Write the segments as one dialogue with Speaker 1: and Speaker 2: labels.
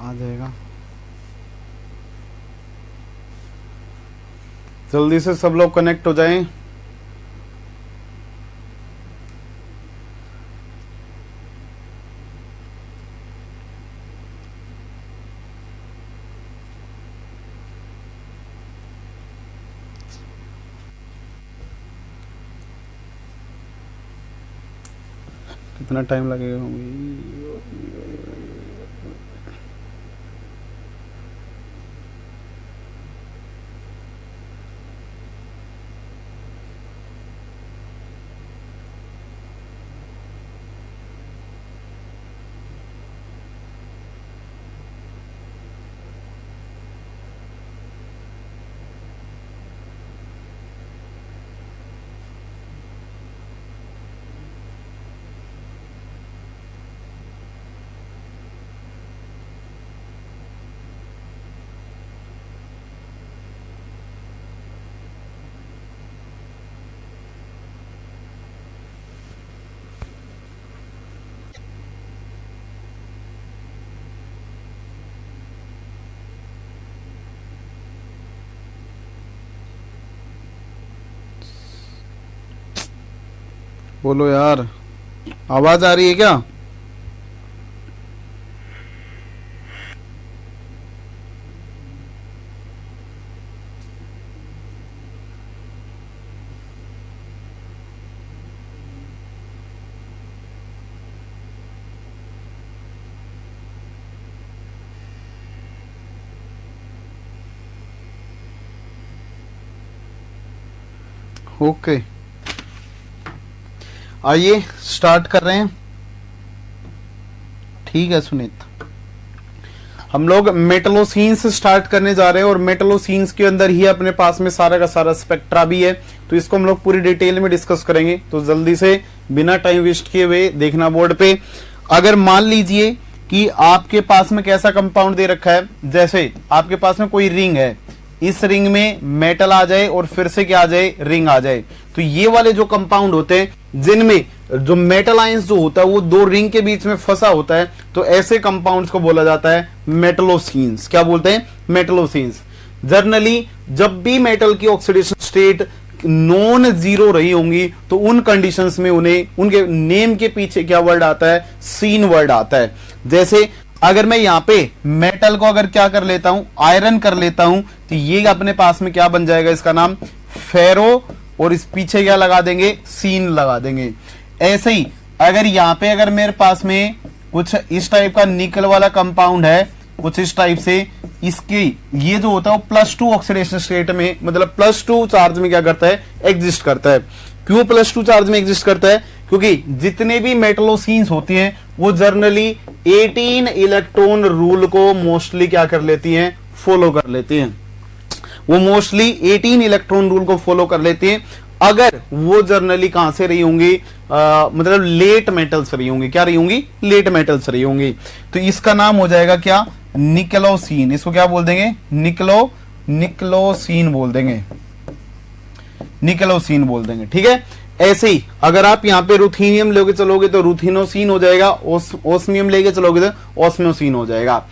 Speaker 1: आ जाएगा। जल्दी से सब लोग कनेक्ट हो जाएं। कितना टाइम लगेगा? बोलो यार, आवाज आ रही है क्या? ओके, आइए स्टार्ट कर रहे हैं। ठीक है सुनीत, हम लोग मेटलोसीन्स स्टार्ट करने जा रहे हैं और मेटलोसीन्स के अंदर ही अपने पास में सारा का सारा स्पेक्ट्रा भी है, तो इसको हम लोग पूरी डिटेल में डिस्कस करेंगे। तो जल्दी से बिना टाइम वेस्ट किए हुए देखना बोर्ड पे। अगर मान लीजिए कि आपके पास में कैसा कंपाउंड दे रखा है, जैसे आपके पास में कोई रिंग है, इस रिंग में मेटल आ जाए और फिर से क्या आ जाए, रिंग आ जाए, तो ये वाले जो कंपाउंड होते हैं जिनमें जो मेटल आयंस जो होता है वो दो रिंग के बीच में फंसा होता है, तो ऐसे कंपाउंड्स को बोला जाता है मेटलोसीन्स। क्या बोलते हैं? मेटलोसीन्स। जनरली जब भी मेटल की ऑक्सीडेशन स्टेट नॉन जीरो रही होंगी तो उन कंडीशंस में उन्हें उनके नेम के पीछे क्या वर्ड आता है? सीन वर्ड आता है। जैसे अगर मैं यहां पे मेटल को अगर क्या कर लेता हूं, आयरन कर लेता हूं, तो ये अपने पास में क्या बन जाएगा? इसका नाम फेरो, और इस पीछे क्या लगा देंगे? सीन लगा देंगे। ऐसे ही अगर यहां पे अगर मेरे पास में कुछ इस टाइप का निकल वाला कंपाउंड है, कुछ इस टाइप से, इसके ये जो होता है वो +2 ऑक्सीडेशन स्टेट में, मतलब +2 चार्ज में क्या करता है? एग्जिस्ट करता है। क्यों +2 चार्ज में एग्जिस्ट करता है? क्योंकि जितने भी मेटलोसीन्स होती हैं वो जर्नली 18 इलेक्ट्रॉन रूल को मोस्टली क्या कर लेती हैं? फॉलो कर लेती हैं। वो मोस्टली 18 इलेक्ट्रॉन रूल को फॉलो कर लेती हैं। अगर वो जर्नली कहां से रही होंगी? मतलब लेट मेटल्स रही होंगी। क्या रही होंगी? लेट मेटल्स रही होंगी। तो इसका नाम हो जाएगा क्या? निकलोसीन। इसको क्या बोल देंगे? निकलोसीन बोल देंगे, निकलोसीन बोल देंगे। ठीक है। ऐसे ही अगर आप यहाँ पे रुथीनियम लेके चलोगे तो रुथिनोसिन हो जाएगा, ओस्मियम लेके चलोगे तो ओस्मियोसिन हो जाएगा।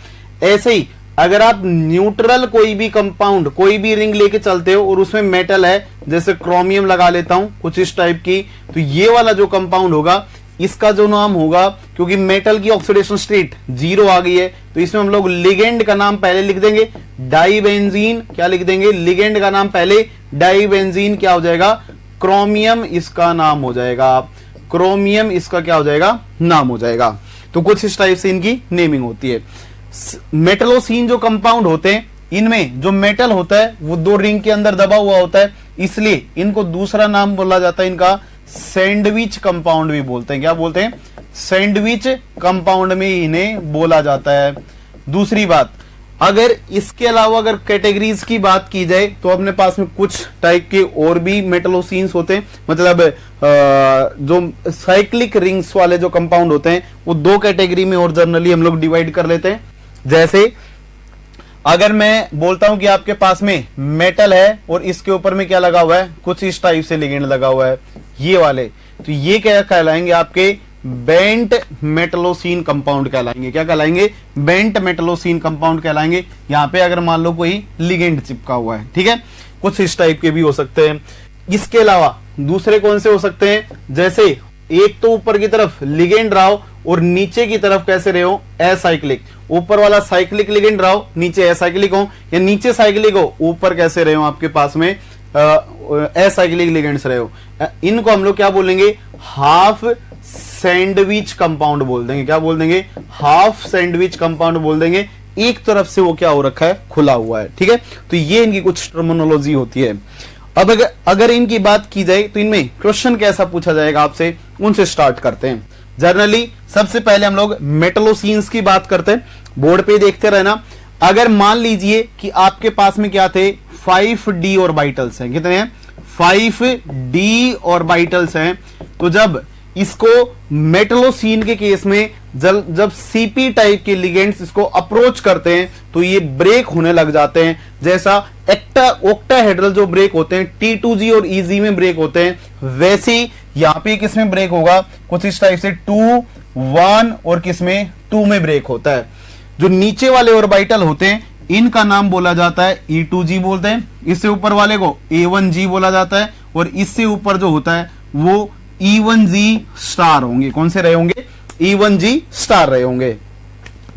Speaker 1: ऐसे ही अगर आप न्यूट्रल कोई भी कंपाउंड, कोई भी रिंग लेके चलते हो और उसमें मेटल है, जैसे क्रोमियम लगा लेता हूं कुछ इस टाइप की, तो ये वाला जो कंपाउंड होगा इसका जो नाम होगा, क्योंकि मेटल की ऑक्सीडेशन स्टेट 0 आ गई है, तो इसमें हम लोग लिगेंड का नाम पहले लिख देंगे डाइबेंजीन। क्या लिख देंगे? लिगेंड का नाम पहले डाइबेंजीन। क्या हो जाएगा? क्रोमियम इसका नाम हो जाएगा। क्रोमियम इसका क्या हो जाएगा? नाम हो जाएगा। तो कुछ इस टाइप से इनकी नेमिंग होती है। मेटलोसीन जो कंपाउंड होते हैं इनमें जो मेटल होता है वो दो रिंग के अंदर दबा हुआ होता है, इसलिए इनको दूसरा नाम बोला जाता है इनका सैंडविच कंपाउंड भी बोलते हैं। क्या बोलते हैं? सैंडविच कंपाउंड में इन्हें बोला जाता है। दूसरी बात, अगर इसके अलावा अगर कैटेगरीज की बात की जाए तो अपने पास में कुछ टाइप के और भी मेटलोसीन्स होते हैं, मतलब जो साइक्लिक रिंग्स वाले जो कंपाउंड होते हैं वो दो कैटेगरी में और जनरली हम लोग डिवाइड कर लेते हैं। जैसे अगर मैं बोलता हूं कि आपके पास में मेटल है और इसके ऊपर में क्या लगा हुआ है? कुछ इस टाइप से लिगेंड लगा हुआ है, ये वाले, तो ये क्या कहलाएंगे? आपके बेंट मेटलोसिन कंपाउंड कहलाएंगे। क्या कहलाएंगे? बेंट मेटलोसिन कंपाउंड कहलाएंगे। यहां पे अगर मान लो कोई लिगेंड चिपका हुआ है, ठीक है, कुछ इस टाइप के भी हो सकते हैं। इसके अलावा दूसरे कौन से हो सकते हैं? जैसे एक तो ऊपर की तरफ लिगेंड रहा हो और नीचे की तरफ कैसे रहे हो? एसाइक्लिक। ऊपर वाला साइक्लिक लिगेंड रहा हो, नीचे एसाइक्लिक हो, या नीचे साइक्लिक हो, ऊपर कैसे रहे हो आपके पास में एसाइक्लिक लिगेंड्स रहे हो। इनको हम लोग क्या बोलेंगे? हाफ सैंडविच कंपाउंड बोल देंगे। क्या बोल देंगे? हाफ सैंडविच कंपाउंड बोल देंगे। एक तरफ से वो क्या हो रखा है? खुला हुआ है, ठीक है। तो ये इनकी कुछ टर्मिनोलॉजी होती है। अब अगर इनकी बात की जाए तो इनमें क्वेश्चन कैसा पूछा जाएगा आपसे, उनसे स्टार्ट करते हैं। जनरली सबसे पहले हम लोग मेटलोसिन्स की बात करते हैं, बोर्ड पे देखते रहना। अगर मान लीजिए कि आपके पास में क्या थे? 5d ऑर्बिटल्स हैं। कितने हैं? 5d ऑर्बिटल्स हैं। तो जब इसको मेटलोसिन के केस में जब सीपी टाइप के लिगेंड्स इसको अप्रोच करते हैं तो ये ब्रेक होने लग जाते हैं। जैसा ऑक्टाहेड्रल जो ब्रेक होते हैं T2G और EG में ब्रेक होते हैं, वैसे ही यहां पे किसमें ब्रेक होगा? कुछ इस टाइप से 2, 1 और किसमें 2 में ब्रेक होता है। जो नीचे वाले ऑर्बिटल होते हैं इनका नाम बोला जाता है E2G बोलते हैं। इससे ऊपर वाले को A1G बोला जाता है और इससे ऊपर जो होता है वो E1G स्टार होंगे। कौन से रहे होंगे? E1G स्टार रहे होंगे।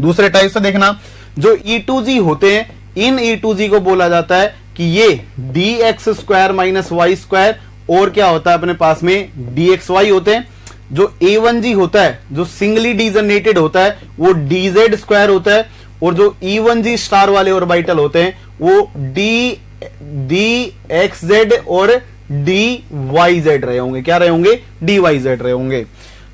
Speaker 1: दूसरे टाइप से देखना, जो E2G होते हैं इन E2G को बोला जाता है कि ये dx square minus Y square और क्या होता है अपने पास में dxy होते हैं। जो A1G होता है जो सिंगली डीजनरेटेड होता है वो dz स्क्वायर होता है और जो E1G स्टार वाले ऑर्बिटल होते हैं वो dxz और dyz रहे होंगे। क्या रहे होंगे? dyz रहे होंगे।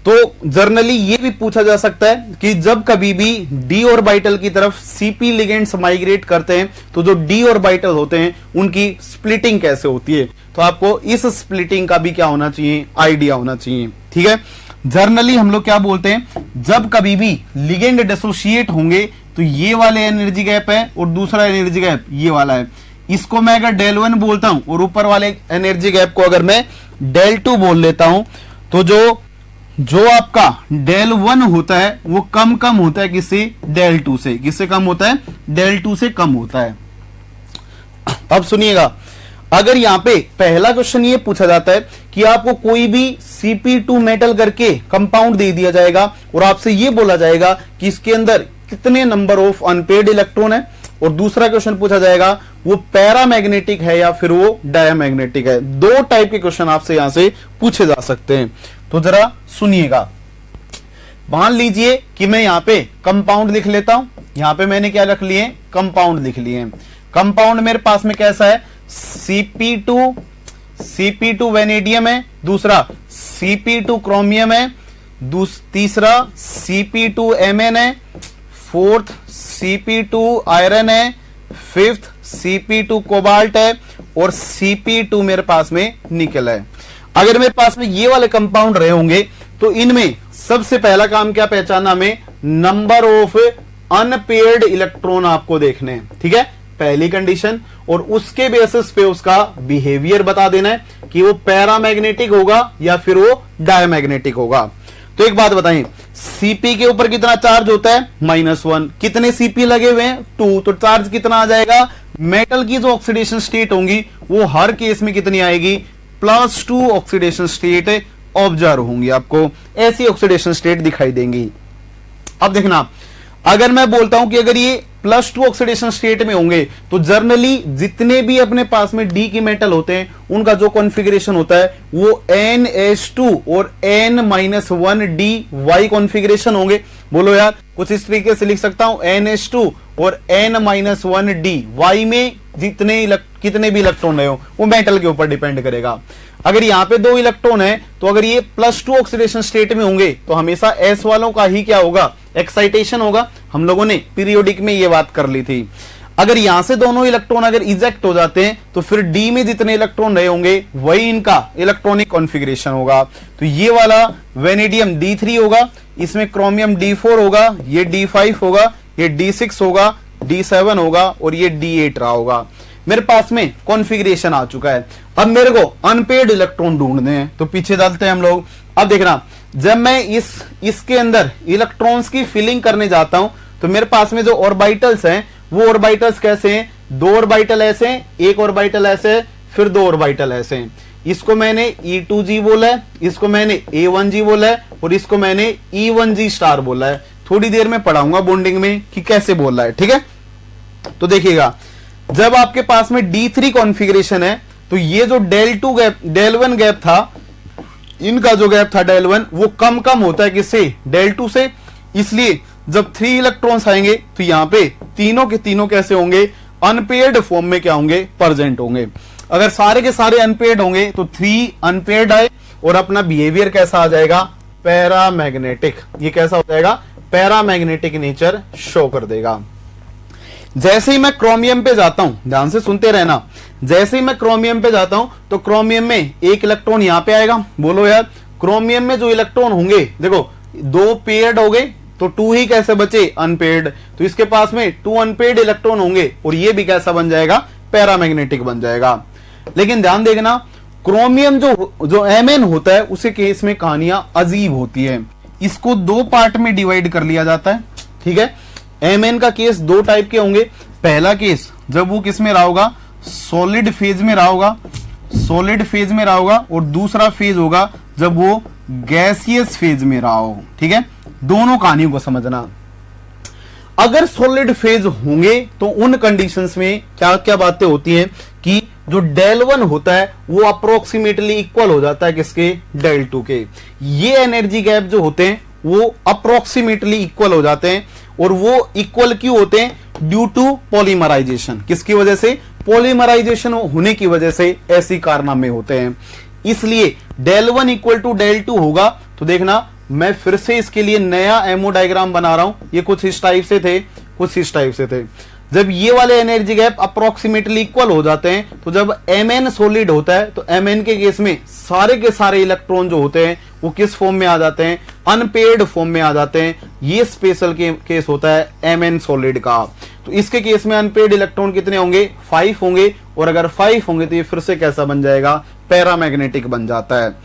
Speaker 1: तो जर्नली ये भी पूछा जा सकता है कि जब कभी भी d ऑर्बिटल की तरफ cp लिगेंड्स माइग्रेट करते हैं तो जो d ऑर्बिटल होते हैं उनकी स्प्लिटिंग कैसे होती है, तो आपको इस स्प्लिटिंग का भी क्या होना चाहिए? आइडिया होना चाहिए, ठीक है। जर्नली हम लोग क्या बोलते हैं, जब कभी भी लिगेंड डिसोशिएट होंगे तो ये वाले एनर्जी गैप है और दूसरा एनर्जी गैप ये वाला है। इसको मैं अगर del 1 बोलता हूं और ऊपर वाले एनर्जी गैप को अगर मैं del 2 बोल लेता हूं तो जो आपका del 1 होता है वो कम होता है किससे? del 2 से। किससे कम होता है? del 2 से कम होता है। अब सुनिएगा, अगर यहां पे पहला क्वेश्चन ये पूछा जाता है कि आपको कोई भी Cp2 मेटल करके कंपाउंड दे दिया जाएगा और आपसे ये बोला जाएगा कि इसके अंदर कितने नंबर ऑफ अनपेयर्ड इलेक्ट्रॉन है, और दूसरा क्वेश्चन पूछा जाएगा वो पैरामैग्नेटिक है या फिर वो डायमैग्नेटिक है। दो टाइप के क्वेश्चन आपसे यहां से पूछे जा सकते हैं। तो जरा सुनिएगा, मान लीजिए कि मैं यहां पे कंपाउंड लिख लेता हूं। यहां पे मैंने क्या रख लिए? कंपाउंड लिख लिए। कंपाउंड मेरे पास में कैसा है? Cp2 वेनेडियम है, दूसरा Cp2 क्रोमियम है, तीसरा Cp2Mn है, फोर्थ Cp2 आयरन है, फिफ्थ Cp2 कोबाल्ट है और Cp2 मेरे पास में निकल है। अगर मेरे पास में ये वाले कंपाउंड रहे होंगे तो इनमें सबसे पहला काम क्या पहचानना हमें? नंबर ऑफ अनपेयर्ड इलेक्ट्रॉन आपको देखने हैं, ठीक है, पहली कंडीशन। और उसके बेसिस पे उसका बिहेवियर बता देना है कि वो पैरामैग्नेटिक होगा या फिर वो डायमैग्नेटिक होगा। तो एक बात बताएं, Cp के ऊपर कितना चार्ज होता है? -1। कितने Cp लगे हुए हैं? 2। तो चार्ज कितना आ जाएगा? मेटल की जो ऑक्सीडेशन स्टेट होंगी वो हर केस में कितनी आएगी? +2 ऑक्सीडेशन स्टेट ऑब्जर्व होंगी। आपको ऐसी ऑक्सीडेशन स्टेट दिखाई देंगी। अब देखना, अगर मैं बोलता हूं कि अगर ये +2 ऑक्सीडेशन स्टेट में होंगे तो जर्नली जितने भी अपने पास में D के मेटल होते हैं उनका जो कॉन्फ़िगरेशन होता है वो NH2 और N-1DY कॉन्फ़िगरेशन होंगे। बोलो यार, कुछ इस तरीके से लिख सकता हूं, NH2 और N-1D। Y में कितने भी इलेक्ट्रॉन रहे हो वो मेटल के ऊपर डिपेंड करेगा। अगर यहां पे 2 इलेक्ट्रॉन है तो अगर ये +2 ऑक्सीडेशन स्टेट में होंगे तो हमेशा S वालों का ही क्या होगा? एक्साइटेशन होगा। हम लोगों ने पीरियोडिक में ये बात कर ली थी। अगर यहां से दोनों इलेक्ट्रॉन अगर इजेक्ट हो जाते हैं तो फिर D में जितने इलेक्ट्रॉन रहे होंगे वही इनका इलेक्ट्रॉनिक कॉन्फ़िगरेशन होगा। तो ये वाला वेनेडियम D3 होगा, इसमें क्रोमियम D4 होगा, ये D5 होगा, ये D6 होगा, D7 होगा और ये D8 रहा होगा। मेरे पास में कॉन्फ़िगरेशन आ चुका है। अब मेरे को अनपेयर्ड इलेक्ट्रॉन ढूंढने हैं तो पीछे डालते हैं हम लोग। अब देखना, जब मैं इसके अंदर इलेक्ट्रॉन्स की फिलिंग करने जाता हूं तो मेरे पास में जो ऑर्बिटल्स हैं वो ऑर्बिटल्स कैसे हैं, 2 ऑर्बिटल ऐसे हैं, 1 ऑर्बिटल ऐसे है, फिर 2 ऑर्बिटल ऐसे हैं। इसको मैंने E2G बोला है, इसको मैंने A1G बोला है और इसको मैंने E1G स्टार बोला है। थोड़ी देर में पढ़ाऊंगा बॉन्डिंग में कि कैसे बोल रहा है, ठीक है। तो देखिएगा, जब आपके पास में D3 कॉन्फ़िगरेशन है तो ये जो del2 गैप, del1 गैप था, इनका जो गैप था del1 वो कम होता है किससे, del2 से। इसलिए जब 3 इलेक्ट्रॉन्स आएंगे तो यहां पे तीनों के तीनों कैसे होंगे, अनपेयर्ड फॉर्म में क्या होंगे, प्रेजेंट होंगे। अगर सारे के सारे अनपेयर्ड होंगे तो 3 अनपेयर्ड आए और अपना बिहेवियर कैसा आ जाएगा, पैरामैग्नेटिक। ये कैसा हो जाएगा, पैरामैग्नेटिक नेचर शो कर देगा। जैसे ही मैं क्रोमियम पे जाता हूं, ध्यान से सुनते रहना, जैसे ही मैं क्रोमियम पे जाता हूं तो क्रोमियम में 1 इलेक्ट्रॉन यहां पे आएगा। बोलो यार, क्रोमियम में जो इलेक्ट्रॉन होंगे, देखो 2 पेयर्ड हो गए तो 2 ही कैसे बचे, अनपेयर्ड। तो इसके पास में 2 अनपेयर्ड इलेक्ट्रॉन होंगे और ये भी कैसा बन जाएगा, पैरामैग्नेटिक बन जाएगा। लेकिन ध्यान देखना, क्रोमियम जो Mn होता है उसे केस में कहानियां अजीब होती है। इसको 2 पार्ट में डिवाइड कर लिया जाता है, ठीक है। Mn का केस 2 टाइप के होंगे। पहला केस जब वो किस में रहा होगा, सॉलिड फेज में रहा होगा, सॉलिड फेज में रहा होगा, और दूसरा फेज होगा जब वो गैसियस फेज में रहा हो, ठीक है। दोनों कहानियों को समझना। अगर सॉलिड फेज होंगे तो उन कंडीशंस में क्या क्या बातें होती हैं कि जो del1 होता है वो अप्रोक्सीमेटली इक्वल हो जाता है किसके, del2 के। ये एनर्जी गैप जो होते हैं वो अप्रोक्सीमेटली इक्वल हो जाते हैं। और वो इक्वल क्यों होते हैं, ड्यू टू पॉलीमराइजेशन। किसकी वजह से, पॉलीमराइजेशन होने की वजह से ऐसी कारनामे होते हैं। इसलिए del1 इक्वल टू del2 होगा। तो देखना, मैं फिर से इसके लिए नया एमओ डायग्राम बना रहा हूं। ये कुछ इस टाइप से थे, कुछ इस टाइप से थे। जब ये वाले एनर्जी गैप अप्रोक्सीमेटली इक्वल हो जाते हैं तो जब Mn सॉलिड होता है तो Mn के केस में सारे के सारे इलेक्ट्रॉन जो होते हैं वो किस फॉर्म में आ जाते हैं, अनपेयर्ड फॉर्म में आ जाते हैं। ये स्पेशल केस होता है Mn सॉलिड का। तो इसके केस में अनपेयर्ड इलेक्ट्रॉन कितने होंगे, 5 होंगे। और अगर 5 होंगे तो ये फिर से कैसा बन जाएगा, पैरामैग्नेटिक बन जाता है।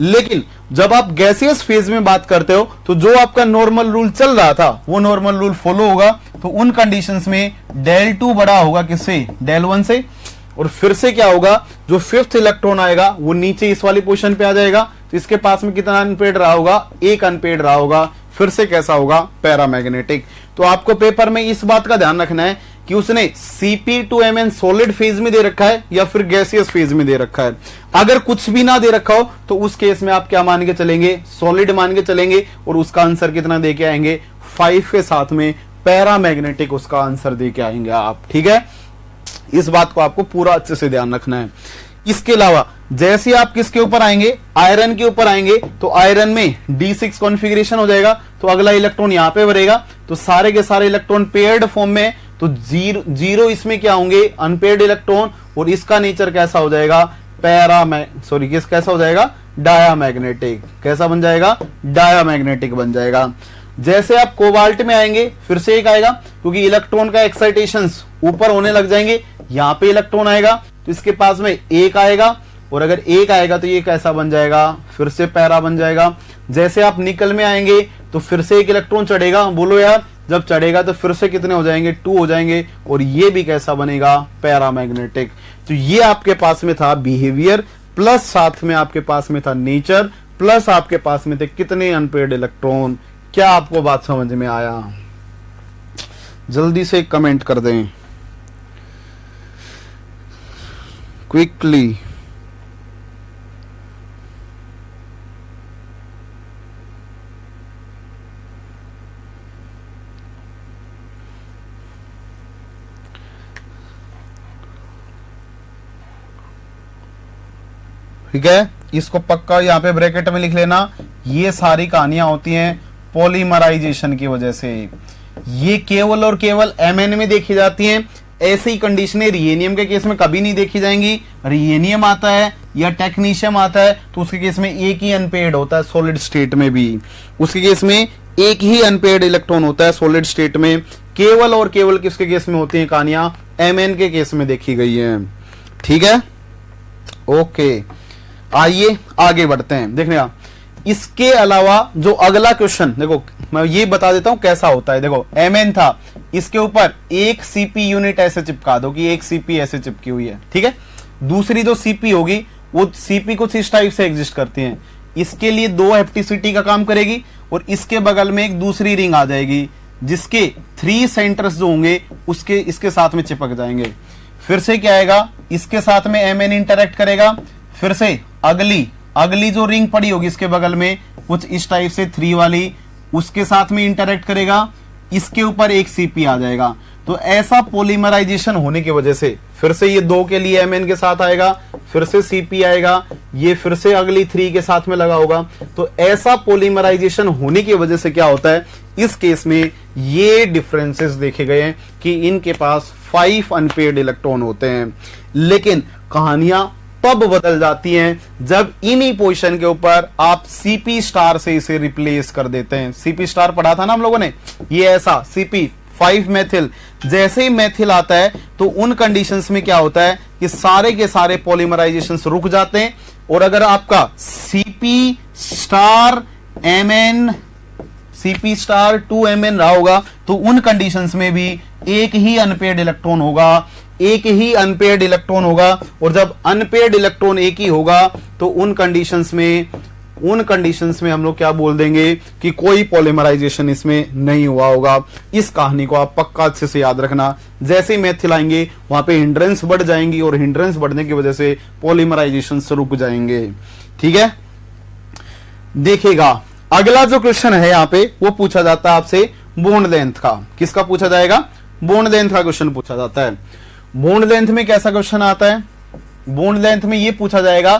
Speaker 1: लेकिन जब आप गैसियस फेज में बात करते हो तो जो आपका नॉर्मल रूल चल रहा था वो नॉर्मल रूल फॉलो होगा। तो उन कंडीशंस में del2 बड़ा होगा किससे, del1 से। और फिर से क्या होगा, जो 5th इलेक्ट्रॉन आएगा वो नीचे इस वाली पोजीशन पे आ जाएगा। तो इसके पास में कितना अनपेयर्ड रहा होगा, 1 अनपेयर्ड रहा होगा। फिर से कैसा होगा, पैरामैग्नेटिक। तो आपको पेपर में इस बात का ध्यान रखना है कि उसने Cp2Mn सॉलिड फेज में दे रखा है या फिर गैसियस फेज में दे रखा है। अगर कुछ भी ना दे रखा हो तो उस केस में आप क्या मान के चलेंगे, सॉलिड मान के चलेंगे। और उसका आंसर कितना दे के आएंगे, 5 के साथ में पैरामैग्नेटिक उसका आंसर दे के आएंगे आप, ठीक है। इस बात को आपको पूरा अच्छे से ध्यान रखना है। इसके अलावा जैसे आप किसके ऊपर आएंगे, आयरन के ऊपर आएंगे तो आयरन में D6 कॉन्फ़िगरेशन हो जाएगा। तो अगला इलेक्ट्रॉन यहां पे भरेगा तो सारे के सारे इलेक्ट्रॉन पेयर्ड फॉर्म में। तो जीरो इसमें क्या होंगे, अनपेयर्ड इलेक्ट्रॉन। और इसका नेचर कैसा हो जाएगा, कैसा हो जाएगा, डायामैग्नेटिक। कैसा बन जाएगा, डायामैग्नेटिक बन जाएगा। जैसे आप कोबाल्ट में आएंगे फिर से एक आएगा, क्योंकि इलेक्ट्रॉन का एक्साइटेशंस ऊपर होने लग जाएंगे। यहां पे इलेक्ट्रॉन आएगा तो इसके पास में 1 आएगा। और अगर 1 आएगा तो ये कैसा बन जाएगा, फिर से पैरा बन जाएगा। जैसे आप निकल में आएंगे तो फिर से 1 इलेक्ट्रॉन चढ़ेगा। बोलो यार, जब चढ़ेगा तो फिर से कितने हो जाएंगे, 2 हो जाएंगे। और ये भी कैसा बनेगा, पैरामैग्नेटिक। तो ये आपके पास में था बिहेवियर, प्लस साथ में आपके पास में था नेचर, प्लस आपके पास में थे कितने अनपेयर्ड इलेक्ट्रॉन। क्या आपको बात समझ में आया? जल्दी से कमेंट कर दें क्विकली। ठीक है, इसको पक्का यहाँ पे ब्रैकेट में लिख लेना। ये सारी कहानियां होती हैं पॉलीमराइजेशन की वजह से। ये केवल और केवल Mn में देखी जाती हैं। ऐसी कंडीशनें रियेनियम के केस में कभी नहीं देखी जाएंगी। रियेनियम आता है या टेक्नीशियम आता है तो उसके केस में एक ही अनपेयर्ड होता है सॉलिड स्टेट में भी। उसके केस में एक ही अनपेयर्ड इलेक्ट्रॉन होता है सॉलिड स्टेट में। केवल और केवल किसके केस में होती हैं कहानियां, Mn के केस में देखी गई है। ठीक है, ओके, आइए आगे बढ़ते हैं। देखने इसके अलावा जो अगला क्वेश्चन देखो, मैं ये बता देता हूं कैसा होता है। देखो Mn था, इसके ऊपर एक Cp यूनिट ऐसे चिपका दो कि एक Cp ऐसे चिपकी हुई है, ठीक है। दूसरी जो Cp होगी वो Cp कुछ इस टाइप से एग्जिस्ट करती है, इसके लिए 2 FTCT का काम करेगी और इसके बगल में एक दूसरी रिंग आ जाएगी जिसके 3 सेंटर्स जो होंगे उसके इसके साथ में चिपक जाएंगे। फिर से क्या आएगा, इसके साथ में Mn इंटरेक्ट करेगा, फिर से अगली जो रिंग पड़ी होगी इसके बगल में कुछ इस टाइप से 3 वाली, उसके साथ में इंटरेक्ट करेगा, इसके ऊपर एक Cp आ जाएगा। तो ऐसा पॉलीमराइजेशन होने की वजह से फिर से ये 2 के लिए Mn के साथ आएगा, फिर से Cp आएगा, ये फिर से अगली 3 के साथ में लगा होगा। तो ऐसा पॉलीमराइजेशन होने की वजह से क्या होता है, इस केस में ये डिफरेंसेस देखे गए हैं कि इनके पास 5 अनपेयर्ड इलेक्ट्रॉन होते हैं। लेकिन कहानियां तब बदल जाती हैं जब इन्हीं पोजीशन के ऊपर आप Cp स्टार से इसे रिप्लेस कर देते हैं। Cp स्टार पढ़ा था ना हम लोगों ने, ये ऐसा Cp 5 मेथिल, जैसे ही मेथिल आता है तो उन कंडीशंस में क्या होता है कि सारे के सारे पॉलीमराइजेशंस रुक जाते हैं। और अगर आपका Cp star Mn Cp star 2Mn रहा होगा तो उन कंडीशंस में भी एक ही अनपेयर्ड इलेक्ट्रॉन होगा, और जब अनपेयर्ड इलेक्ट्रॉन एक ही होगा तो उन कंडीशंस में हम लोग क्या बोल देंगे कि कोई पॉलीमराइजेशन इसमें नहीं हुआ होगा। इस कहानी को आप पक्का अच्छे से याद रखना। जैसे ही मेथिल आएंगे वहां पे हिंड्रेंस बढ़ जाएंगी और हिंड्रेंस बढ़ने की वजह से पॉलीमराइजेशन रुक जाएंगे, ठीक है। देखिएगा अगला जो क्वेश्चन है यहाँ पे वो पूछा जाता है आपसे बॉन्ड लेंथ का। किसका पूछा जाएगा, बॉन्ड लेंथ का क्वेश्चन पूछा जाता है। बॉन्ड लेंथ में कैसा क्वेश्चन आता है, बॉन्ड लेंथ में ये पूछा जाएगा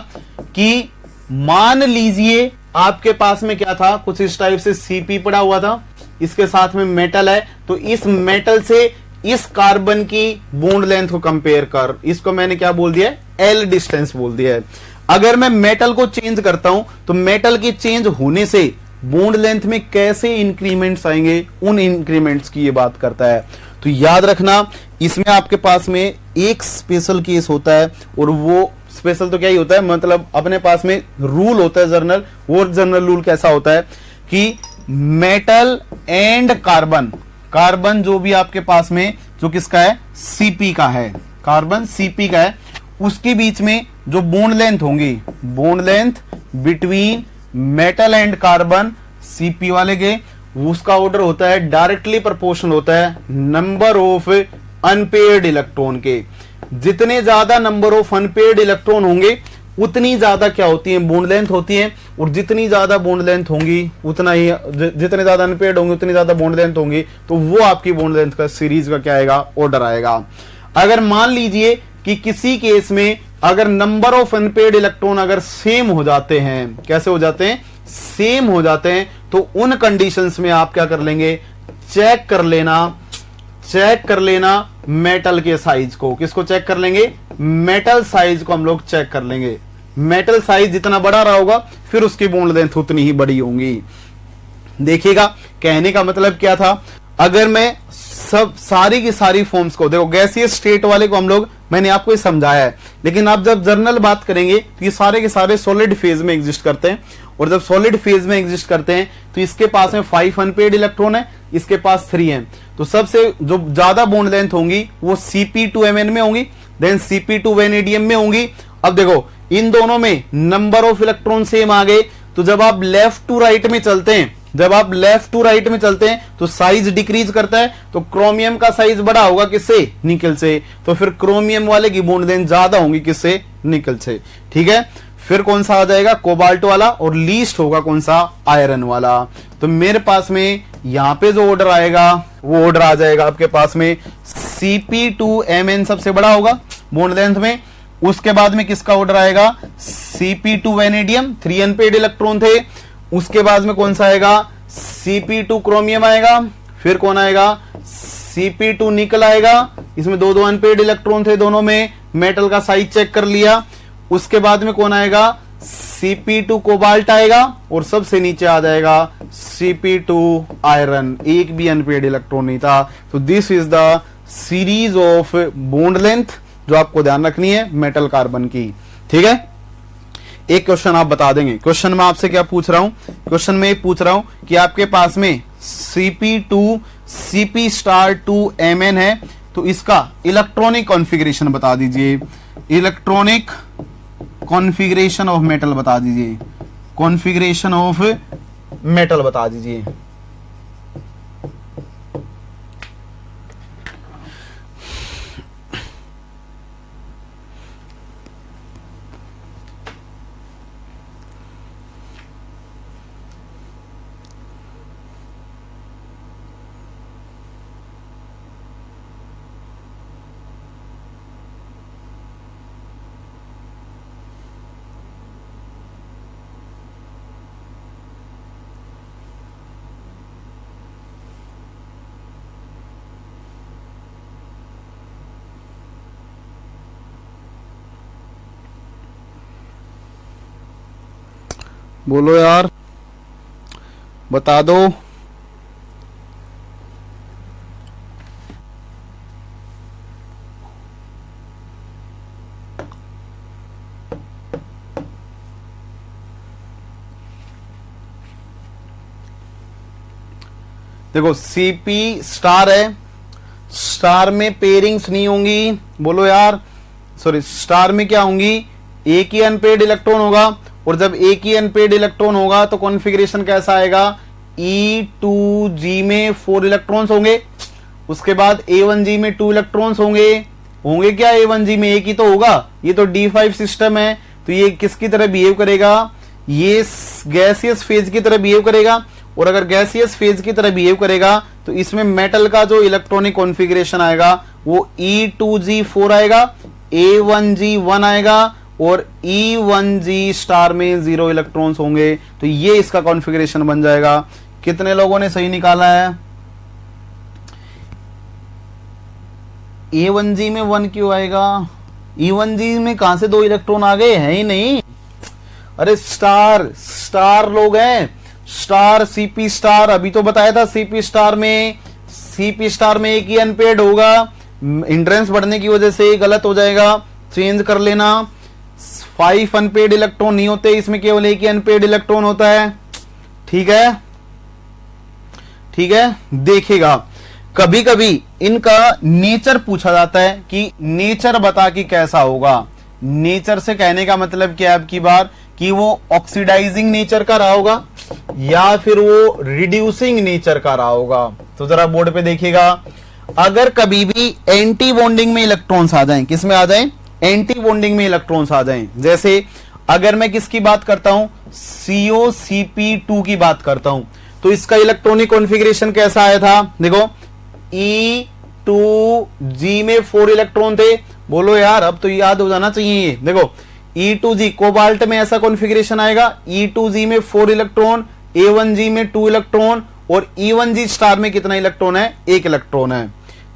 Speaker 1: कि मान लीजिए आपके पास में क्या था, कुछ इस टाइप से Cp पड़ा हुआ था, इसके साथ में मेटल है, तो इस मेटल से इस कार्बन की बॉन्ड लेंथ को कंपेयर कर, इसको मैंने क्या बोल दिया है, L डिस्टेंस बोल दिया है। अगर मैं मेटल को चेंज करता हूं तो मेटल के चेंज होने से बॉन्ड लेंथ में कैसे इंक्रीमेंट्स आएंगे, उन इंक्रीमेंट्स की ये बात करता है। तो याद रखना इसमें आपके पास में एक स्पेशल केस होता है, और वो स्पेशल तो क्या ही होता है, मतलब अपने पास में रूल होता है जनरल। वो जनरल रूल कैसा होता है कि मेटल एंड कार्बन जो भी आपके पास में जो किसका है, Cp का है, कार्बन Cp का है, उसके बीच में जो बॉन्ड लेंथ होंगी, bond length between metal and carbon Cp वाले के, उसका ऑर्डर होता है डायरेक्टली प्रोपोर्शनल होता है नंबर ऑफ अनपेयर्ड इलेक्ट्रॉन के। जितने ज्यादा नंबर ऑफ अनपेयर्ड इलेक्ट्रॉन होंगे उतनी ज्यादा क्या होती है, बॉन्ड लेंथ होती है, और जितनी ज्यादा बॉन्ड लेंथ होंगी उतना ही, जितने ज्यादा अनपेयर्ड होंगे उतनी ज्यादा बॉन्ड लेंथ होंगी, तो वो आपकी बॉन्ड लेंथ का सीरीज का क्या आएगा, ऑर्डर आएगा। अगर मान लीजिए कि किसी केस में अगर नंबर ऑफ अनपेयर्ड इलेक्ट्रॉन अगर सेम हो जाते हैं, कैसे हो जाते हैं, सेम हो जाते हैं, तो उन कंडीशंस में आप क्या कर लेंगे, चेक कर लेना मेटल के साइज को। किसको चेक कर लेंगे, मेटल साइज को हम लोग चेक कर लेंगे। मेटल साइज जितना बड़ा रहा होगा फिर उसकी बॉन्ड लेंथ उतनी ही बड़ी होंगी। देखिएगा कहने का मतलब क्या था, अगर मैं सब सारी की सारी फॉर्म्स को, देखो गैसियस स्टेट वाले को हम लोग, मैंने आपको समझाया है, लेकिन आप जब जर्नल बात करेंगे तो ये सारे के सारे सॉलिड फेज में एग्जिस्ट करते हैं, और जब सॉलिड फेज में एग्जिस्ट करते हैं तो इसके पास में 5 अनपेयर्ड इलेक्ट्रॉन है, इसके पास 3 हैं, तो सबसे जो ज्यादा बॉन्ड लेंथ होंगी वो Cp2Mn में होंगी, देन Cp2Vanadium में होंगी। अब देखो इन दोनों में नंबर ऑफ इलेक्ट्रॉन सेम आ गए, तो जब आप लेफ्ट टू राइट में चलते हैं, तो साइज डिक्रीज करता है, तो क्रोमियम का साइज बड़ा होगा किससे, निकल से, तो फिर क्रोमियम वाले की बॉन्ड लेंथ ज्यादा होंगी किससे, निकल से, ठीक है। फिर कौन सा आ जाएगा, कोबाल्ट वाला, और लीस्ट होगा कौन सा, आयरन वाला। तो मेरे पास में यहां पे जो ऑर्डर आएगा वो ऑर्डर आ जाएगा आपके पास में Cp2Mn सबसे बड़ा होगा बॉन्ड लेंथ में, उसके बाद में किसका ऑर्डर आएगा, Cp2Vanadium, 3 अनपेयर्ड इलेक्ट्रॉन थे, उसके बाद में कौन सा आएगा, Cp2 क्रोमियम आएगा, फिर कौन आएगा, Cp2 निकल आएगा, इसमें 2 अनपेयर्ड इलेक्ट्रॉन थे, दोनों में मेटल का साइज चेक कर लिया, उसके बाद में कौन आएगा, Cp2 कोबाल्ट आएगा, और सबसे नीचे आ जाएगा Cp2 आयरन, एक भी अनपेयर्ड इलेक्ट्रॉन नहीं था। तो this is the series of bond length जो आपको ध्यान रखनी है मेटल कार्बन की, ठीक है। एक क्वेश्चन आप बता देंगे। क्वेश्चन में आपसे क्या पूछ रहा हूं, क्वेश्चन में पूछ रहा हूं कि आपके पास में Cp2 Cp*2Mn है, तो इसका इलेक्ट्रॉनिक कॉन्फ़िगरेशन बता दीजिए। इलेक्ट्रॉनिक कॉन्फ़िगरेशन ऑफ मेटल बता दीजिए, कॉन्फ़िगरेशन ऑफ मेटल बता दीजिए। बोलो यार, बता दो। देखो Cp स्टार है, स्टार में पेयरिंग्स नहीं होंगी। बोलो यार, सॉरी, स्टार में क्या होंगी, एक ही अनपेड इलेक्ट्रॉन होगा, और जब एक ही अनपेड इलेक्ट्रॉन होगा तो कॉन्फ़िगरेशन कैसा आएगा, E2G में 4 इलेक्ट्रॉन्स होंगे, उसके बाद A1G में 2 इलेक्ट्रॉन्स होंगे क्या, A1G में एक ही तो होगा, ये तो D5 सिस्टम है, तो ये किसकी तरह बिहेव करेगा, ये गैसियस फेज की तरह बिहेव करेगा। और अगर गैसियस फेज की तरह बिहेव करेगा तो इसमें मेटल का जो इलेक्ट्रॉनिक कॉन्फ़िगरेशन आएगा वो E2G4 आएगा, A1G1 आएगा, और E1G स्टार में 0 इलेक्ट्रॉन्स होंगे। तो ये इसका कॉन्फ़िगरेशन बन जाएगा। कितने लोगों ने सही निकाला है? A1G में 1 क्यों आएगा, E1G में कहां से 2 इलेक्ट्रॉन आ गए, है ही नहीं। अरे स्टार लोग हैं, स्टार Cp स्टार, अभी तो बताया था Cp स्टार में एक ही अनपेड होगा, हिंड्रेंस बढ़ने की वजह से गलत हो जाएगा, चेंज कर लेना। 5 अनपेड इलेक्ट्रॉन नहीं होते, इसमें केवल एक ही अनपेड इलेक्ट्रॉन होता है। ठीक है, ठीक है। देखिएगा, कभी कभी इनका नेचर पूछा जाता है कि नेचर बता कि कैसा होगा। नेचर से कहने का मतलब क्या है आपकी बार, कि वो ऑक्सीडाइजिंग नेचर का रहा होगा या फिर वो रिड्यूसिंग नेचर का रहा होगा। तो जरा बोर्ड पे देखिएगा, अगर कभी भी एंटी बॉन्डिंग में इलेक्ट्रॉन्स आ जाएं, किस में आ जाएं, एंटी बॉन्डिंग में इलेक्ट्रॉन्स आ जाएं, जैसे अगर मैं किसकी बात करता हूं, COCP2 की बात करता हूं, तो इसका इलेक्ट्रॉनिक कॉन्फ़िगरेशन कैसा आया था, देखो E2G में 4 इलेक्ट्रॉन थे। बोलो यार, अब तो याद हो जाना चाहिए ये। देखो E2G कोबाल्ट में ऐसा कॉन्फ़िगरेशन आएगा, E2G में 4 इलेक्ट्रॉन, A1G में 2 इलेक्ट्रॉन, और E1G स्टार में कितना इलेक्ट्रॉन है, 1 इलेक्ट्रॉन है।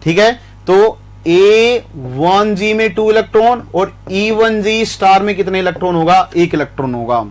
Speaker 1: ठीक है, तो A1G में 2 इलेक्ट्रॉन और E1G स्टार में कितने इलेक्ट्रॉन होगा, 1 इलेक्ट्रॉन होगा।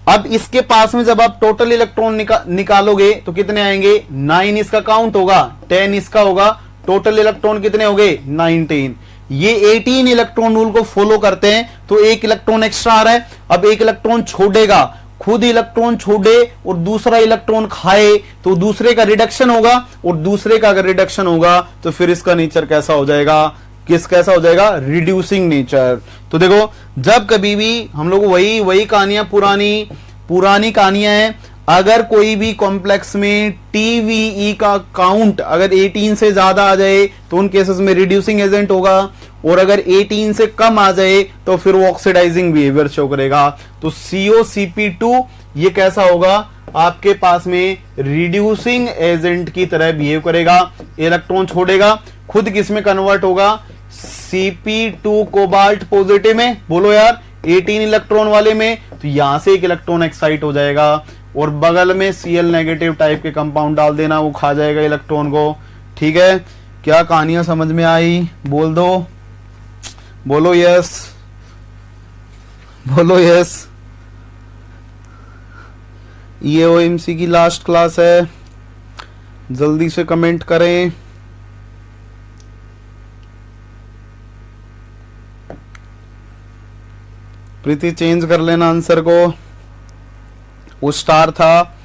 Speaker 1: अब इसके पास में जब आप टोटल इलेक्ट्रॉन निकालोगे तो कितने आएंगे, 9 इसका काउंट होगा, 10 इसका होगा, टोटल इलेक्ट्रॉन कितने हो गए, 19। ये 18 इलेक्ट्रॉन रूल को फॉलो करते हैं, तो 1 इलेक्ट्रॉन एक्स्ट्रा आ रहा है। अब 1 इलेक्ट्रॉन छोड़ेगा, खुद इलेक्ट्रॉन छोड़े और दूसरा इलेक्ट्रॉन खाए तो दूसरे का रिडक्शन होगा, और दूसरे का अगर रिडक्शन होगा तो फिर इसका नेचर कैसा हो जाएगा, कैसा हो जाएगा, रिड्यूसिंग नेचर। तो देखो, जब कभी भी हम लोग वही कहानियां, पुरानी कहानियां हैं, अगर कोई भी कॉम्प्लेक्स में TVE का काउंट अगर 18 से ज्यादा आ जाए तो उन केसेस में रिड्यूसिंग एजेंट होगा, और अगर 18 से कम आ जाए तो फिर वो ऑक्सीडाइजिंग बिहेवियर शो करेगा। तो COCP2 ये कैसा होगा, आपके पास में रिड्यूसिंग एजेंट की तरह बिहेव करेगा, इलेक्ट्रॉन छोड़ेगा, खुद किस में कन्वर्ट होगा, Cp2 कोबाल्ट पॉजिटिव में। बोलो यार, 18 इलेक्ट्रॉन वाले में, तो यहां से 1 इलेक्ट्रॉन एक्साइट हो जाएगा, और बगल में Cl नेगेटिव टाइप के कंपाउंड डाल देना, वो खा जाएगा इलेक्ट्रॉन को। ठीक है, क्या कहानियां समझ में आई, बोल दो, बोलो यस, बोलो यस। ये OMC की लास्ट क्लास है, जल्दी से कमेंट करें। प्रीति चेंज कर लेना आंसर को, वो स्टार था।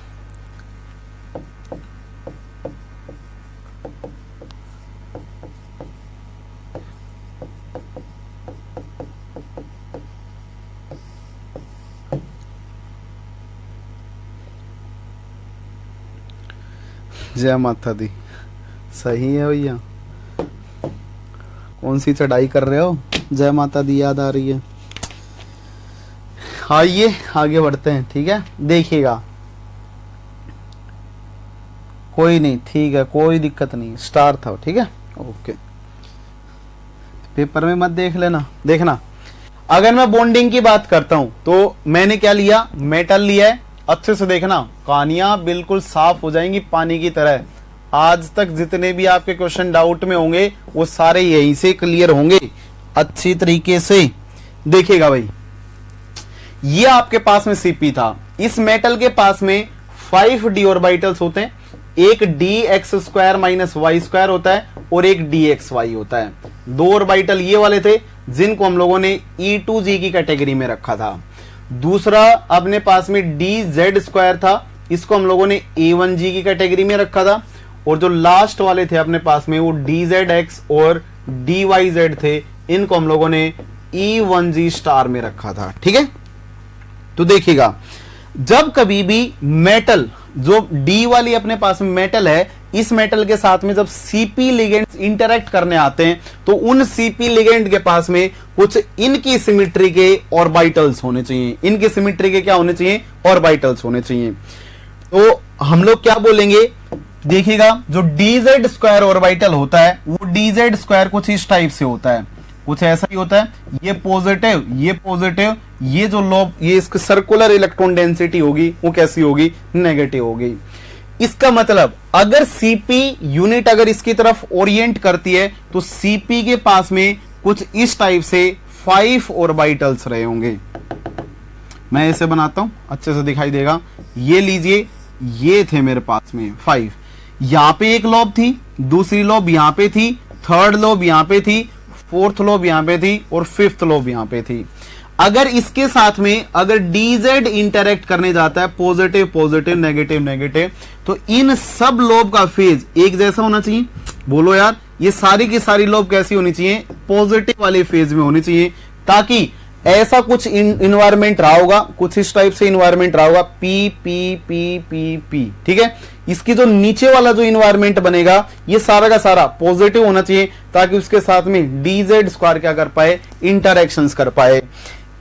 Speaker 1: जय माता दी, सही है भैया। कौन सी चढ़ाई कर रहे हो? जय माता दी याद आ रही है। आइए आगे बढ़ते हैं, ठीक है। देखिएगा, कोई नहीं, ठीक है, कोई दिक्कत नहीं, स्टार था, ठीक है, ओके। पेपर में मत देख लेना, देखना। अगर मैं बॉन्डिंग की बात करता हूं तो मैंने क्या लिया, मेटल लिया है। अच्छे से देखना, कहानियां बिल्कुल साफ हो जाएंगी पानी की तरह। आज तक जितने भी आपके क्वेश्चन डाउट में होंगे वो सारे यहीं से क्लियर होंगे अच्छी तरीके से। देखिएगा भाई, ये आपके पास में सीपी था। इस मेटल के पास में 5 d ऑर्बिटल्स होते हैं। एक dx² - y² होता है और एक dxy होता है। 2 ऑर्बिटल ये वाले थे जिनको हम लोगों ने E2g की कैटेगरी में रखा था। दूसरा अपने पास में dz² था, इसको हम लोगों ने A1g की कैटेगरी में रखा था। और जो लास्ट वाले थे अपने पास में वो dzx और dyz थे, इनको हम लोगों ने E1g* में रखा था, ठीक है। तो देखिएगा, जब कभी भी मेटल, जो D वाली अपने पास में मेटल है, इस मेटल के साथ में जब CP लिगेंड्स इंटरेक्ट करने आते हैं तो उन CP लिगेंड के पास में कुछ इनकी सिमिट्री के ऑर्बिटल्स होने चाहिए। इनकी सिमिट्री के क्या होने चाहिए? ऑर्बिटल्स होने चाहिए। तो हम लोग क्या बोलेंगे, देखिएगा, जो dz² ऑर्बिटल होता है वो dz² कुछ इस टाइप से होता है, कुछ ऐसा ही होता है। ये पॉजिटिव, ये पॉजिटिव, ये जो लोब, ये इसकी सर्कुलर इलेक्ट्रॉन डेंसिटी होगी वो कैसी होगी? नेगेटिव होगी। इसका मतलब अगर सीपी यूनिट अगर इसकी तरफ ओरिएंट करती है तो सीपी के पास में कुछ इस टाइप से 5 ऑर्बिटल्स रहे होंगे। मैं इसे बनाता हूं, अच्छे से दिखाई देगा। ये लीजिए, ये थे मेरे पास में 5। यहां पे एक लोब थी, दूसरी लोब यहां पे थी, थर्ड लोब यहां पे थी, फोर्थ लोब यहां पे थी और फिफ्थ लोब यहां पे थी। अगर इसके साथ में अगर डीजेड इंटरेक्ट करने जाता है, पॉजिटिव पॉजिटिव, नेगेटिव नेगेटिव, तो इन सब लोब का फेज एक जैसा होना चाहिए। बोलो यार, ये सारी की सारी लोब कैसी होनी चाहिए? पॉजिटिव वाले फेज में होनी चाहिए, ताकि ऐसा कुछ इन्वायरमेंट रहा होगा, कुछ इस टाइप से इन्वायरमेंट रहा होगा, P P P P P, ठीक है। इसकी जो नीचे वाला जो इन्वायरमेंट बनेगा ये सारा का सारा पॉजिटिव होना चाहिए, ताकि उसके साथ में dz² क्या कर पाए? इंटरेक्शंस कर पाए।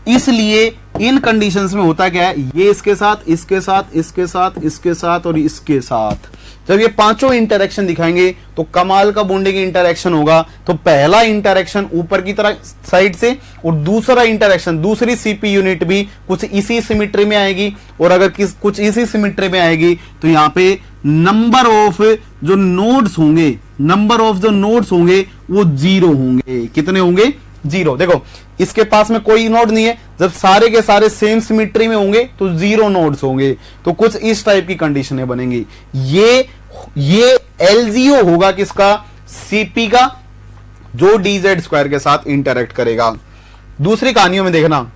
Speaker 1: इसलिए इन कंडीशंस में होता क्या है, ये इसके साथ, इसके साथ, इसके साथ, इसके साथ और इसके साथ जब ये पांचों इंटरेक्शन दिखाएंगे तो कमाल का बॉन्डिंग इंटरेक्शन होगा। तो पहला इंटरेक्शन ऊपर की तरह साइड से और दूसरा इंटरेक्शन, दूसरी सीपी यूनिट भी कुछ इसी सिमिट्री में आएगी। और अगर कुछ इसी सिमिट्री में आएगी तो यहाँ पे नंबर ऑफ जो नोड्स होंगे, नंबर ऑफ जो नोड्स होंगे वो 0 होंगे। कितने होंगे? 0। देखो, इसके पास में कोई नोड नहीं है, जब सारे के सारे सेम सिमिट्री में होंगे तो 0 नोड्स होंगे। तो कुछ इस टाइप की कंडीशनें बनेंगी। ये LGO होगा किसका? सीपी का, जो dz² के साथ इंटरेक्ट करेगा। दूसरी कहानियों में देखना,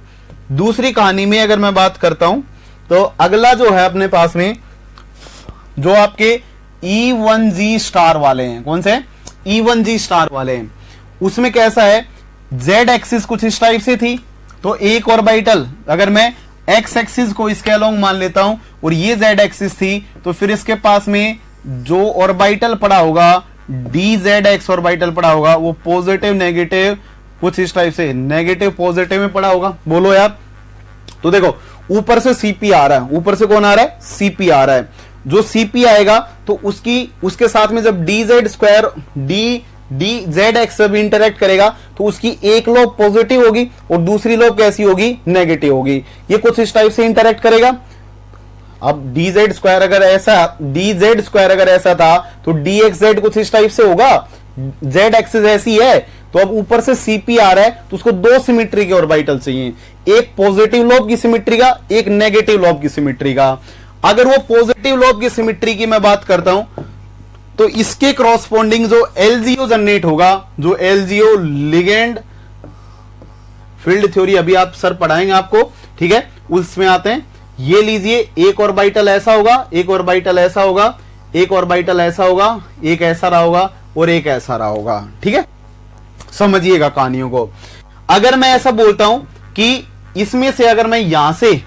Speaker 1: दूसरी कहानी में अगर मैं बात करता हूं तो अगला जो है अपने पास में जो आपके E1g* वाले हैं, कौन से? E1g* वाले हैं। उसमें कैसा है, z एक्सिस कुछ इस टाइप से थी, तो एक ऑर्बिटल अगर मैं x एक्सिस को इसके अलोंग मान लेता हूं और ये z एक्सिस थी, तो फिर इसके पास में जो ऑर्बिटल पड़ा होगा, dzx ऑर्बिटल पड़ा होगा, वो पॉजिटिव नेगेटिव कुछ इस टाइप से, नेगेटिव पॉजिटिव में पड़ा होगा। बोलो यार। तो देखो, ऊपर से सीपी आ रहा है, ऊपर से कौन आ रहा है? सीपी आ रहा है। जो सीपी आएगा तो उसके साथ में जब dz जब इंटरेक्ट करेगा तो उसकी एक लोब पॉजिटिव होगी और दूसरी लोब कैसी होगी? नेगेटिव होगी। ये कुछ इस टाइप से इंटरेक्ट करेगा। अब dz² अगर ऐसा था तो dxz कुछ इस टाइप से होगा। z एक्सिस ऐसी है, तो अब ऊपर से सीपी आ रहा है तो उसको 2 सिमिट्री के ऑर्बिटल चाहिए, एक पॉजिटिव लोब की सिमिट्री का, एक नेगेटिव लोब की सिमिट्री का। अगर वो पॉजिटिव लोब की सिमिट्री की मैं बात करता हूं तो इसके क्रॉसपोंडिंग जो LGO जनरेट होगा, जो LGO लिगेंड फील्ड थ्योरी अभी आप सर पढ़ाएंगे आपको, ठीक है। उसमें आते हैं, ये लीजिए एक ऑर्बिटल ऐसा होगा, एक ऑर्बिटल ऐसा होगा, एक ऑर्बिटल ऐसा होगा, एक ऐसा रहा होगा और एक ऐसा रहा होगा, ठीक है। समझिएगा कहानियों को। अगर मैं ऐसा बोलता हूं कि इसमें से अगर मैं यहां से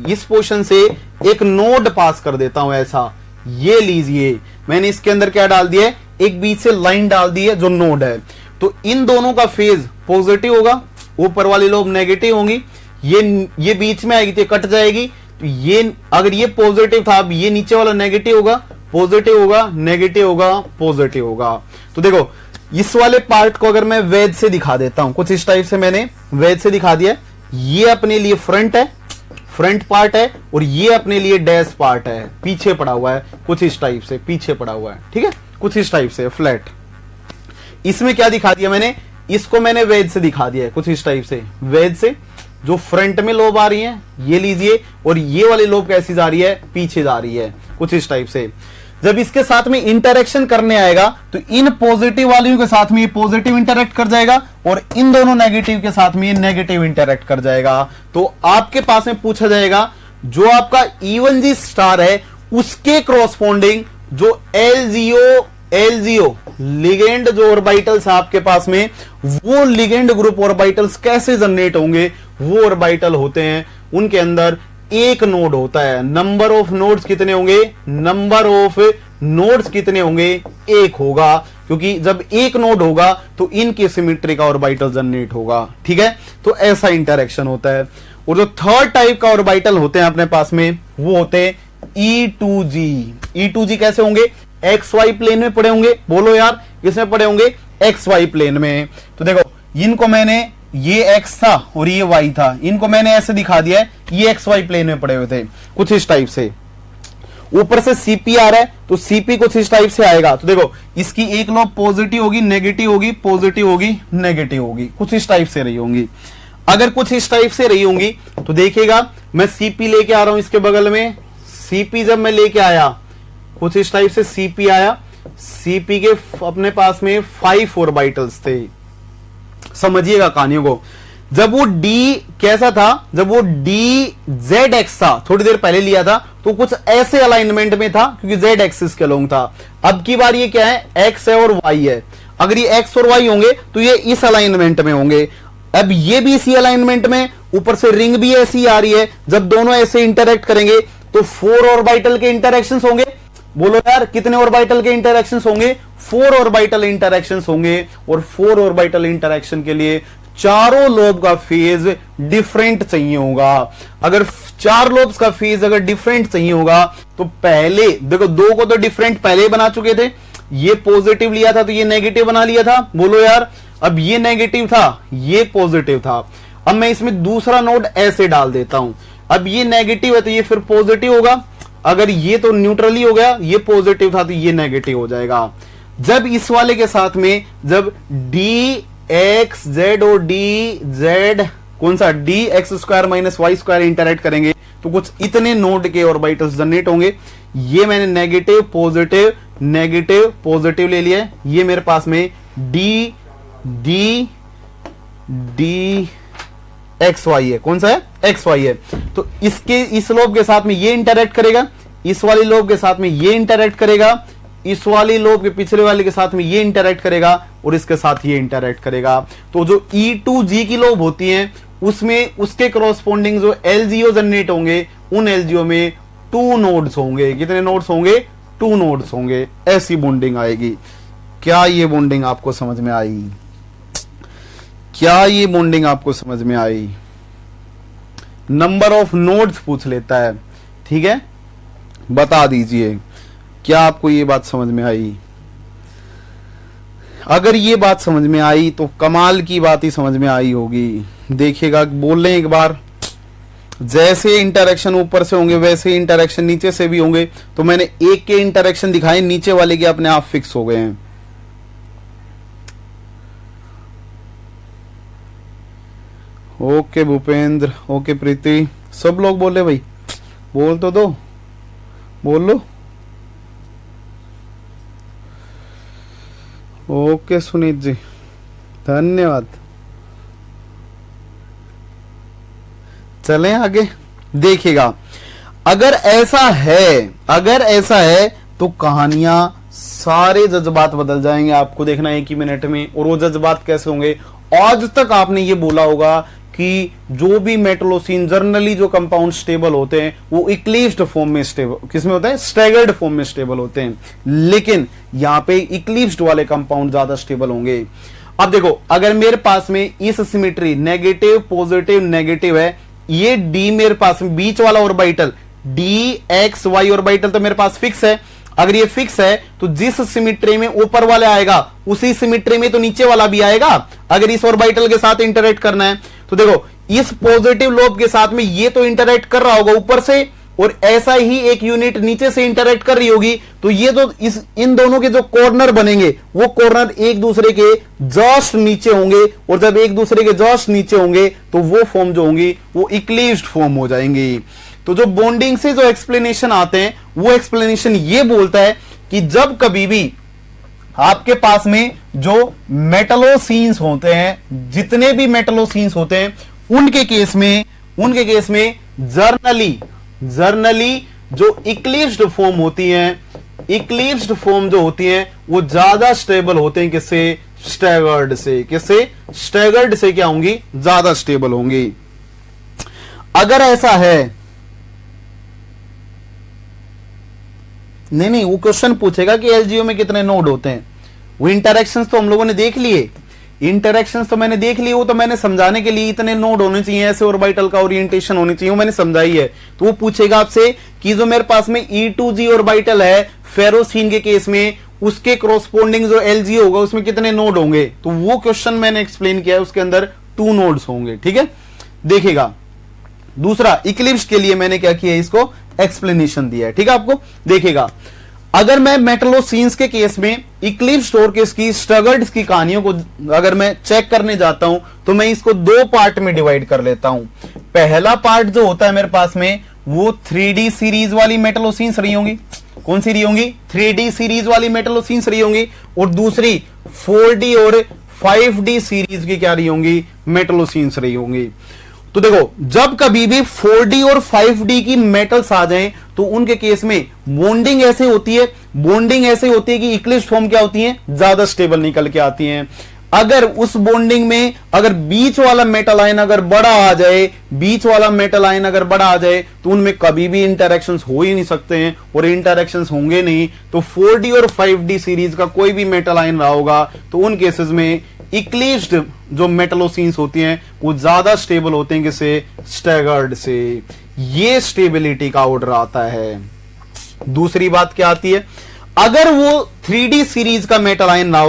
Speaker 1: इस पोर्शन से एक नोड पास कर देता हूं ऐसा, ये लीजिए मैंने इसके अंदर क्या डाल दिया है, एक बीच से लाइन डाल दी है जो नोड है, तो इन दोनों का फेज पॉजिटिव होगा, ऊपर वाली लोब नेगेटिव होंगी, ये बीच में आएगी तो कट जाएगी, तो ये अगर ये पॉजिटिव था, अब ये नीचे वाला नेगेटिव होगा, पॉजिटिव होगा, नेगेटिव होगा, पॉजिटिव होगा। तो देखो इस वाले पार्ट को अगर मैं वेज से दिखा देता हूं, कुछ इस टाइप से मैंने वेज से दिखा दिया, ये अपने लिए फ्रंट है, फ्रंट पार्ट है, और ये अपने लिए डैश पार्ट है, पीछे पड़ा हुआ है, कुछ इस टाइप से पीछे पड़ा हुआ है, ठीक है, कुछ इस टाइप से फ्लैट। इसमें क्या दिखा दिया मैंने, इसको मैंने वेज से दिखा दिया है, कुछ इस टाइप से वेज से, जो फ्रंट में लोब आ रही है ये लीजिए, और ये वाली लोब कैसी जा रही है, पीछे जा रही है, कुछ इस टाइप से। जब इसके साथ में इंटरेक्शन करने आएगा तो इन पॉजिटिव वालियों के साथ में ये पॉजिटिव इंटरेक्ट कर जाएगा, और इन दोनों नेगेटिव के साथ में ये नेगेटिव इंटरेक्ट कर जाएगा। तो आपके पास में पूछा जाएगा जो आपका E1G स्टार है उसके क्रॉसपोंडिंग जो एलजीओ लिगेंड जो ऑर्बिटल्स आपके पास में, वो लिगेंड ग्रुप ऑर्बिटल्स कैसे जनरेट होंगे, वो ऑर्बिटल होते हैं उनके अंदर एक नोड होता है। नंबर ऑफ नोड्स कितने होंगे, नंबर ऑफ नोड्स कितने होंगे, एक होगा, क्योंकि जब एक नोड होगा तो इनकी सिमेट्री का ऑर्बिटल जनरेट होगा, ठीक है। तो ऐसा इंटरेक्शन होता है। और जो थर्ड टाइप का ऑर्बिटल होते हैं अपने पास में, वो होते हैं E2G। E2G कैसे होंगे, XY प्लेन में पड़े होंगे, बोलो यार किसमें पड़े होंगे, XY प्लेन में। तो देखो इनको मैंने, ये X था और ये Y था, इनको मैंने ऐसे दिखा दिया है, ये XY प्लेन में पड़े हुए थे, कुछ इस टाइप से। ऊपर से CP आ रहा है तो CP कुछ इस टाइप से आएगा। तो देखो इसकी एक लोब पॉजिटिव होगी, नेगेटिव होगी, पॉजिटिव होगी, नेगेटिव होगी, कुछ इस टाइप से रही होंगी। अगर कुछ इस टाइप से रही होंगी तो देखिएगा मैं CP लेके आ रहा हूं इसके बगल में, CP जब मैं लेके आया कुछ इस टाइप से CP आया, CP के अपने पास में 5 ऑर्बिटल्स थे। समझिएगा कहानियों को। जब वो D कैसा था, जब वो DZX था, थोड़ी देर पहले लिया था तो कुछ ऐसे अलाइनमेंट में था क्योंकि Z एक्सिस के लोग था। अब की बार ये क्या है, X है और Y है। अगर ये X और Y होंगे तो ये इस अलाइनमेंट में होंगे। अब ये भी इसी अलाइनमेंट में, ऊपर से रिंग भी ऐसी आ रही है। जब दोनों ऐसे इंटरेक्ट करेंगे तो 4 ऑर्बिटल के इंटरेक्शंस होंगे। बोलो यार कितने ऑर्बिटल के इंटरेक्शंस होंगे, 4 ऑर्बिटल इंटरेक्शंस होंगे। और 4 ऑर्बिटल इंटरेक्शन के लिए चारों लोब का फेज डिफरेंट चाहिए होगा। अगर 4 लोब्स का फेज अगर डिफरेंट चाहिए होगा तो पहले देखो 2 को तो डिफरेंट पहले ही बना चुके थे। ये पॉजिटिव लिया था तो ये नेगेटिव बना लिया था, बोलो यार। अब ये नेगेटिव था, ये पॉजिटिव था। अब मैं इसमें दूसरा नोड ऐसे डाल देता हूं। अब ये नेगेटिव है तो ये फिर पॉजिटिव होगा। अगर ये तो न्यूट्रली हो गया, ये पॉजिटिव था तो ये नेगेटिव हो जाएगा। जब इस वाले के साथ में जब DXZ और DZ कौन सा DX² माइनस Y² इंटरेक्ट करेंगे तो कुछ इतने नोड के ऑर्बिटल्स जनरेट होंगे। ये मैंने नेगेटिव पॉजिटिव नेगेटिव पॉजिटिव ले लिया है। ये मेरे पास में DXY है, कौन सा है, XY है। तो इसके इस लोब के साथ में ये इंटरेक्ट करेगा, इस वाली लोब के साथ में ये इंटरेक्ट करेगा, इस वाली लोब के पिछले वाले के साथ में ये इंटरेक्ट करेगा और इसके साथ ये इंटरेक्ट करेगा। तो जो E2G की लोब होती है उसमें उसके कॉरस्पॉन्डिंग जो LGO जनरेट होंगे, उन LGO में 2 नोड्स होंगे। कितने नोड्स होंगे, 2 नोड्स होंगे। ऐसी बॉन्डिंग आएगी। क्या ये बॉन्डिंग आपको समझ में आई, क्या ये बॉन्डिंग आपको समझ में आई। नंबर ऑफ नोड्स पूछ लेता है, ठीक है, बता दीजिए क्या आपको ये बात समझ में आई। अगर ये बात समझ में आई तो कमाल की बात ही समझ में आई होगी। देखिएगा, बोल लें एक बार, जैसे इंटरेक्शन ऊपर से होंगे वैसे इंटरेक्शन नीचे से भी होंगे। तो मैंने एक के इंटरेक्शन दिखाए, नीचे वाले के अपने आप फिक्स हो गए हैं। ओके भूपेंद्र, ओके प्रीति, सब लोग बोले भाई, बोल तो दो, बोल लो। ओके सुनीत जी, धन्यवाद। चलें आगे, देखिएगा। अगर ऐसा है तो कहानियां, सारे जज्बात बदल जाएंगे, आपको देखना है एक ही मिनट में। और वो जज्बात कैसे होंगे? आज तक आपने ये बोला होगा कि जो भी मेटलोसिन जर्नली जो कंपाउंड स्टेबल होते हैं वो इक्लिप्स्ड फॉर्म में स्टेबल, किसमें होते हैं? स्टैगर्ड फॉर्म में स्टेबल होते हैं। लेकिन यहां पे इक्लिप्स्ड वाले कंपाउंड ज्यादा स्टेबल होंगे। अब देखो, अगर मेरे पास में इस सिमेट्री नेगेटिव पॉजिटिव नेगेटिव है, ये डी मेरे पास में बीच वाला orbital D X Y orbital तो मेरे पास फिक्स है। अगर ये फिक्स है तो जिस सिमेट्री में ऊपर वाला आएगा उसी सिमेट्री में तो नीचे वाला भी आएगा। अगर इस ऑर्बिटल के साथ इंटरेक्ट करना है तो देखो, इस पॉजिटिव लोब के साथ में ये तो इंटरेक्ट कर रहा होगा ऊपर से, और ऐसा ही एक यूनिट नीचे से इंटरेक्ट कर रही होगी। तो ये जो इन दोनों के जो कॉर्नर बनेंगे वो कॉर्नर एक दूसरे के जस्ट नीचे होंगे, और जब एक दूसरे के जस्ट नीचे होंगे तो वो फॉर्म जो होंगी वो इक्लिप्स्ड फॉर्म हो जाएंगी। तो जो बॉन्डिंग से जो एक्सप्लेनेशन आते हैं वो एक्सप्लेनेशन ये बोलता है कि जब कभी भी आपके पास में जो मेटलोसीन्स होते हैं, जितने भी मेटलोसीन्स होते हैं, उनके केस में जर्नली जो इक्लिप्स्ड फॉर्म होती हैं, इक्लिप्स्ड फॉर्म जो होती हैं वो ज्यादा स्टेबल होते हैं। किससे? स्टैगर्ड से। किससे? स्टैगर्ड से क्या होंगी? ज्यादा स्टेबल होंगी। अगर ऐसा है, नहीं, वो क्वेश्चन पूछेगा कि एलजीओ में कितने नोड होते हैं। वो इंटरेक्शंस तो हम लोगों ने देख लिए, इंटरेक्शंस तो मैंने देख लिए, वो तो मैंने समझाने के लिए इतने नोड होने चाहिए, ऐसे ऑर्बिटल का ओरिएंटेशन होनी चाहिए, वो मैंने समझाई है। तो वो पूछेगा आपसे कि जो मेरे पास में E2G ऑर्बिटल है फेरोसीन के केस में, उसके कोरोस्पोंडिंग जो एलजीओ होगा उसमें कितने नोड होंगे। तो वो क्वेश्चन मैंने एक्सप्लेन किया है, उसके अंदर 2 नोड्स होंगे। ठीक है, देखिएगा। दूसरा, इक्लिप्स के लिए मैंने क्या किया, इसको एक्सप्लेनेशन दिया है। ठीक है, आपको देखिएगा। अगर मैं मेटलोसीन्स के केस में इक्लिप्स्ड और की स्टगर्ड की कहानियों को अगर मैं चेक करने जाता हूं तो मैं इसको 2 पार्ट में डिवाइड कर लेता हूं। पहला पार्ट जो होता है मेरे पास में वो 3D सीरीज वाली मेटलोसीन्स रही होंगी। कौन सी रही होंगी? 3D सीरीज वाली मेटलोसीन्स रही होंगी। और दूसरी 4D और 5D सीरीज की क्या रही होंगी? मेटलोसीन्स रही होंगी। तो देखो, जब कभी भी 4D और 5D की मेटल्स आ जाएं तो उनके केस में बॉन्डिंग ऐसे होती है, कि इक्लिप्स्ड फॉर्म क्या होती है? ज्यादा स्टेबल निकल के आती हैं। अगर उस बॉन्डिंग में अगर बीच वाला मेटल आयन अगर बड़ा आ जाए, तो उनमें कभी भी इंटरेक्शंस हो ही नहीं सकते हैं, और इंटरेक्शंस होंगे नहीं तो 4D और 5D सीरीज का कोई भी मेटल आयन रहा होगा तो उन केसेस में इक्लिप्स्ड जो मेटलोसीन्स होती हैं वो ज्यादा स्टेबल होते हैं। किससे? स्टैगर्ड से। ये स्टेबिलिटी का ऑर्डर आता है। दूसरी बात क्या आती है? अगर वो 3D सीरीज का मेटल आयन रहा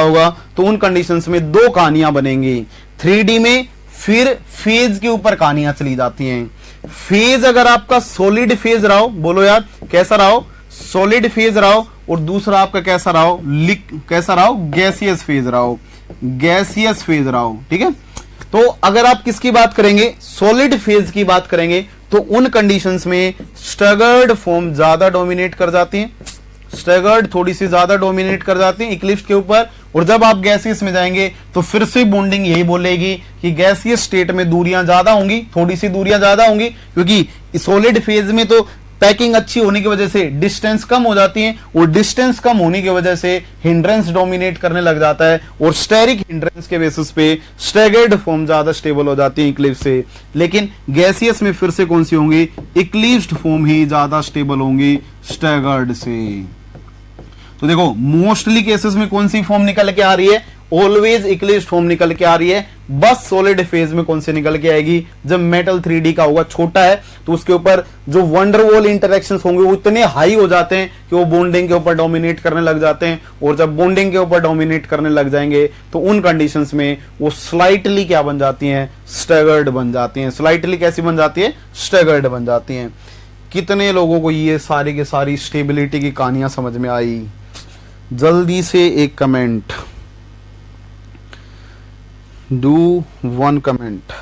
Speaker 1: होगा, तो उन कंडीशंस में 2 कहानियां बनेंगी। 3D में फिर फेज के ऊपर कहानियां चली जाती हैं। फेज अगर आपका सॉलिड फेज रहा हो, बोलो यार कैसा रहा हो? सॉलिड फेज रहा हो। और दूसरा आपका कैसा रहा हो? गैसियस फेज रहा हो। ठीक है, तो अगर आप किसकी बात करेंगे? सॉलिड फेज की बात करेंगे, तो उन कंडीशंस में स्टैगर्ड फॉर्म ज्यादा डोमिनेट कर जाती है, थोड़ी सी ज्यादा डोमिनेट कर जाती है इक्लिप्स के ऊपर। और जब आप गैसियस में जाएंगे तो फिर से बॉन्डिंग यही बोलेगी कि गैसियस स्टेट में दूरियां ज्यादा होंगी, थोड़ी सी दूरियां ज्यादा होंगी, क्योंकि सॉलिड फेज में तो पैकिंग अच्छी होने की वजह से डिस्टेंस कम हो जाती है, और डिस्टेंस कम होने की वजह से हिंड्रेंस डोमिनेट करने लग जाता है, और स्टेरिक हिंड्रेंस के बेसिस पे स्टैगर्ड फॉर्म ज्यादा स्टेबल हो जाती है इक्लिप्स से। लेकिन गैसियस में फिर से कौन सी होंगी? इक्लिप्स्ड फॉर्म ही ज्यादा स्टेबल होंगी स्टैगर्ड से। तो देखो, मोस्टली केसेस में कौन सी फॉर्म निकल के आ रही है? ऑलवेज इक्लिप्स्ड फॉर्म निकल के आ रही है। बस सॉलिड फेज में कौन से निकल के आएगी? जब मेटल 3D का होगा, छोटा है, तो उसके ऊपर जो वंडरवॉल इंटरेक्शंस होंगे वो इतने हाई हो जाते हैं कि वो बॉन्डिंग के ऊपर डोमिनेट करने लग जाते हैं। और जब बॉन्डिंग के ऊपर डोमिनेट करने लग जाएंगे तो उन कंडीशंस में वो स्लाइटली क्या बन जाती हैं? स्टैगर्ड बन जाती हैं। स्लाइटली कैसी बन जाती है? स्टैगर्ड बन जाती हैं। कितने लोगों को ये सारी के सारी स्टेबिलिटी की कहानियां समझ में आई? जल्दी से एक कमेंट, डू 1 कमेंट।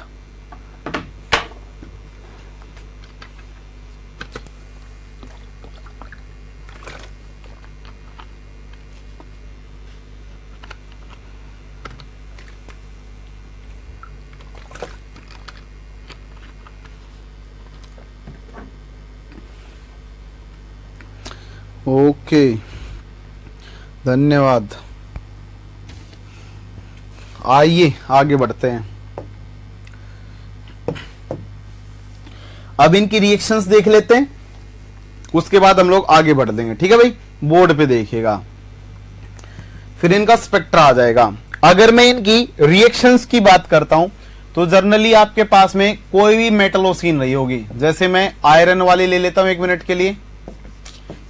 Speaker 1: ओके, धन्यवाद। आइए आगे बढ़ते हैं। अब इनकी रिएक्शंस देख लेते हैं, उसके बाद हम लोग आगे बढ़ देंगे। ठीक है भाई, बोर्ड पे देखिएगा, फिर इनका स्पेक्ट्रा आ जाएगा। अगर मैं इनकी रिएक्शंस की बात करता हूं तो जनरली आपके पास में कोई भी मेटलोसीन रही होगी। जैसे मैं आयरन वाली ले लेता हूं 1 मिनट के लिए,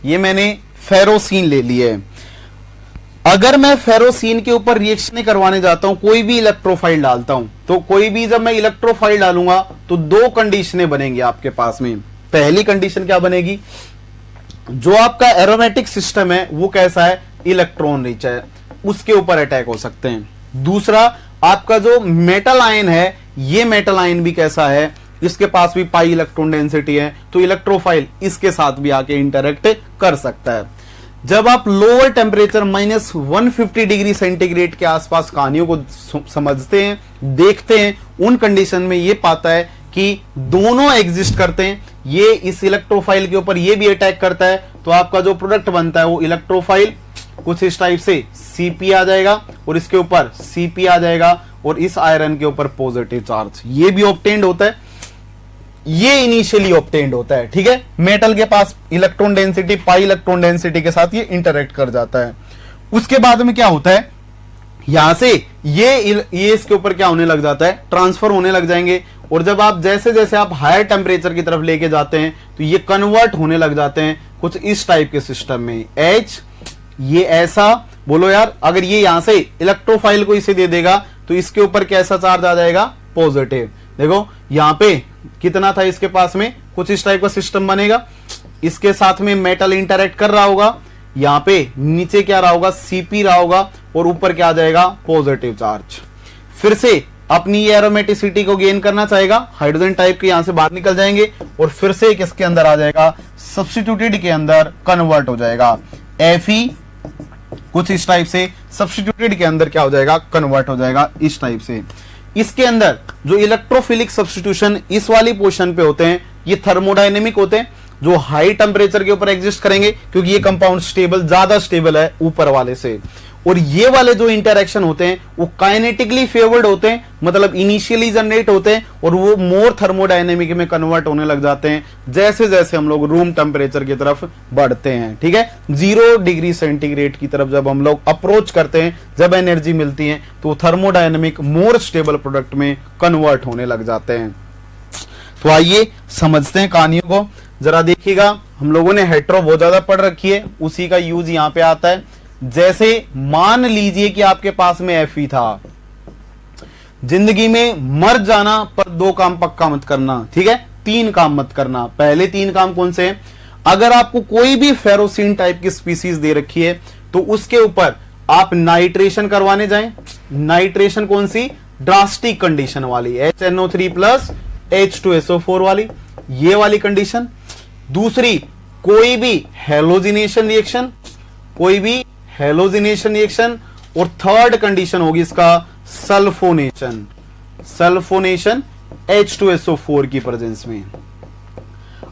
Speaker 1: ये मैंने फेरोसीन ले ली है। अगर मैं फेरोसीन के ऊपर रिएक्शन करवाने जाता हूं, कोई भी इलेक्ट्रोफाइल डालता हूं, तो कोई भी जब मैं इलेक्ट्रोफाइल डालूंगा तो 2 कंडीशनें बनेंगी आपके पास में। पहली कंडीशन क्या बनेगी, जो आपका एरोमेटिक सिस्टम है वो कैसा है, इलेक्ट्रॉन रिच है, उसके ऊपर अटैक हो सकते हैं। दूसरा, आपका जो मेटल आयन है, ये मेटल आयन भी कैसा है, इसके पास भी पाई इलेक्ट्रॉन डेंसिटी है, तो इलेक्ट्रोफाइल इसके साथ भी आके इंटरेक्ट कर सकता है। जब आप लोअर टेम्परेचर -150 डिग्री सेंटीग्रेड के आसपास कहानियों को समझते हैं, देखते हैं, उन कंडीशन में ये पाता है कि दोनों एग्जिस्ट करते हैं। ये इस इलेक्ट्रोफाइल के ऊपर ये भी अटैक करता है, तो आपका जो प्रोडक्ट बनता है वो इलेक्ट्रोफाइल कुछ इस टाइप से Cp आ जाएगा और इसके ऊपर Cp आ जाएगा और इस आयरन के ऊपर पॉजिटिव चार्ज, ये भी ऑब्टेन्ड होता है, ये इनिशियली ऑब्टेन्ड होता है। ठीक है, मेटल के पास electron density pi electron density के साथ ये इंटरेक्ट कर जाता है। उसके बाद में क्या होता है, यहां से ये इसके ऊपर क्या होने लग जाता है, ट्रांसफर होने लग जाएंगे। और जब आप जैसे जैसे आप हायर टेम्परेचर की तरफ लेके जाते हैं तो ये कन्वर्ट होने लग जाते हैं कुछ इस टाइप के सिस्टम में। H ये ऐसा बोलो यार, अगर ये यहां से इलेक्ट्रोफाइल को इसे दे देगा तो इसके ऊपर कैसा चार्ज आ जाएगा, पॉजिटिव। देखो यहां पे कितना था इसके पास में, कुछ इस टाइप का सिस्टम बनेगा, इसके साथ में मेटल इंटरेक्ट कर रहा होगा, यहां पे नीचे क्या रहा होगा, Cp रहा होगा और ऊपर क्या आ जाएगा, पॉजिटिव चार्ज। फिर से अपनी ये एरोमेटिसिटी को गेन करना चाहेगा, हाइड्रोजन टाइप के यहां से बाहर निकल जाएंगे और फिर से किसके अंदर आ जाएगा, सब्स्टिट्यूटेड के अंदर कन्वर्ट हो जाएगा। Fe कुछ इस टाइप से सब्स्टिट्यूटेड के अंदर क्या हो जाएगा, कन्वर्ट हो जाएगा इस टाइप से। इसके अंदर जो इलेक्ट्रोफिलिक सब्स्टिट्यूशन इस वाली पोर्शन पे होते हैं, ये थर्मोडायनेमिक होते हैं, जो हाई टेम्परेचर के ऊपर एग्जिस्ट करेंगे, क्योंकि ये कंपाउंड स्टेबल, ज्यादा स्टेबल है ऊपर वाले से। और ये वाले जो इंटरेक्शन होते हैं वो काइनेटिकली फेवर्ड होते हैं, मतलब इनिशियली जनरेट होते हैं और वो मोर थर्मोडायनेमिक में कन्वर्ट होने लग जाते हैं जैसे जैसे हम लोग रूम टेम्परेचर की तरफ बढ़ते हैं। ठीक है, 0 डिग्री सेंटीग्रेड की तरफ जब हम लोग अप्रोच करते हैं, जब एनर्जी मिलती है तो थर्मोडायनेमिक मोर स्टेबल प्रोडक्ट में कन्वर्ट होने लग जाते हैं। तो आइए समझते हैं कहानियों को, जरा देखिएगा। हम लोगों ने हेट्रो बहुत ज्यादा पढ़ रखी है, उसी का यूज यहां पे आता है। जैसे मान लीजिए कि आपके पास में Fe था, जिंदगी में मर जाना पर 2 काम पक्का मत करना। ठीक है, 3 काम मत करना। पहले 3 काम कौन से हैं, अगर आपको कोई भी फेरोसिन टाइप की स्पीसीज दे रखी है तो उसके ऊपर आप नाइट्रेशन करवाने जाएं। नाइट्रेशन कौन सी, ड्रास्टिक कंडीशन वाली, HNO3 प्लस H2SO4 वाली, ये वाली कंडीशन। दूसरी, कोई भी हेलोजिनेशन रिएक्शन, कोई भी हेलोजिनेशन रिएक्शन। और थर्ड कंडीशन होगी इसका सल्फोनेशन, सल्फोनेशन H2SO4 की प्रेजेंस में।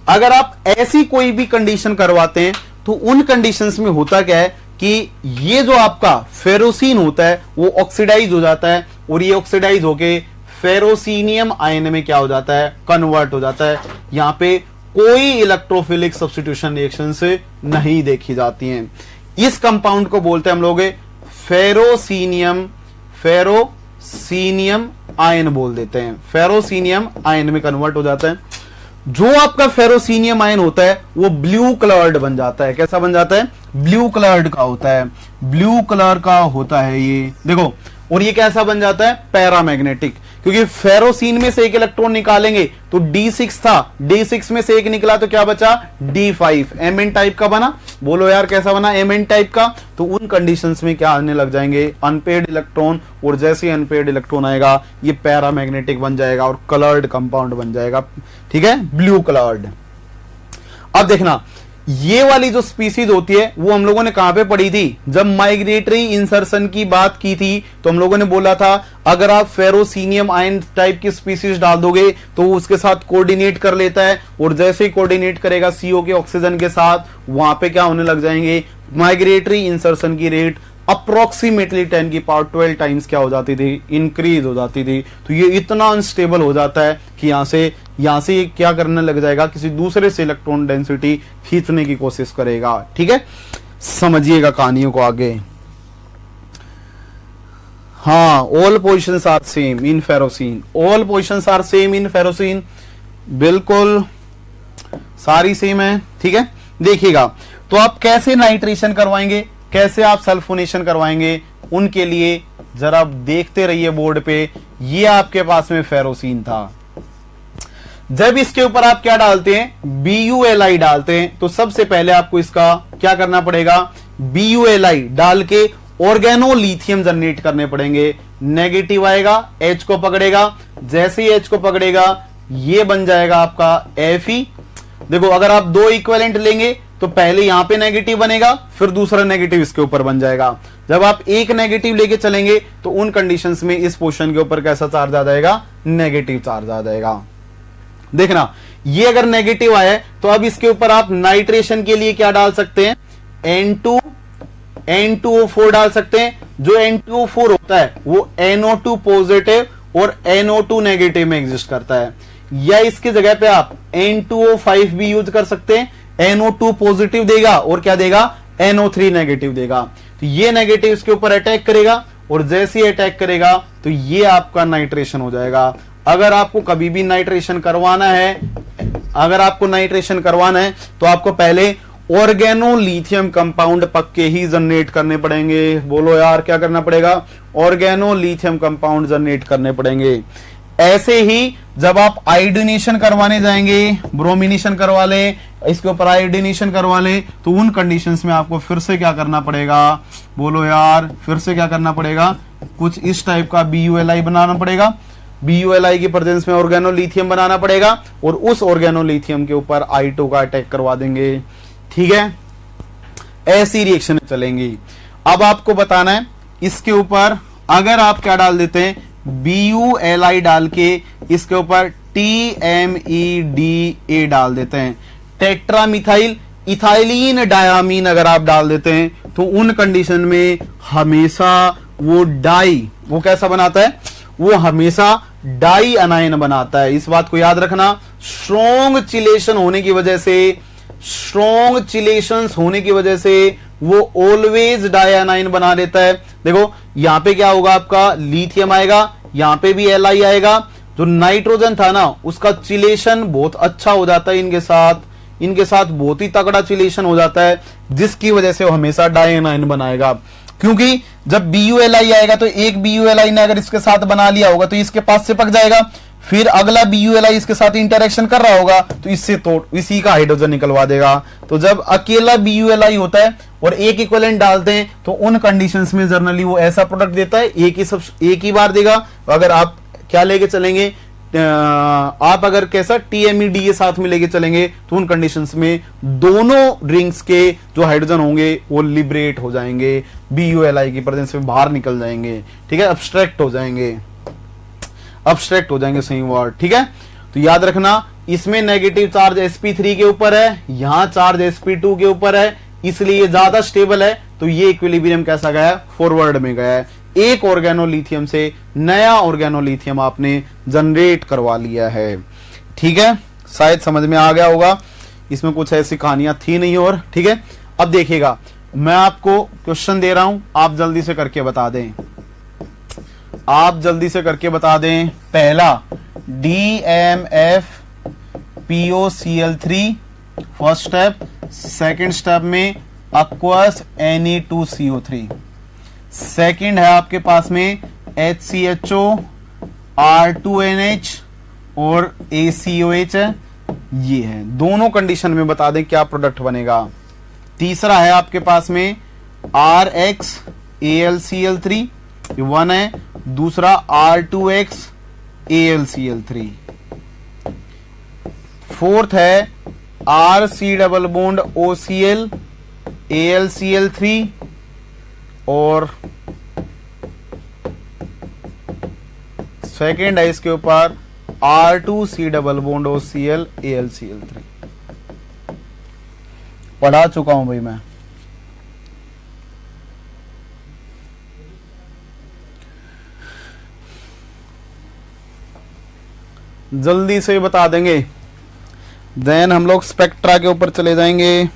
Speaker 1: अगर आप ऐसी कोई भी कंडीशन करवाते हैं तो उन कंडीशंस में होता क्या है कि ये जो आपका फेरोसिन होता है वो ऑक्सीडाइज हो जाता है और ये ऑक्सीडाइज होके फेरोसीनियम आयन में क्या हो जाता है, कन्वर्ट हो जाता है। यहां पे कोई इलेक्ट्रोफिलिक सब्स्टिट्यूशन रिएक्शन से नहीं देखी जाती हैं। इस कंपाउंड को बोलते हैं हम लोग फेरोसीनियम, फेरोसीनियम आयन बोल देते हैं, फेरोसीनियम आयन में कन्वर्ट हो जाता है। जो आपका फेरोसीनियम आयन होता है वो ब्लू कलर्ड बन जाता है। कैसा बन जाता है, ब्लू कलर्ड का होता है, ब्लू कलर का होता है ये, देखो। और ये कैसा बन जाता है, पैरामैग्नेटिक, क्योंकि फेरोसिन में से एक इलेक्ट्रॉन निकालेंगे तो D6 था, D6 में से एक निकला तो क्या बचा, D5, Mn टाइप का बना। बोलो यार कैसा बना, Mn टाइप का। तो उन कंडीशंस में क्या आने लग जाएंगे, अनपेड इलेक्ट्रॉन, और जैसे ही अनपेड इलेक्ट्रॉन आएगा ये पैरामैग्नेटिक बन जाएगा और कलर्ड कंपाउंड बन जाएगा। ठीक है, ब्लू कलर्ड। अब देखना, ये वाली जो स्पीसीज होती है वो हम लोगों ने कहां पे पढ़ी थी? जब माइग्रेटरी इंसर्शन की बात की थी तो हम लोगों ने बोला था अगर आप फेरोसीनियम आयन टाइप की स्पीसीज डाल दोगे तो वो उसके साथ कोऑर्डिनेट कर लेता है, और जैसे ही कोऑर्डिनेट करेगा CO के ऑक्सीजन के साथ, वहां पे क्या होने लग जाएंगे, माइग्रेटरी इंसर्शन की रेट अप्रोक्सीमेटली 10 की पावर 12 टाइम्स क्या हो जाती थी, इंक्रीज हो जाती थी। तो ये इतना अनस्टेबल हो जाता है कि यहां से क्या करने लग जाएगा, किसी दूसरे से इलेक्ट्रॉन डेंसिटी खींचने की कोशिश करेगा। ठीक है, समझिएगा कहानियों को आगे। हाँ, all positions are same in ferrocene, all positions are same in ferrocene, बिल्कुल सारी सेम है। ठीक है, देखिएगा तो आप कैसे नाइट्रेशन करवाएंगे, कैसे आप सल्फोनेशन करवाएंगे, उनके लिए जरा देखते रहिए बोर्ड पे। ये आपके पास में फेरोसिन था। जब इसके ऊपर आप क्या डालते हैं, BuLi डालते हैं, तो सबसे पहले आपको इसका क्या करना पड़ेगा, BuLi डाल के ऑर्गेनोलिथियम जनरेट करने पड़ेंगे। नेगेटिव आएगा, H को पकड़ेगा, जैसे ही H को पकड़ेगा ये बन जाएगा आपका Fe। देखो अगर आप दो इक्विवेलेंट लेंगे तो पहले यहां पे नेगेटिव बनेगा, फिर दूसरा नेगेटिव इसके ऊपर बन जाएगा। जब आप एक नेगेटिव लेके चलेंगे तो उन कंडीशंस में इस पोर्शन के ऊपर कैसा चार्ज आ जाएगा, नेगेटिव चार्ज आ जाएगा। देखना ये अगर नेगेटिव आया है तो अब इसके ऊपर आप नाइट्रेशन के लिए क्या डाल सकते हैं, N2O4 डाल सकते हैं। जो N2O4 होता है वो NO2 पॉजिटिव और NO2 नेगेटिव में एग्जिस्ट करता है, या इसकी जगह पे आप N2O5 भी यूज कर सकते हैं। NO2 पॉजिटिव देगा और क्या देगा, NO3 नेगेटिव देगा। तो ये नेगेटिव इसके ऊपर अटैक करेगा, और जैसे ही अटैक करेगा तो ये आपका नाइट्रेशन हो जाएगा। अगर आपको कभी भी नाइट्रेशन करवाना है, तो आपको पहले ऑर्गेनोलिथियम कंपाउंड पक्के ही जनरेट करने पड़ेंगे। बोलो यार क्या करना पड़ेगा, ऑर्गेनोलिथियम कंपाउंड जनरेट करने पड़ेंगे। ऐसे ही जब आप आयोडीनेशन करवाने जाएंगे, ब्रोमिनेशन करवा ले, इसके ऊपर आयोडीनेशन करवा ले, तो उन कंडीशंस में आपको फिर से क्या करना पड़ेगा, बोलो यार फिर से क्या करना पड़ेगा, कुछ इस टाइप का BuLi बनाना पड़ेगा। BuLi की प्रेजेंस में ऑर्गेनोलिथियम बनाना पड़ेगा, और उस ऑर्गेनोलिथियम के ऊपर I2 का अटैक करवा देंगे। ठीक है, ऐसी रिएक्शन चलेंगी। अब आपको बताना है इसके ऊपर अगर आप क्या डाल देते हैं, BuLi डाल के इसके ऊपर TMEDA डाल देते हैं, टेट्रामिथाइल इथाइलिन डायामीन अगर आप डाल देते हैं, तो उन कंडीशन में हमेशा वो वो कैसा बनाता है, वो हमेशा डाई अनायन बनाता है। इस बात को याद रखना। स्ट्रॉन्ग चिलेशन होने की वजह से वो ऑलवेज डाई अनायन बना देता है। देखो यहां पे क्या होगा, आपका लिथियम आएगा, यहां पे भी Li आएगा। जो नाइट्रोजन था ना उसका चिलेशन बहुत अच्छा हो जाता है, इनके साथ बहुत ही तगड़ा चिलेशन हो जाता है, जिसकी वजह से वो हमेशा डाई अनायन बनाएगा। क्योंकि जब BuLi आएगा तो एक BuLi ने अगर इसके साथ बना लिया होगा तो इसके पास से पक जाएगा, फिर अगला BuLi इसके साथ इंटरेक्शन कर रहा होगा तो इससे तो इसी का हाइड्रोजन निकलवा देगा। तो जब अकेला BuLi होता है और एक इक्विवेलेंट डालते हैं तो उन कंडीशंस में जनरली वो ऐसा प्रोडक्ट देता है, एक ही बार देगा। अगर आप क्या लेके चलेंगे, आप अगर कैसा TMEDA साथ में लेके चलेंगे तो उन कंडीशंस में दोनों रिंग्स के जो हाइड्रोजन होंगे वो लिबरेट हो जाएंगे, BuLi की प्रेजेंस में बाहर निकल जाएंगे। ठीक है, अब्स्ट्रैक्ट हो जाएंगे, सही वर्ड। ठीक है, तो याद रखना इसमें नेगेटिव चार्ज sp3 के ऊपर है, यहां चार्ज sp2 के ऊपर है, इसलिए ज्यादा स्टेबल है। तो ये इक्विलिब्रियम कैसा गया, फॉरवर्ड में गया है। एक ऑर्गेनोलिथियम से नया ऑर्गेनोलिथियम आपने जनरेट करवा लिया है। ठीक है, शायद समझ में आ गया होगा, इसमें कुछ ऐसी कहानियां थी नहीं। और ठीक है, अब देखिएगा मैं आपको क्वेश्चन दे रहा हूं, आप जल्दी से करके बता दें। पहला DMFPOCl3 first step, second step में aqueous Ne2CO3, सेकंड है आपके पास में HCHO R2NH और ACOH है, ये है। दोनों कंडीशन में बता दें क्या प्रोडक्ट बनेगा। तीसरा है आपके पास में RxAlCl3, ये 1 है। दूसरा R2xAlCl3। फोर्थ है R C double bond OCl AlCl3 और सेकेंड है इसके ऊपर R2C double bond OCl AlCl3। पढ़ा चुका हूं भाई मैं। जल्दी से बता देंगे। देन हम लोग स्पेक्ट्रा के ऊपर चले जाएंगे।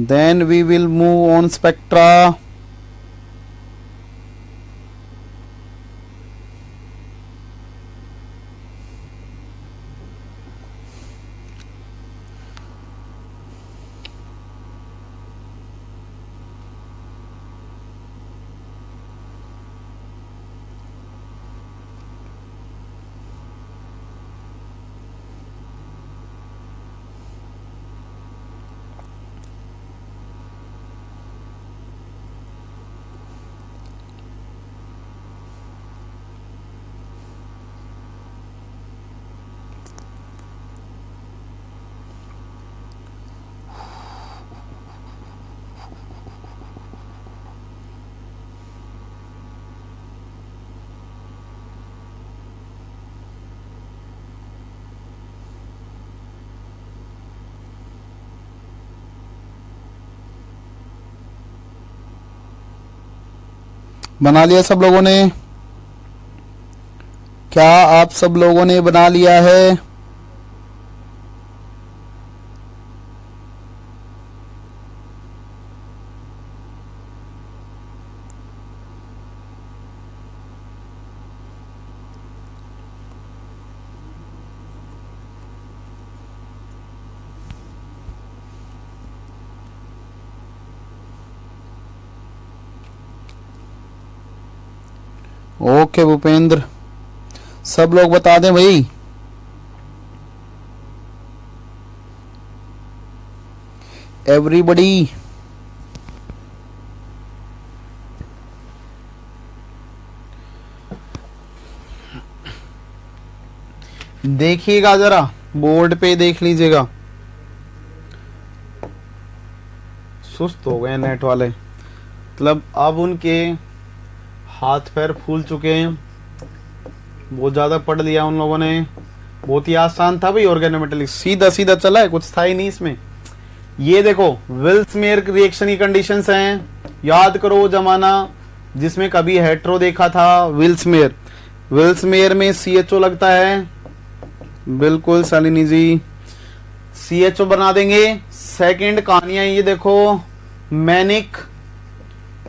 Speaker 1: Then we will move on spectra. बना लिया सब लोगों ने? क्या आप सब लोगों ने बना लिया है? ओके भूपेंद्र, सब लोग बता दें भाई। एवरीबडी देखिएगा, जरा बोर्ड पे देख लीजिएगा। सुस्त हो गए नेट वाले, मतलब अब उनके हाथ पैर फूल चुके हैं, बहुत ज्यादा पढ़ लिया उन लोगों ने। बहुत ही आसान था भाई, ऑर्गेनोमेटेलिक सीधा सीधा चला है, कुछ था ही नहीं इसमें। ये देखो विल्समेयर रिएक्शन की कंडीशंस हैं। याद करो वो जमाना जिसमें कभी हेट्रो देखा था। विल्समेयर में CHO लगता है, बिल्कुल शालिनी जी, CHO बना देंगे। सेकंड कहानियां ये देखो,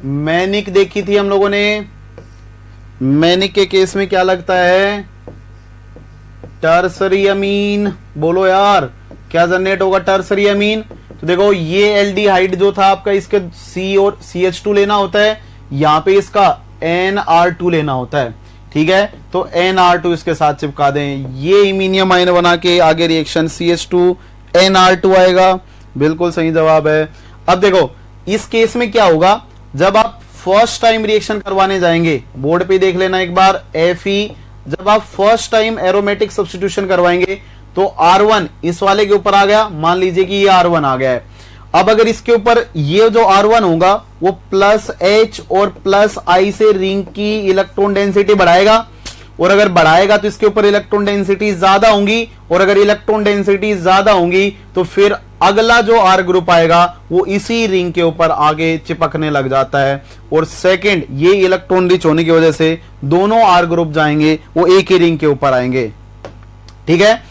Speaker 1: मैनिक देखी थी हम लोगों ने। मैनिक के केस में क्या लगता है? टर्सरी अमीन। बोलो यार, क्या जनरेट होगा टर्सरी अमीन? तो देखो ये एल्डिहाइड जो था आपका, इसके C और CH2 लेना होता है, यहां पे इसका NR2 लेना होता है। ठीक है, तो NR2 इसके साथ चिपका दें, ये इमीनियम आयन बना के आगे रिएक्शन CH2 NR2 आएगा। बिल्कुल सही जवाब है। अब देखो इस केस में क्या होगा, जब आप फर्स्ट टाइम रिएक्शन करवाने जाएंगे, बोर्ड पे देख लेना एक बार, Fe, जब आप फर्स्ट टाइम एरोमेटिक सब्स्टिट्यूशन करवाएंगे तो R1 इस वाले के ऊपर आ गया, मान लीजिए कि ये R1 आ गया है। अब अगर इसके ऊपर ये जो R1 होगा वो +H और +I से रिंग की इलेक्ट्रॉन डेंसिटी बढ़ाएगा, और अगर बढ़ाएगा तो इसके ऊपर इलेक्ट्रॉन डेंसिटी ज्यादा होंगी, और अगर इलेक्ट्रॉन डेंसिटी ज्यादा होंगी तो फिर अगला जो R ग्रुप आएगा वो इसी रिंग के ऊपर आगे चिपकने लग जाता है। और सेकंड, ये इलेक्ट्रॉन रिच होने की वजह से दोनों R ग्रुप जाएंगे वो एक ही रिंग के ऊपर आएंगे। ठीक है,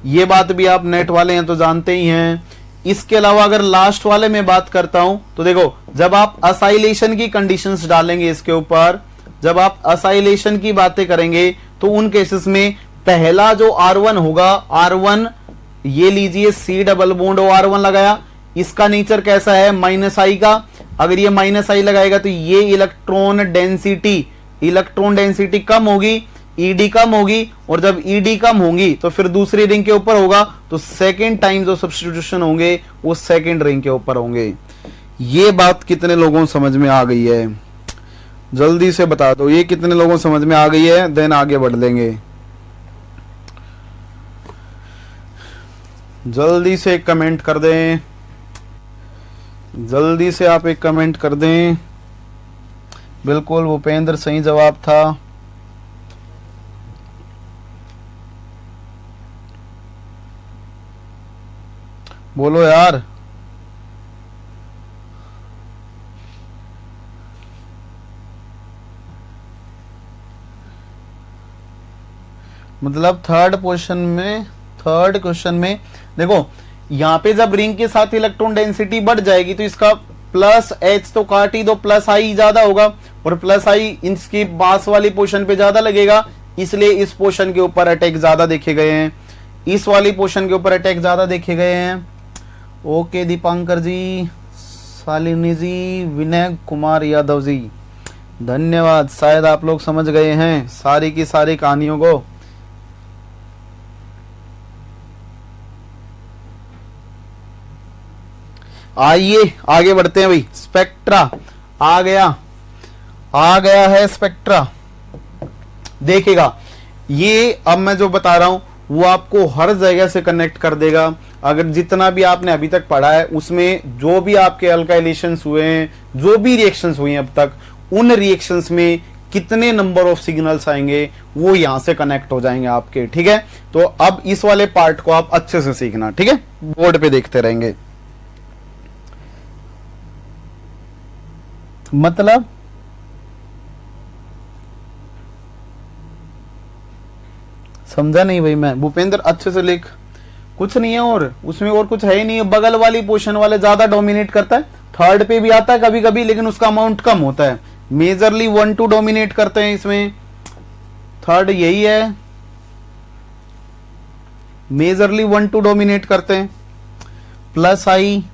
Speaker 1: ये बात भी आप नेट वाले हैं तो जानते ही हैं। इसके अलावा अगर लास्ट वाले में बात करता हूं तो देखो, जब आप असाइलेशन की कंडीशंस डालेंगे इसके ऊपर, जब आप असाइलेशन की बातें करेंगे तो उन केसेस में पहला जो R1 होगा, R1 ये लीजिए C डबल बॉन्ड R1 लगाया, इसका नेचर कैसा है? -I का। अगर ये -I लगाएगा तो ये इलेक्ट्रॉन डेंसिटी कम होगी, ED कम होगी, और जब ED कम होगी तो फिर दूसरी रिंग के ऊपर होगा, तो सेकेंड टाइम जो सब्स्टिट्यूशन होंगे वो सेकेंड रिंग के ऊपर होंगे। ये बात कितने लोगों को समझ में आ गई है? जल्दी से बता दो, ये कितने लोगों को समझ में आ गई है? देन आगे बढ़ लेंगे। जल्दी से एक कमेंट कर दें, जल्दी से आप एक कमेंट कर दें। बिल्कुल भूपेंद्र सही जवाब था। बोलो यार। मतलब थर्ड क्वेश्चन में देखो, यहां पे जब रिंग के साथ इलेक्ट्रॉन डेंसिटी बढ़ जाएगी तो इसका प्लस एच तो काट ही दो, प्लस आई ज्यादा होगा, और प्लस आई इसकी पास वाली पोर्शन पे ज्यादा लगेगा, इसलिए इस पोर्शन के ऊपर अटैक ज्यादा देखे गए हैं, इस वाली पोर्शन के ऊपर अटैक ज्यादा देखे गए हैं। ओके दीपांकर जी, शालिनी जी, विनय कुमार यादव जी, धन्यवाद। शायद आप लोग समझ गए हैं सारी की सारी कहानियों को। आइए आगे बढ़ते हैं भाई। स्पेक्ट्रा आ गया है स्पेक्ट्रा। देखिएगा, ये अब मैं जो बता रहा हूं वो आपको हर जगह से कनेक्ट कर देगा। अगर जितना भी आपने अभी तक पढ़ा है उसमें जो भी आपके अल्काइलेशंस हुए हैं, जो भी रिएक्शंस हुई हैं अब तक, उन रिएक्शंस में कितने नंबर ऑफ सिग्नल्स आएंगे वो यहां से कनेक्ट हो जाएंगे आपके। ठीक है, तो अब इस वाले पार्ट को आप अच्छे से सीखना। ठीक है, बोर्ड पे देखते रहेंगे। मतलब समझा नहीं भाई मैं। भूपेंद्र अच्छे से लिख। कुछ नहीं है और उसमें और कुछ है ही नहीं। बगल वाली पोर्शन वाले ज्यादा डोमिनेट करता है, थर्ड पे भी आता है कभी कभी, लेकिन उसका अमाउंट कम होता है। मेजरली 1-2 डोमिनेट करते हैं इसमें, थर्ड यही है, मेजरली 1-2 डोमिनेट करते हैं। प्लस आई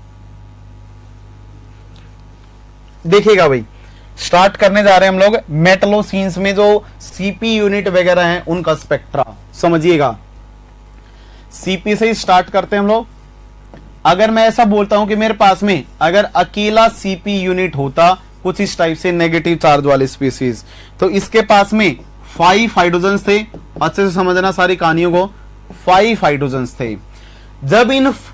Speaker 1: देखिएगा भाई, स्टार्ट करने जा रहे हैं हम लोग मेटलोसीन्स में जो सीपी यूनिट वगैरह हैं उनका स्पेक्ट्रा समझिएगा। सीपी से ही स्टार्ट करते हैं हम लोग। अगर मैं ऐसा बोलता हूं कि मेरे पास में अगर अकेला सीपी यूनिट होता कुछ इस टाइप से नेगेटिव चार्ज वाले स्पीसीज, तो इसके पास में 5 हाइड्रोजन्स थे। अच्छे से समझना सारी कहानियों को। 5 हाइड्रोजन्स थे। जब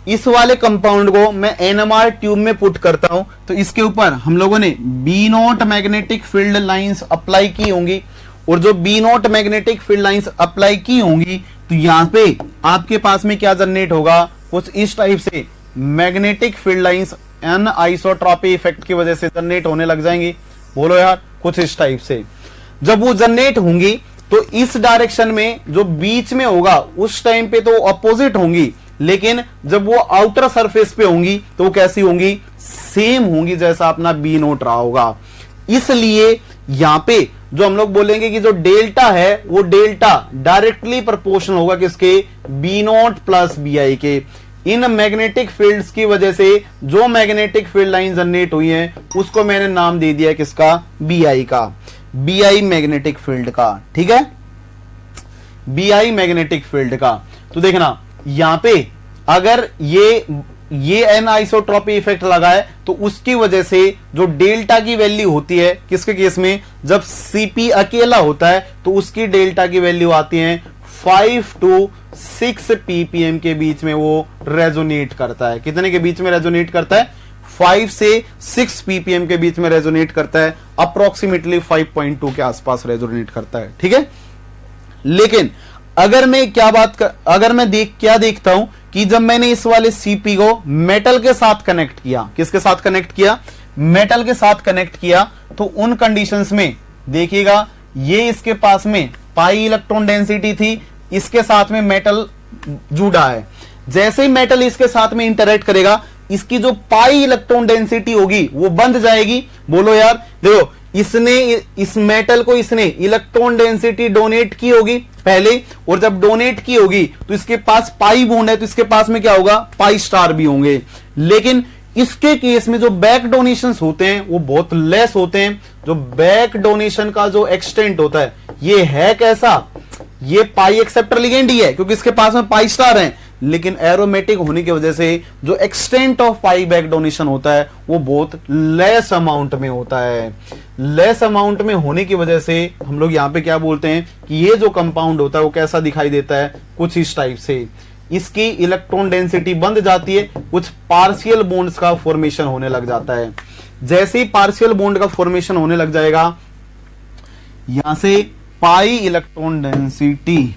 Speaker 1: इस वाले कंपाउंड को मैं एनएमआर ट्यूब में पुट करता हूं तो इसके ऊपर हम लोगों ने B nought magnetic field lines apply की होंगी, और जो B nought magnetic field lines apply की होंगी तो यहां पे आपके पास में क्या जनरेट होगा, कुछ इस टाइप से magnetic field lines anisotropy effect की वजह से जनरेट होने लग जाएंगी। बोलो यार, कुछ इस टाइप से जब वो जनरेट होंगी तो इस डायरेक्शन में जो बीच में होगा उस टाइम पे तो अपोजिट होंगी, लेकिन जब वो आउटर सरफेस पे होंगी तो वो कैसी होंगी, सेम होंगी जैसा अपना बी नोट रहा होगा। इसलिए यहां पे जो हम लोग बोलेंगे कि जो डेल्टा है वो डेल्टा डायरेक्टली प्रोपोर्शनल होगा किसके, B naught plus B I के। इन मैग्नेटिक फील्ड्स की वजह से जो मैग्नेटिक फील्ड लाइन जनरेट हुई है उसको मैंने नाम दे दिया किसका, बी आई का, बी आई मैग्नेटिक फील्ड का। ठीक है, बी आई मैग्नेटिक फील्ड का। तो देखना यहां पे अगर ये एन आइसोट्रॉपी इफेक्ट लगा है तो उसकी वजह से जो डेल्टा की वैल्यू होती है किसके केस में, जब सीपी अकेला होता है तो उसकी डेल्टा की वैल्यू आती है 5 to 6 ppm के बीच में वो रेजोनेट करता है। कितने के बीच में रेजोनेट करता है, 5 से 6 ppm के बीच में रेजोनेट करता है। अप्रोक्सीमेटली 5.2 के आसपास रेजोनेट करता है। ठीक है, लेकिन अगर मैं क्या देखता हूं कि जब मैंने इस वाले सीपी को मेटल के साथ कनेक्ट किया, किसके साथ कनेक्ट किया, मेटल के साथ कनेक्ट किया, तो उन कंडीशंस में देखिएगा ये इसके पास में पाई इलेक्ट्रॉन डेंसिटी थी, इसके साथ में मेटल जुड़ा है। जैसे ही मेटल इसके साथ में इंटरेक्ट करेगा इसकी जो पाई इलेक्ट्रॉन डेंसिटी होगी वो बंध जाएगी। बोलो यार, देखो इसने इस मेटल को इसने इलेक्ट्रॉन डेंसिटी डोनेट की होगी पहले, और जब डोनेट की होगी तो इसके पास पाई बॉन्ड है तो इसके पास में क्या होगा, पाई स्टार भी होंगे। लेकिन इसके केस में जो बैक डोनेशंस होते हैं वो बहुत लेस होते हैं। जो बैक डोनेशन का जो एक्सटेंट होता है ये है कैसा, ये पाई एक्सेप्टर लिगेंड ही है क्योंकि इसके पास में पाई स्टार है, लेकिन एरोमेटिक होने की वजह से जो extent of pi back donation होता है वो बहुत लेस अमाउंट में होता है। लेस अमाउंट में होने की वजह से हम लोग यहां पे क्या बोलते हैं कि ये जो कंपाउंड होता है वो कैसा दिखाई देता है, कुछ इस टाइप से। इसकी इलेक्ट्रॉन डेंसिटी बंध जाती है, कुछ पार्शियल बॉन्ड्स का फॉर्मेशन होने लग जाता है। जैसे ही पार्शियल बॉन्ड का फॉर्मेशन होने लग जाएगा, यहां से पाई इलेक्ट्रॉन डेंसिटी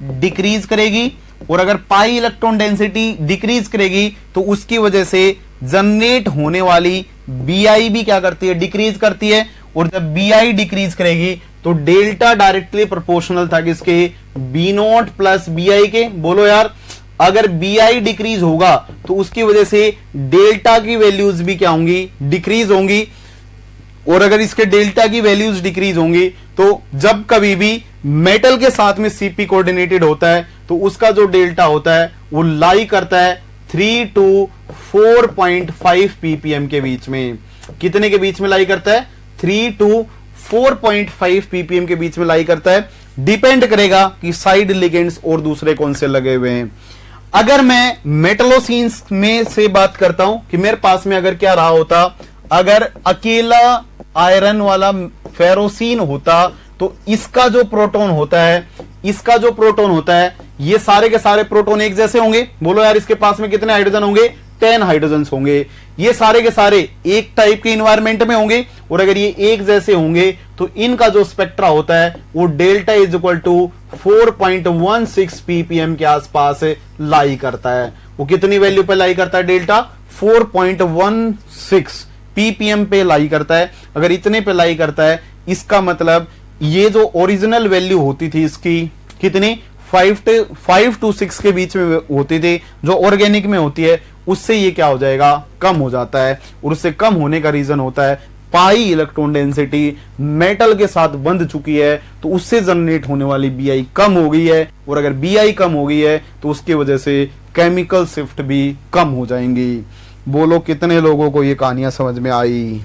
Speaker 1: डिक्रीज करेगी, और अगर पाई इलेक्ट्रॉन डेंसिटी डिक्रीज करेगी तो उसकी वजह से जनरेट होने वाली बीआई भी क्या करती है, डिक्रीज करती है। और जब बीआई डिक्रीज करेगी तो डेल्टा डायरेक्टली प्रोपोर्शनल था किसके, बी नॉट प्लस बीआई के। बोलो यार, अगर बीआई डिक्रीज होगा तो उसकी वजह से डेल्टा की वैल्यूज भी क्या होंगी, डिक्रीज होंगी। और अगर इसके डेल्टा की वैल्यूज डिक्रीज होंगी तो जब कभी भी मेटल के साथ में सीपी कोऑर्डिनेटेड होता है तो उसका जो डेल्टा होता है वो लाई करता है 3 to 4.5 ppm के बीच में। कितने के बीच में लाई करता है, 3 to 4.5 ppm के बीच में लाई करता है। डिपेंड करेगा कि साइड लिगेंड्स और दूसरे कौन से लगे हुए हैं। अगर मैं मेटलोसीन्स में से बात करता हूं कि मेरे पास में अगर क्या रहा होता, अगर अकेला आयरन वाला फेरोसीन होता तो इसका जो प्रोटॉन होता है, ये सारे के सारे प्रोटॉन एक जैसे होंगे। बोलो यार, इसके पास में कितने हाइड्रोजन होंगे, 10 हाइड्रोजन होंगे। ये सारे के सारे एक टाइप के इन्वायरमेंट में होंगे, और अगर ये एक जैसे होंगे तो इनका जो स्पेक्ट्रा होता है वो delta is equal to 4.16 ppm के आसपास लाई करता है। वो कितनी वैल्यू पे लाई करता है, डेल्टा 4.16 ppm पे लाई करता है। अगर इतने पे लाई करता है, इसका मतलब ये जो ओरिजिनल वैल्यू होती थी इसकी, कितनी 5 to 6 के बीच में होती थी, जो ऑर्गेनिक में होती है, उससे ये क्या हो जाएगा, कम हो जाता है। और उससे कम होने का रीजन होता है पाई इलेक्ट्रॉन डेंसिटी मेटल के साथ बंध चुकी है, तो उससे जनरेट होने वाली बीआई कम हो गई है। और अगर बीआई कम हो गई है तो उसकी वजह से केमिकल शिफ्ट भी कम हो जाएंगी। बोलो कितने लोगों को ये कहानियां समझ में आई,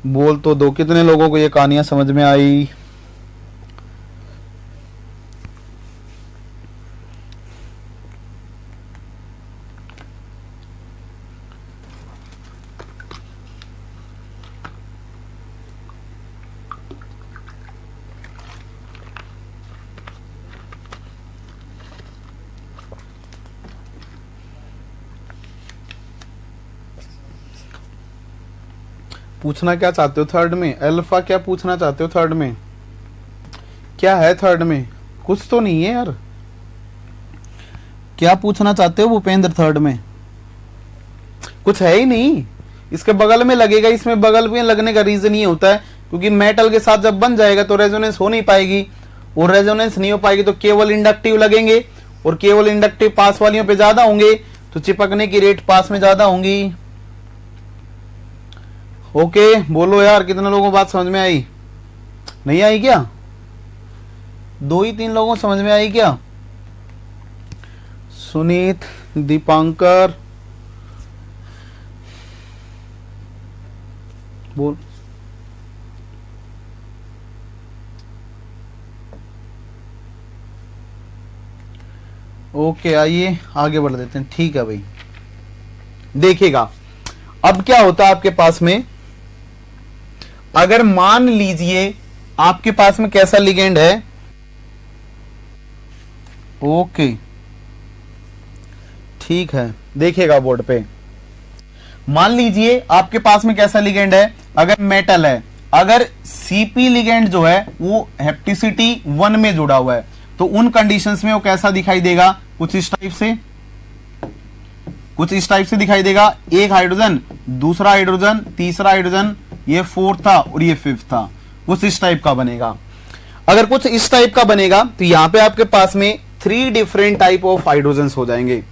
Speaker 1: बोल तो दो, कितने लोगों को ये कहानियां समझ में आई। पूछना क्या चाहते हो थर्ड में, अल्फा क्या पूछना चाहते हो थर्ड में, क्या है थर्ड में, कुछ तो नहीं है यार, क्या पूछना चाहते हो भूपेंद्र थर्ड में, कुछ है ही नहीं। इसके बगल में लगेगा, इसमें बगल में लगने का रीजन ये होता है क्योंकि मेटल के साथ जब बन जाएगा तो रेजोनेंस हो नहीं पाएगी, और रेजोनेंस नहीं हो पाएगी तो केवल इंडक्टिव लगेंगे, और केवल इंडक्टिव पास वालियों पे ज्यादा होंगे तो चिपकने की रेट पास में ज्यादा होंगी। ओके बोलो यार, कितने लोगों को बात समझ में आई, नहीं आई क्या, 2 ही 3 लोगों को समझ में आई क्या, सुनीत, दीपांकर, बोल। ओके आइए आगे बढ़ देते हैं, ठीक है भाई। देखिएगा अब क्या होता है आपके पास में, अगर मान लीजिए आपके पास में कैसा लिगेंड है, ओके ठीक है, देखिएगा बोर्ड पे, मान लीजिए आपके पास में कैसा लिगेंड है, अगर मेटल है, अगर सीपी लिगेंड जो है वो हेप्टिसिटी 1 में जुड़ा हुआ है तो उन कंडीशंस में वो कैसा दिखाई देगा, कुछ इस टाइप से, कुछ इस टाइप से दिखाई देगा। एक हाइड्रोजन, दूसरा हाइड्रोजन, तीसरा हाइड्रोजन, ये 4th था और ये 5th था, कुछ इस टाइप का बनेगा। अगर कुछ इस टाइप का बनेगा तो यहां पे आपके पास में 3 डिफरेंट टाइप ऑफ हाइड्रोजन्स हो जाएंगे।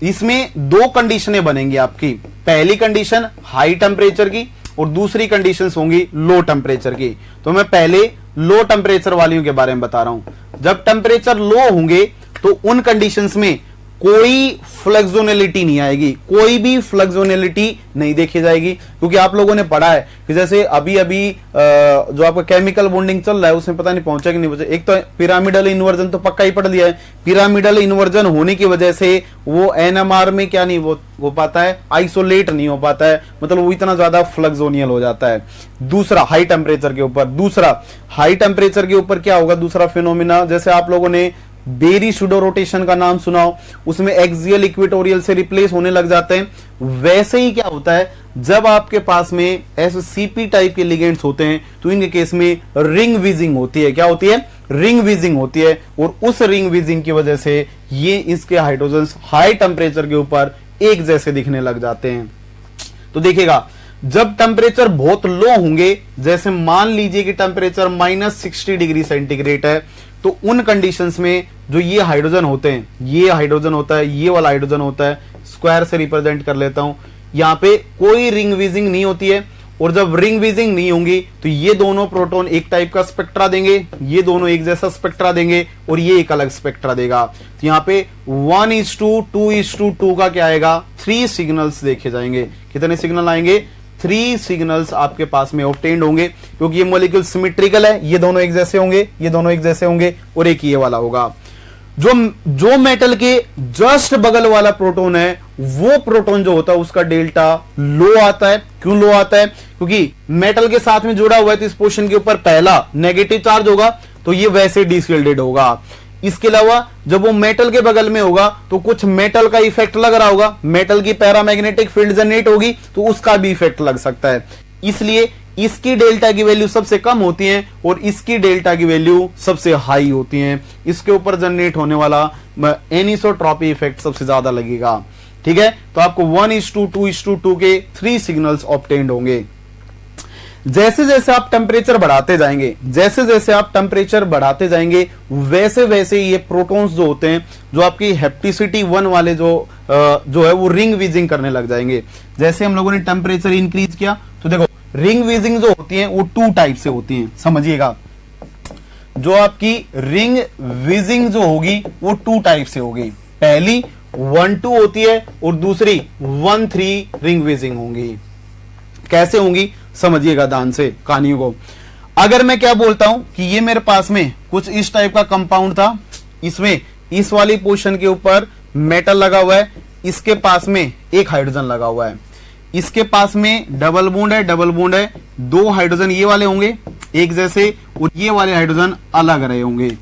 Speaker 1: इसमें 2 कंडीशनें बनेंगी आपकी, पहली कंडीशन हाई टेम्परेचर की और दूसरी कंडीशन होंगी लो टेम्परेचर की। तो मैं पहले लो टेम्परेचर वालियों के बारे में बता रहा हूं। जब टेम्परेचर लो होंगे तो उन कंडीशंस में कोई फ्लेक्सोनलिटी नहीं आएगी, कोई भी फ्लेक्सोनलिटी नहीं देखी जाएगी, क्योंकि आप लोगों ने पढ़ा है कि जैसे अभी अभी जो आपका केमिकल बॉन्डिंग चल रहा है उसमें पता नहीं पहुंचा कि नहीं पहुंचा। एक तो पिरामिडल इन्वर्जन तो पक्का ही पढ़ लिया है, पिरामिडल इन्वर्जन होने की वजह से वो एनएमआर में क्या नहीं हो पाता है, आइसोलेट नहीं हो पाता है, मतलब वो इतना ज्यादा फ्लक्सोनियल हो जाता है। दूसरा हाई टेम्परेचर के ऊपर, दूसरा हाई टेम्परेचर के ऊपर क्या होगा, दूसरा फिनोमिना, जैसे आप लोगों ने बेरी सुडो रोटेशन का नाम सुना हो, उसमें एक्सियल इक्वेटोरियल से रिप्लेस होने लग जाते हैं। वैसे ही क्या होता है, जब आपके पास में ऐसे सीपी टाइप के लिगेंड्स होते हैं तो इनके केस में रिंग वीजिंग होती है। क्या होती है? रिंग वीजिंग होती है, और उस रिंग वीजिंग की वजह से ये इसके हाइड्रोजन्स हाई टेम्परेचर के ऊपर एक जैसे दिखने लग जाते हैं। तो देखिएगा, जब टेम्परेचर बहुत लो होंगे, जैसे मान लीजिए कि टेम्परेचर -60 डिग्री सेंटीग्रेड है, तो उन कंडीशंस में जो ये हाइड्रोजन होते हैं, ये हाइड्रोजन होता है, ये वाला हाइड्रोजन होता है, स्क्वायर से रिप्रेजेंट कर लेता हूं, यहां पे कोई रिंग वीजिंग नहीं होती है। और जब रिंग वीजिंग नहीं होंगी तो ये दोनों प्रोटॉन एक टाइप का स्पेक्ट्रा देंगे, ये दोनों एक जैसा स्पेक्ट्रा देंगे, और ये एक अलग स्पेक्ट्रा देगा। तो यहाँ पे 1:2:2 का क्या आएगा, 3 सिग्नल्स देखे जाएंगे। कितने सिग्नल आएंगे? 3 सिग्नल्स आपके पास में ऑब्टेन्ड होंगे, क्योंकि ये मॉलिक्यूल सिमेट्रिकल है, ये दोनों एक जैसे होंगे, ये दोनों एक जैसे होंगे, और एक ये वाला होगा। जो मेटल के जस्ट बगल वाला प्रोटॉन है, वो प्रोटॉन जो होता है उसका डेल्टा लो आता है। क्यों लो आता है? क्योंकि मेटल के साथ में जुड़ा हुआ है, तो इस पोर्शन के ऊपर पहला नेगेटिव चार्ज होगा, तो ये वैसे डिसफिल्डेड होगा। इसके अलावा जब वो मेटल के बगल में होगा तो कुछ मेटल का इफेक्ट लग रहा होगा, मेटल की पैरामैग्नेटिक फील्ड जनरेट होगी, तो उसका भी इफेक्ट लग सकता है। इसलिए इसकी डेल्टा की वैल्यू सबसे कम होती है और इसकी डेल्टा की वैल्यू सबसे हाई होती है। इसके ऊपर जनरेट होने वाला एनिसोट्रॉपी इफेक्ट सबसे ज्यादा लगेगा। ठीक है, तो आपको 1:2:2 के 3 सिग्नल्स ऑब्टेन्ड होंगे। जैसे जैसे आप टेम्परेचर बढ़ाते जाएंगे, जैसे जैसे आप टेम्परेचर बढ़ाते जाएंगे, वैसे वैसे ये प्रोटॉन्स जो होते हैं, जो आपकी हेप्टिसिटी 1 वाले जो है वो रिंग वीजिंग करने लग जाएंगे। जैसे हम लोगों ने टेम्परेचर इंक्रीज किया, तो देखो रिंग वीजिंग जो होती है वो 2 टाइप से होती है, समझिएगा। जो आपकी रिंग वीजिंग जो होगी वो 2 टाइप से होगी। पहली 1-2 होती है और दूसरी 1-3 रिंग वीजिंग होंगी। कैसे होंगी समझिएगा ध्यान से कहानियों को। अगर मैं क्या बोलता हूं कि ये मेरे पास में कुछ इस टाइप का कंपाउंड था, इसमें इस वाली पोर्शन के ऊपर मेटल लगा हुआ है, इसके पास में एक हाइड्रोजन लगा हुआ है, इसके पास में डबल बॉन्ड है, डबल बॉन्ड है, 2 हाइड्रोजन ये वाले होंगे एक जैसे, और ये वाले हाइड्रोजन अलग रहे होंगे।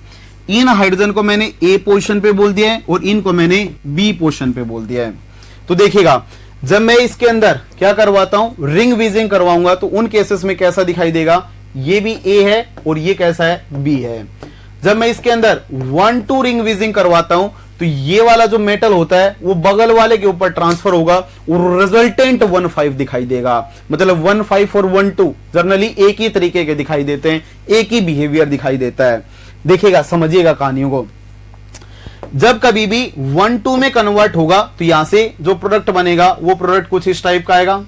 Speaker 1: इन हाइड्रोजन को मैंने ए पोजीशन पे बोल दिया है और इनको मैंने बी पोजीशन पे बोल दिया है। तो देखिएगा, जब मैं इसके अंदर क्या करवाता हूं, रिंग वीजिंग करवाऊंगा, तो उन केसेस में कैसा दिखाई देगा, ये भी ए है और ये कैसा है, बी है। जब मैं इसके अंदर 1-2 रिंग वीजिंग करवाता हूं, तो ये वाला जो मेटल होता है वो बगल वाले के ऊपर ट्रांसफर होगा और रिजल्टेंट 1-5 दिखाई देगा। मतलब 1-5 और 1-2 जनरली एक ही तरीके के दिखाई देते हैं, एक ही बिहेवियर दिखाई देता है। देखिएगा, समझिएगा कहानियों को। जब कभी भी 1-2 में कन्वर्ट होगा तो यहां से जो प्रोडक्ट बनेगा वो प्रोडक्ट कुछ इस टाइप का आएगा।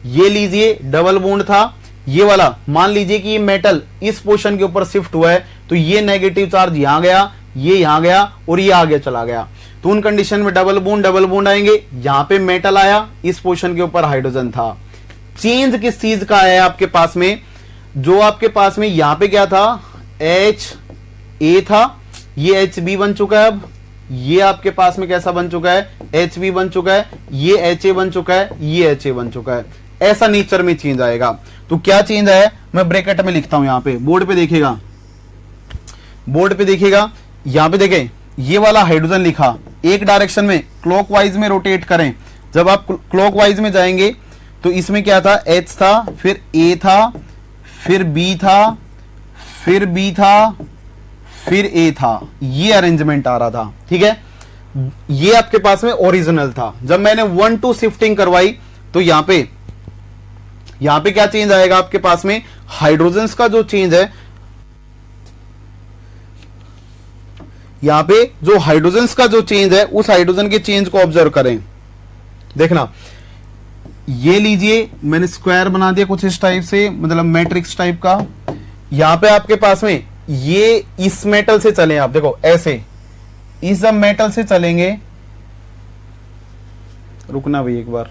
Speaker 1: ये लीजिए डबल बॉन्ड था, ये वाला मान लीजिए कि ये मेटल इस पोर्शन के ऊपर शिफ्ट हुआ है, तो ये नेगेटिव चार्ज यहां गया, ये यहां गया और ये आगे चला गया। तो उन कंडीशन में डबल बॉन्ड आएंगे। यहां पे मेटल आया, इस पोर्शन के ऊपर हाइड्रोजन था। चेंज किस चीज का आया आपके पास में, जो आपके पास में यहां पे क्या था, HA था, ये HB बन चुका है। अब ये आपके पास में कैसा बन चुका है, HB बन चुका है, ये HA बन चुका है, ये HA बन चुका है। ऐसा नेचर में चेंज आएगा। तो क्या चेंज आया, मैं ब्रैकेट में लिखता हूं, यहां पे बोर्ड पे देखिएगा, बोर्ड पे देखिएगा, यहां पे देखें ये वाला हाइड्रोजन लिखा, एक डायरेक्शन में क्लॉकवाइज में रोटेट करें। जब आप क्लॉकवाइज में जाएंगे तो इसमें क्या था, H था, फिर A था, फिर B था, फिर B था, फिर A था। ये अरेंजमेंट आ रहा था। ठीक है, ये आपके पास में ओरिजिनल था। जब मैंने 1-2 शिफ्टिंग करवाई तो यहां पे क्या चेंज आएगा आपके पास में, हाइड्रोजन्स का जो चेंज है, यहां पे जो हाइड्रोजन्स का जो चेंज है, उस हाइड्रोजन के चेंज को ऑब्जर्व करें। देखना, ये लीजिए मैंने स्क्वायर बना दिया कुछ इस टाइप से, मतलब मैट्रिक्स टाइप का। यहां पे आपके पास में ये इस मेटल से चले, आप देखो ऐसे इस मेटल से चलेंगे, रुकना भाई एक बार।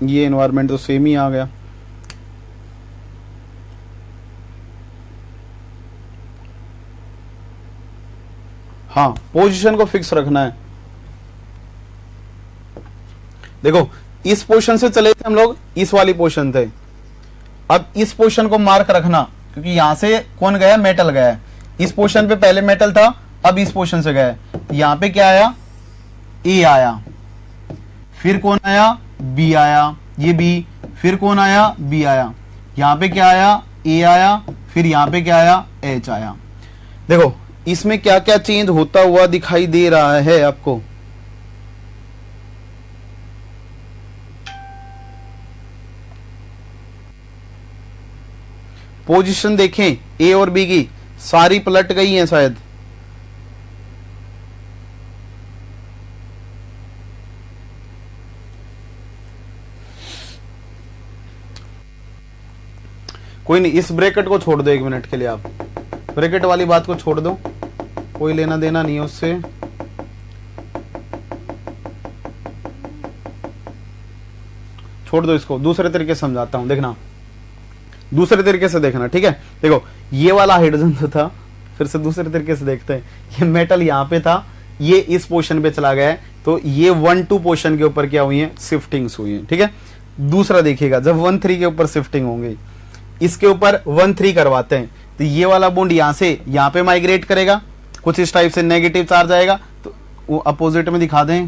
Speaker 1: ये एनवायरनमेंट तो सेम ही आ गया। हाँ, पोजीशन को फिक्स रखना है। देखो इस पोजीशन से चले थे हम लोग, इस वाली पोजीशन थे। अब इस पोजीशन को मार्क रखना, क्योंकि यहां से कौन गया, मेटल गया। इस पोजीशन पे पहले मेटल था, अब इस पोजीशन से गया। यहां पे क्या आया, ए आया, फिर कौन आया, बी आया, ये बी, फिर कौन आया, बी आया। यहां पे क्या आया, ए आया, फिर यहां पे क्या आया, एच आया। देखो इसमें क्या क्या चेंज होता हुआ दिखाई दे रहा है आपको। पोजीशन देखें ए और बी की, सारी पलट गई हैं शायद। कोई नहीं, इस ब्रैकेट को छोड़ दो 1 मिनट के लिए। आप ब्रैकेट वाली बात को छोड़ दो, कोई लेना देना नहीं है उससे। छोड़ दो इसको, दूसरे तरीके से समझाता हूं, देखना दूसरे तरीके से देखना, ठीक है। देखो ये वाला हाइड्रोजन तो था, फिर से दूसरे तरीके से देखते हैं। ये मेटल यहां पे था, ये इस पोजीशन पे चला गया है, तो ये 1-2 पोजीशन के ऊपर क्या हुई है, शिफ्टिंग्स हुई है, ठीक है। दूसरा देखिएगा, जब 1-3 के ऊपर शिफ्टिंग होंगी, इसके ऊपर 1-3 करवाते हैं, तो ये वाला बॉन्ड यहां से यहां पे माइग्रेट करेगा, कुछ इस टाइप से नेगेटिव चार्ज आएगा, तो वो अपोजिट में दिखा दें,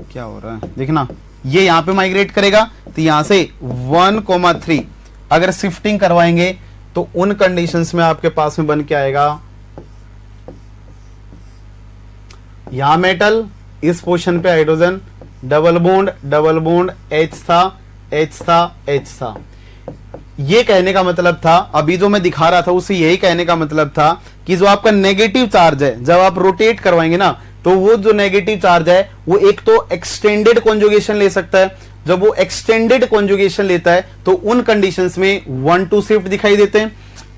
Speaker 1: क्या हो रहा है देखना। ये यहां पे माइग्रेट करेगा, तो यहां से 1,3 अगर शिफ्टिंग करवाएंगे तो उन कंडीशंस में आपके पास में बन के आएगा, यहां मेटल, इस पोजीशन पे हाइड्रोजन, डबल बॉन्ड, एच था, एच था, एच था। ये कहने का मतलब था, अभी जो मैं दिखा रहा था उससे यही कहने का मतलब था कि जो आपका नेगेटिव चार्ज है, जब आप रोटेट करवाएंगे ना, तो वो जो नेगेटिव चार्ज है वो एक तो एक्सटेंडेड कॉन्जुगेशन ले सकता है। जब वो एक्सटेंडेड कॉन्जुगेशन लेता है तो उन कंडीशंस में 1-2 शिफ्ट दिखाई देते हैं,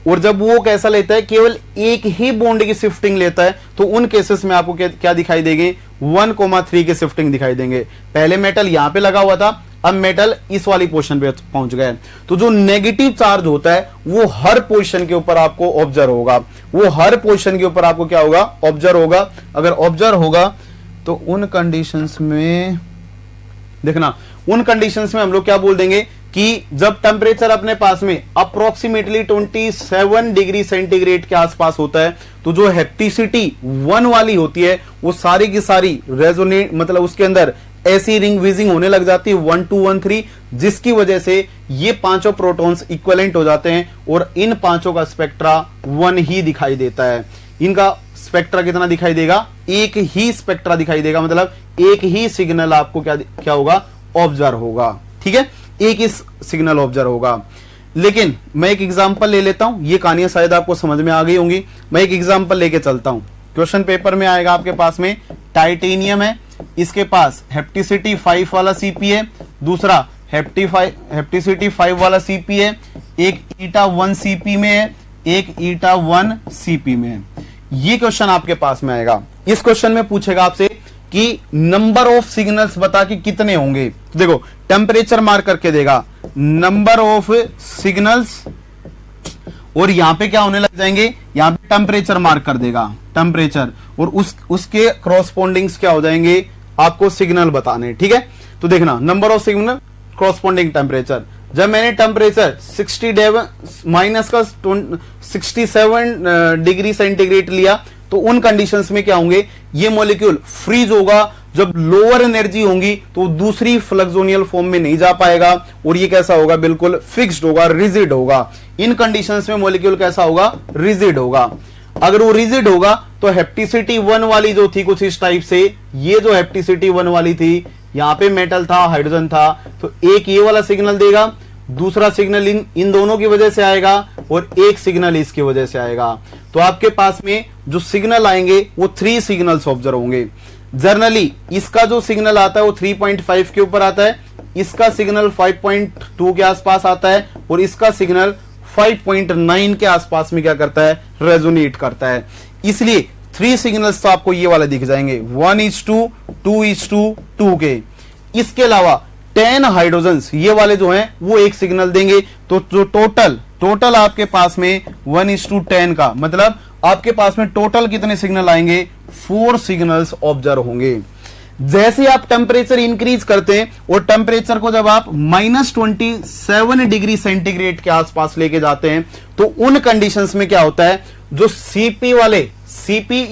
Speaker 1: और जब वो कैसा लेता है, केवल एक ही बॉन्ड की शिफ्टिंग लेता है, तो उन केसेस में आपको क्या दिखाई देंगे, 1,3 की शिफ्टिंग दिखाई देंगे। पहले मेटल यहां पे लगा हुआ था, अब मेटल इस वाली पोजीशन पे पहुंच गए। तो जो नेगेटिव चार्ज होता है वो हर पोजीशन के ऊपर आपको ऑब्जर्व होगा, वो हर पोजीशन के ऊपर आपको क्या होगा, ऑब्जर्व होगा। अगर ऑब्जर्व होगा तो उन कंडीशंस में देखना, उन कंडीशंस में हम लोग क्या बोल देंगे कि जब टेम्परेचर अपने पास में अप्रोक्सीमेटली 27 डिग्री सेंटीग्रेड के आसपास होता है, तो जो हेप्टिसिटी 1 वाली होती है वो सारी की सारी रेजोनेट, मतलब उसके अंदर ऐसी रिंग वीजिंग होने लग जाती है 1, 2, 1, 3, जिसकी वजह से ये पांचों प्रोटॉन्स इक्विवेलेंट हो जाते हैं और इन पांचों का स्पेक्ट्रा 1 ही दिखाई देता है। इनका स्पेक्ट्रा कितना दिखाई देगा, एक ही स्पेक्ट्रा दिखाई देगा, मतलब एक ही सिग्नल आपको क्या होगा, ऑब्जर्व होगा, ठीक है, एक ही सिग्नल ऑब्जर्व होगा। लेकिन मैं एक एग्जांपल ले लेता हूं, ये कहानियां शायद आपको समझ में आ गई होंगी। मैं एक एग्जांपल लेके चलता हूं, क्वेश्चन पेपर में आएगा आपके पास में, टाइटेनियम है, इसके पास हेप्टिसिटी 5 वाला सीपी है, दूसरा हेप्टिसिटी 5 वाला सीपी है, एक ईटा 1 सीपी में है, एक ईटा 1 सीपी में है। ये क्वेश्चन आपके पास में आएगा। इस क्वेश्चन में पूछेगा आपसे कि नंबर ऑफ सिग्नल्स बता के कितने होंगे। तो देखो टेम्परेचर मार्क करके देगा, नंबर ऑफ सिग्नल्स, और यहां पे क्या होने लग जाएंगे, यहां पे टेम्परेचर मार्क कर देगा, टेम्परेचर, और उसके क्रॉसपोंडिंग्स क्या हो जाएंगे, आपको सिग्नल बताने, ठीक है। तो देखना, number of signal, corresponding temperature. जब मैंने टेम्परेचर -67 डिग्री सेंटीग्रेड लिया, तो उन कंडीशंस में क्या होंगे, ये मॉलिक्यूल फ्रीज होगा। जब लोअर एनर्जी होंगी तो दूसरी फ्लक्सोनियल फॉर्म में नहीं जा पाएगा, और ये कैसा होगा, बिल्कुल फिक्स्ड होगा, रिजिड होगा। इन कंडीशंस में मॉलिक्यूल कैसा होगा, रिजिड होगा। अगर वो रिजिड होगा तो हेप्टिसिटी 1 वाली जो थी कुछ इस टाइप से, ये जो हेप्टिसिटी 1 वाली थी, यहां पे मेटल था, हाइड्रोजन था, तो एक ये वाला सिग्नल देगा, दूसरा सिग्नल इन दोनों की वजह से आएगा, और एक सिग्नल इसकी वजह से आएगा। तो आपके पास में जो सिग्नल आएंगे वो 3 सिग्नल्स ऑब्जर्व होंगे। जनरली इसका जो सिग्नल आता है वो 3.5 के ऊपर आता है, इसका सिग्नल 5.2 के आसपास आता है, और इसका सिग्नल 5.9 के आसपास में क्या करता है, रेजोनेट करता है। इसलिए 3 सिग्नल्स तो आपको ये वाले दिख जाएंगे 1:2, 2:2 के। इसके अलावा 10 हाइड्रोजन्स ये वाले जो हैं वो एक सिग्नल देंगे। तो जो टोटल आपके पास में 1:10 का मतलब आपके पास में टोटल कितने सिग्नल आएंगे, 4 सिग्नल्स ऑब्जर्व होंगे। जैसे आप टेम्परेचर इंक्रीज करते हैं और टेम्परेचर को जब आप -27 डिग्री सेंटीग्रेड के आसपास लेके जाते हैं तो उन कंडीशंस में क्या होता है, जो सीपी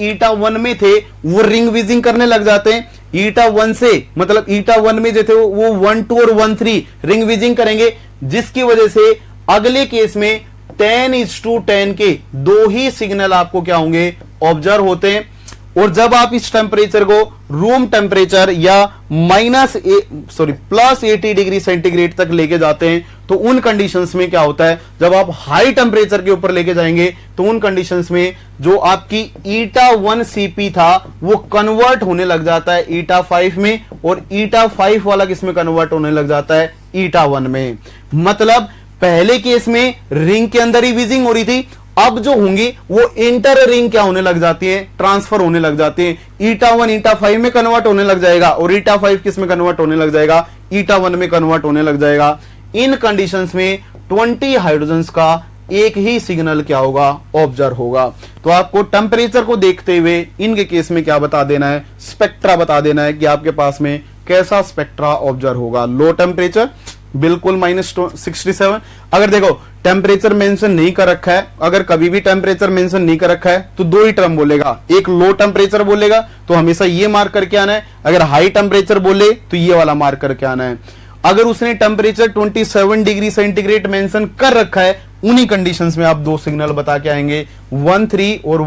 Speaker 1: ईटा 1 में थे वो रिंग विजिंग करने लग जाते हैं। ईटा 1 से मतलब ईटा 1 में जो थे वो 1, 2 और 1, 3 रिंग विजिंग करेंगे, जिसकी वजह से अगले केस में 10:10 के 2 ही सिग्नल आपको क्या होंगे, ऑब्जर्व होते हैं। और जब आप इस टेम्परेचर को रूम टेम्परेचर या +80 डिग्री सेंटीग्रेड तक लेके जाते हैं तो उन कंडीशंस में क्या होता है, जब आप हाई टेम्परेचर के ऊपर लेके जाएंगे तो उन कंडीशंस में जो आपकी ईटा 1 सीपी था वो कन्वर्ट होने लग जाता है ईटा 5 में, और ईटा 5 वाला किसमें कन्वर्ट होने लग जाता है, ईटा 1 में। मतलब पहले केस में रिंग के अंदर ही विजिंग हो रही थी, अब जो होंगी वो इंटर रिंग क्या होने लग जाती है, ट्रांसफर होने लग जाती है। ईटा 1 ईटा 5 में कन्वर्ट होने लग जाएगा और ईटा 5 किस में कन्वर्ट होने लग जाएगा, ईटा 1 में कन्वर्ट होने लग जाएगा। इन कंडीशंस में 20 हाइड्रोजन्स का एक ही सिग्नल क्या होगा, ऑब्जर्व होगा। तो आपको टेम्परेचर को देखते हुए इनके केस में क्या बता देना है, स्पेक्ट्रा बता देना है कि आपके पास में कैसा स्पेक्ट्रा ऑब्जर्व होगा। लो टेम्परेचर बिल्कुल -67। अगर देखो टेम्परेचर मेंशन नहीं कर रखा है, अगर कभी भी टेम्परेचर मेंशन नहीं कर रखा है तो 2 ही टर्म बोलेगा, एक लो टेम्परेचर बोलेगा तो हमेशा ये मार्क करके आना है, अगर हाई टेम्परेचर बोले तो ये वाला मार्क करके आना है। अगर उसने टेम्परेचर 27 डिग्री सेंटीग्रेड मेंशन कर रखा है, उन्हीं कंडीशंस में आप 2 सिग्नल बता के आएंगे 1, 3 और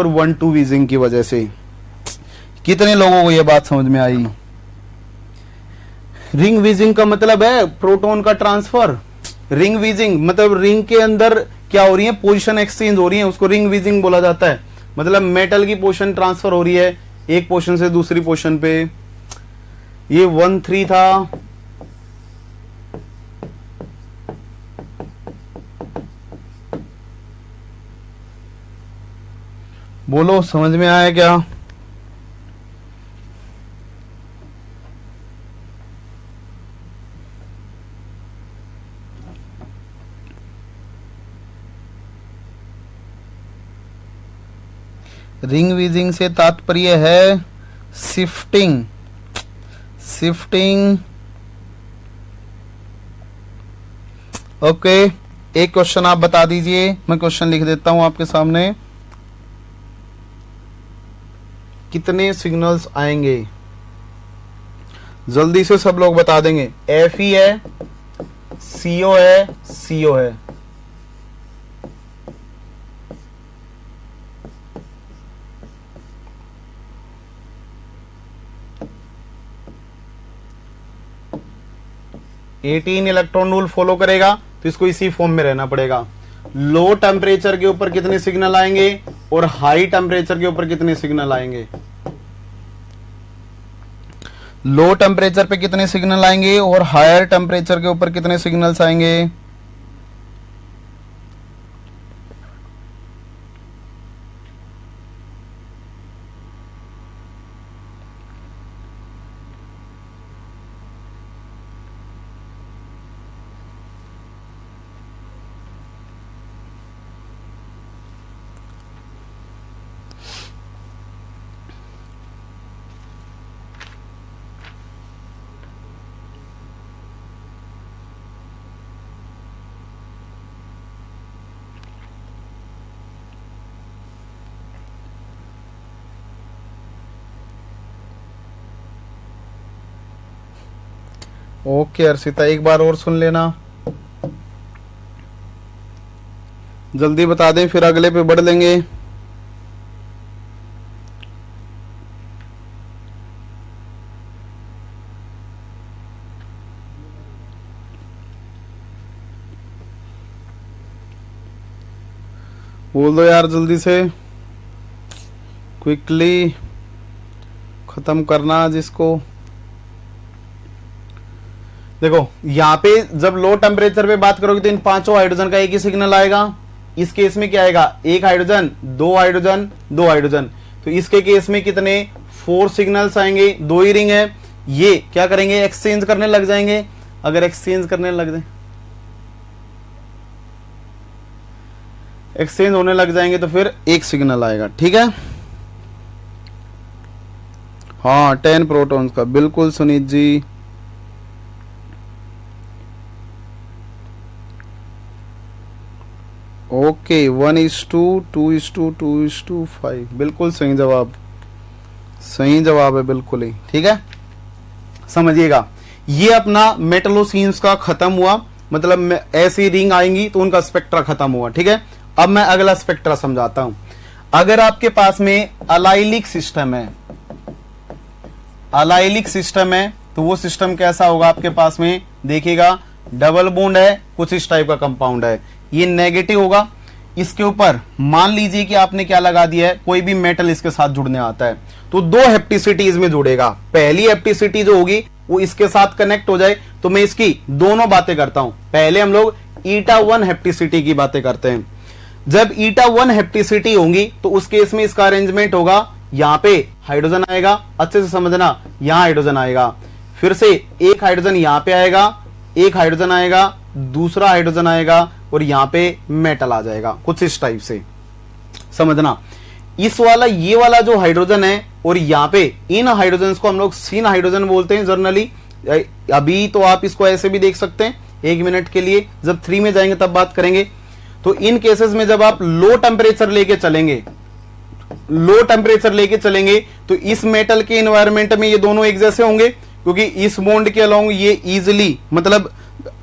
Speaker 1: 1, 2 विजिंग की वजह से। कितने लोगों को यह बात समझ में आई? रिंग विजिंग का मतलब है प्रोटॉन का ट्रांसफर। रिंग विजिंग मतलब रिंग के अंदर क्या हो रही है, पोजीशन एक्सचेंज हो रही है, उसको रिंग विजिंग बोला जाता है। मतलब मेटल की पोजीशन ट्रांसफर हो रही है एक पोजीशन से दूसरी पोजीशन पे। ये 1, 3 था, बोलो समझ में आया क्या? रिंग विजिंग से तात्पर्य है शिफ्टिंग। ओके, एक क्वेश्चन आप बता दीजिए, मैं क्वेश्चन लिख देता हूं आपके सामने। कितने सिग्नल्स आएंगे, जल्दी से सब लोग बता देंगे। Fe है, CO है, CO है। एटीन इलेक्ट्रॉन रूल फॉलो करेगा तो इसको इसी फॉर्म में रहना पड़ेगा। लो टेम्परेचर के ऊपर कितने सिग्नल आएंगे और हाई टेम्परेचर के ऊपर कितने सिग्नल आएंगे। लो टेम्परेचर पे कितने सिग्नल आएंगे और हायर टेम्परेचर के ऊपर कितने सिग्नल्स आएंगे। ओके अर्षिता, एक बार और सुन लेना, जल्दी बता दें फिर अगले पे बढ़ लेंगे। बोल दो यार जल्दी से, क्विकली खत्म करना जिसको। देखो यहां पे जब लो टेम्परेचर पे बात करोगे तो इन पांचों हाइड्रोजन का एक ही सिग्नल आएगा। इस केस में क्या आएगा, एक हाइड्रोजन, दो हाइड्रोजन, दो हाइड्रोजन। तो इसके केस में कितने, 4 सिग्नल्स आएंगे, दो ही रिंग है। ये क्या करेंगे, एक्सचेंज करने लग जाएंगे। अगर एक्सचेंज करने लग जाए, एक्सचेंज होने लग जाएंगे तो फिर एक सिग्नल आएगा। ठीक है, हाँ 10 प्रोटॉन्स का, बिल्कुल सुनीत जी। ओके 1:2, 2:2, 2:5, बिल्कुल सही जवाब, सही जवाब है बिल्कुल ही। ठीक है, समझिएगा ये अपना मेटलोसीन्स का खत्म हुआ, मतलब ऐसी रिंग आएंगी तो उनका स्पेक्ट्रा खत्म हुआ। ठीक है, अब मैं अगला स्पेक्ट्रा समझाता हूं। अगर आपके पास में अलाइलिक सिस्टम है, अलाइलिक सिस्टम है तो वो सिस्टम कैसा होगा आपके पास में, देखिएगा डबल बॉन्ड है, कुछ इस टाइप का कंपाउंड है, ये नेगेटिव होगा। इसके ऊपर मान लीजिए कि आपने क्या लगा दिया है, कोई भी मेटल इसके साथ जुड़ने आता है तो दो हेप्टिसिटीज में जुड़ेगा। पहली हेप्टिसिटी जो होगी वो इसके साथ कनेक्ट हो जाए तो मैं इसकी दोनों बातें करता हूं। पहले हम लोग ईटा 1 हेप्टिसिटी की बातें करते हैं। जब ईटा 1 हेप्टिसिटी होंगी तो उस केस में इसका अरेंजमेंट होगा, यहां पे हाइड्रोजन आएगा, अच्छे से समझना, यहां हाइड्रोजन आएगा, फिर से एक हाइड्रोजन यहां पे आएगा, एक हाइड्रोजन आएगा, दूसरा हाइड्रोजन आएगा और यहां पे मेटल आ जाएगा, कुछ इस टाइप से समझना। इस वाला ये वाला जो हाइड्रोजन है और यहां पे इन हाइड्रोजन को हम लोग सिन हाइड्रोजन बोलते हैं जनरली। अभी तो आप इसको ऐसे भी देख सकते हैं, 1 मिनट के लिए, जब 3 में जाएंगे तब बात करेंगे। तो इन केसेस में जब आप लो टेम्परेचर लेके चलेंगे, लो टेम्परेचर लेके चलेंगे तो इस मेटल के एनवायरनमेंट में ये दोनों एक जैसे होंगे, क्योंकि इस बॉन्ड के अलोंग ये इजिली, मतलब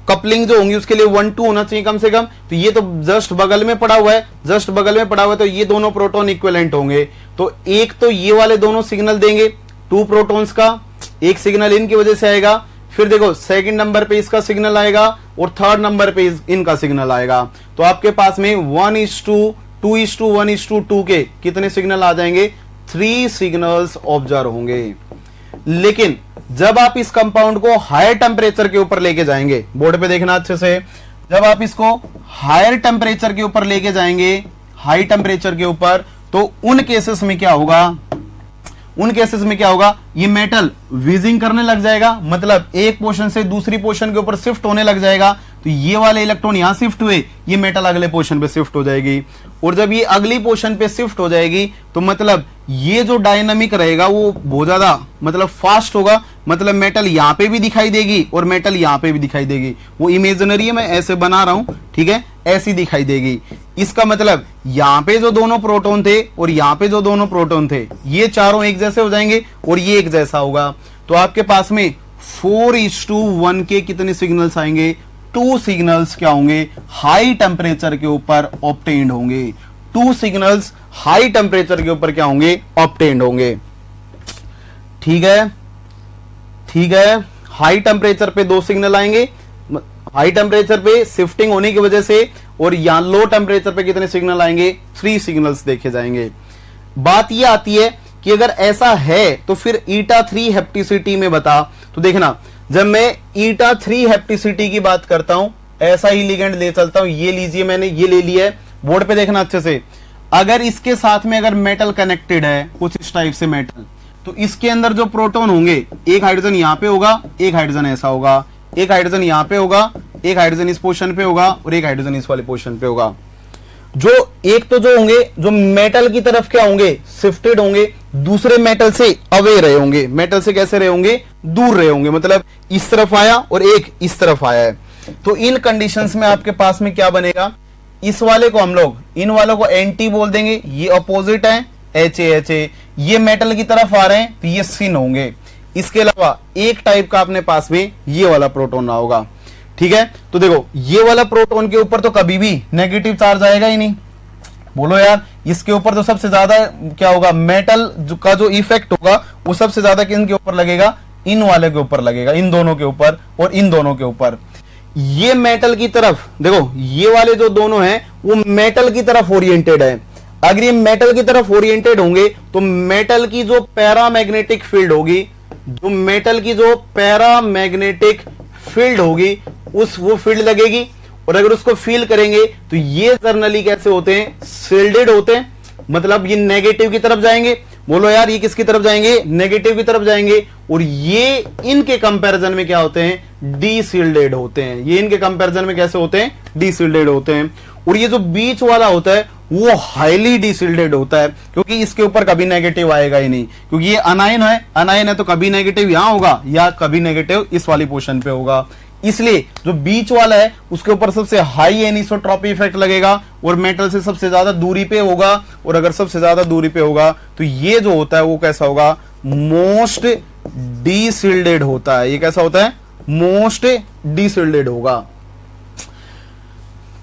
Speaker 1: कपलिंग जो होंगी उसके लिए 1-2 होना चाहिए कम से कम। तो ये तो जस्ट बगल में पड़ा हुआ है, जस्ट बगल में पड़ा हुआ है, तो ये दोनों प्रोटॉन इक्विवेलेंट होंगे। तो एक तो ये वाले दोनों सिग्नल देंगे 2 प्रोटॉन्स का, एक सिग्नल इनकी वजह से आएगा, फिर देखो सेकंड नंबर पे इसका सिग्नल आएगा और थर्ड नंबर पे इनका सिग्नल आएगा। तो आपके पास में 1:2, 2:1:2 के कितने सिग्नल आ जाएंगे, 3 सिग्नल्स ऑब्जर्व होंगे। लेकिन जब आप इस कंपाउंड को हायर टेम्परेचर के ऊपर लेके जाएंगे, बोर्ड पे देखना अच्छे से, जब आप इसको हायर टेम्परेचर के ऊपर लेके जाएंगे, हाई टेम्परेचर के ऊपर, तो उन केसेस में क्या होगा, उन केसेस में क्या होगा, ये मेटल वीजिंग करने लग जाएगा, मतलब एक पोर्शन से दूसरी पोर्शन के ऊपर शिफ्ट होने लग जाएगा। तो ये वाले इलेक्ट्रॉन यहां शिफ्ट हुए, ये मेटल अगले पोर्शन पे शिफ्ट हो जाएगी, और जब ये अगली पोर्शन पे शिफ्ट हो जाएगी तो मतलब ये जो डायनामिक रहेगा वो बहुत ज्यादा मतलब फास्ट होगा, मतलब मेटल यहां पे भी दिखाई देगी और मेटल यहां पे भी दिखाई देगी। वो इमेजिनरी है, मैं ऐसे बना रहा हूं, ठीक है, ऐसी दिखाई देगी। इसका मतलब यहां पे जो दोनों प्रोटॉन थे और यहां पे जो दोनों प्रोटॉन थे, ये चारों एक जैसे हो जाएंगे और ये एक जैसा होगा। तो आपके पास में 4:1 के कितने सिग्नल्स आएंगे, 2 सिग्नल्स क्या होंगे, हाई टेम्परेचर के ऊपर ऑब्टेन्ड होंगे। 2 सिग्नल्स हाई टेम्परेचर के ऊपर क्या होंगे, ऑब्टेन्ड होंगे। ठीक है, ठीक है, हाई टेम्परेचर पे 2 सिग्नल आएंगे, हाई टेम्परेचर पे शिफ्टिंग होने की वजह से, और यहां लो टेम्परेचर पे कितने सिग्नल आएंगे, 3 सिग्नल्स देखे जाएंगे। बात यह आती है कि अगर ऐसा है तो फिर ईटा 3 हेप्टिसिटी में बता। तो देखना, जब मैं ईटा 3 हेप्टिसिटी की बात करता हूं, ऐसा ही लिगेंड ले चलता हूं, ये लीजिए, मैंने ये ले लिया है, बोर्ड पे देखना अच्छे से। अगर इसके साथ में अगर मेटल कनेक्टेड है, कुछ इस टाइप से मेटल, तो इसके अंदर जो प्रोटॉन होंगे, एक हाइड्रोजन यहां पे होगा, एक हाइड्रोजन ऐसा होगा, एक हाइड्रोजन यहां पे होगा, एक हाइड्रोजन इस पोर्शन पे होगा और एक हाइड्रोजन इस वाले पोर्शन पे होगा। जो एक तो जो होंगे, जो मेटल की तरफ क्या होंगे, शिफ्टेड होंगे, दूसरे मेटल से अवे रहे होंगे। मेटल से कैसे रहे होंगे, दूर रहे होंगे, मतलब इस तरफ आया और एक इस तरफ आया है। तो इन कंडीशंस में आपके पास में क्या बनेगा, इस वाले को हम लोग, इन वालों को एंटी बोल देंगे, ये अपोजिट है, HA, ये मेटल की तरफ आ रहे हैं तो ये सिन होंगे। इसके अलावा एक टाइप का अपने पास में ये वाला प्रोटॉन ना होगा। ठीक है, तो देखो ये वाला प्रोटॉन के ऊपर तो कभी भी नेगेटिव चार्ज आएगा ही नहीं, बोलो यार। इसके ऊपर तो सबसे ज्यादा क्या होगा, मेटल का जो इफेक्ट होगा वो सबसे ज्यादा किन के ऊपर लगेगा, इन वाले के ऊपर लगेगा, इन दोनों के ऊपर और इन दोनों के ऊपर। ये मेटल की तरफ देखो, ये वाले जो दोनों हैं वो मेटल की तरफ ओरिएंटेड है। अगर ये मेटल की तरफ ओरिएंटेड होंगे तो मेटल की जो पैरामैग्नेटिक फील्ड होगी, जो मेटल की जो पैरामैग्नेटिक फील्ड होगी वो फील्ड लगेगी, और अगर उसको फील करेंगे तो ये जर्नली कैसे होते हैं, शील्डेड होते हैं, मतलब ये नेगेटिव की तरफ जाएंगे। बोलो यार ये किसकी तरफ जाएंगे, नेगेटिव की तरफ जाएंगे। और ये इनके कंपैरिजन में क्या होते हैं, डीशील्डेड होते हैं। ये इनके कंपैरिजन में कैसे होते हैं, डीशील्डेड होते हैं। और ये जो बीच वाला होता है वो हाईली डीशील्डेड होता है, क्योंकि इसके ऊपर कभी नेगेटिव आएगा ही नहीं, क्योंकि ये अनायन है तो कभी नेगेटिव यहां होगा या कभी नेगेटिव इस वाली पोर्शन पे होगा। इसलिए जो बीच वाला है उसके ऊपर सबसे हाई एनिसोट्रॉपी इफेक्ट लगेगा और मेटल से सबसे ज्यादा दूरी पे होगा। और अगर सबसे ज्यादा दूरी पे होगा तो ये जो होता है वो कैसा होगा, मोस्ट डीशील्डेड होता है। ये कैसा होता है, मोस्ट डीशील्डेड होगा।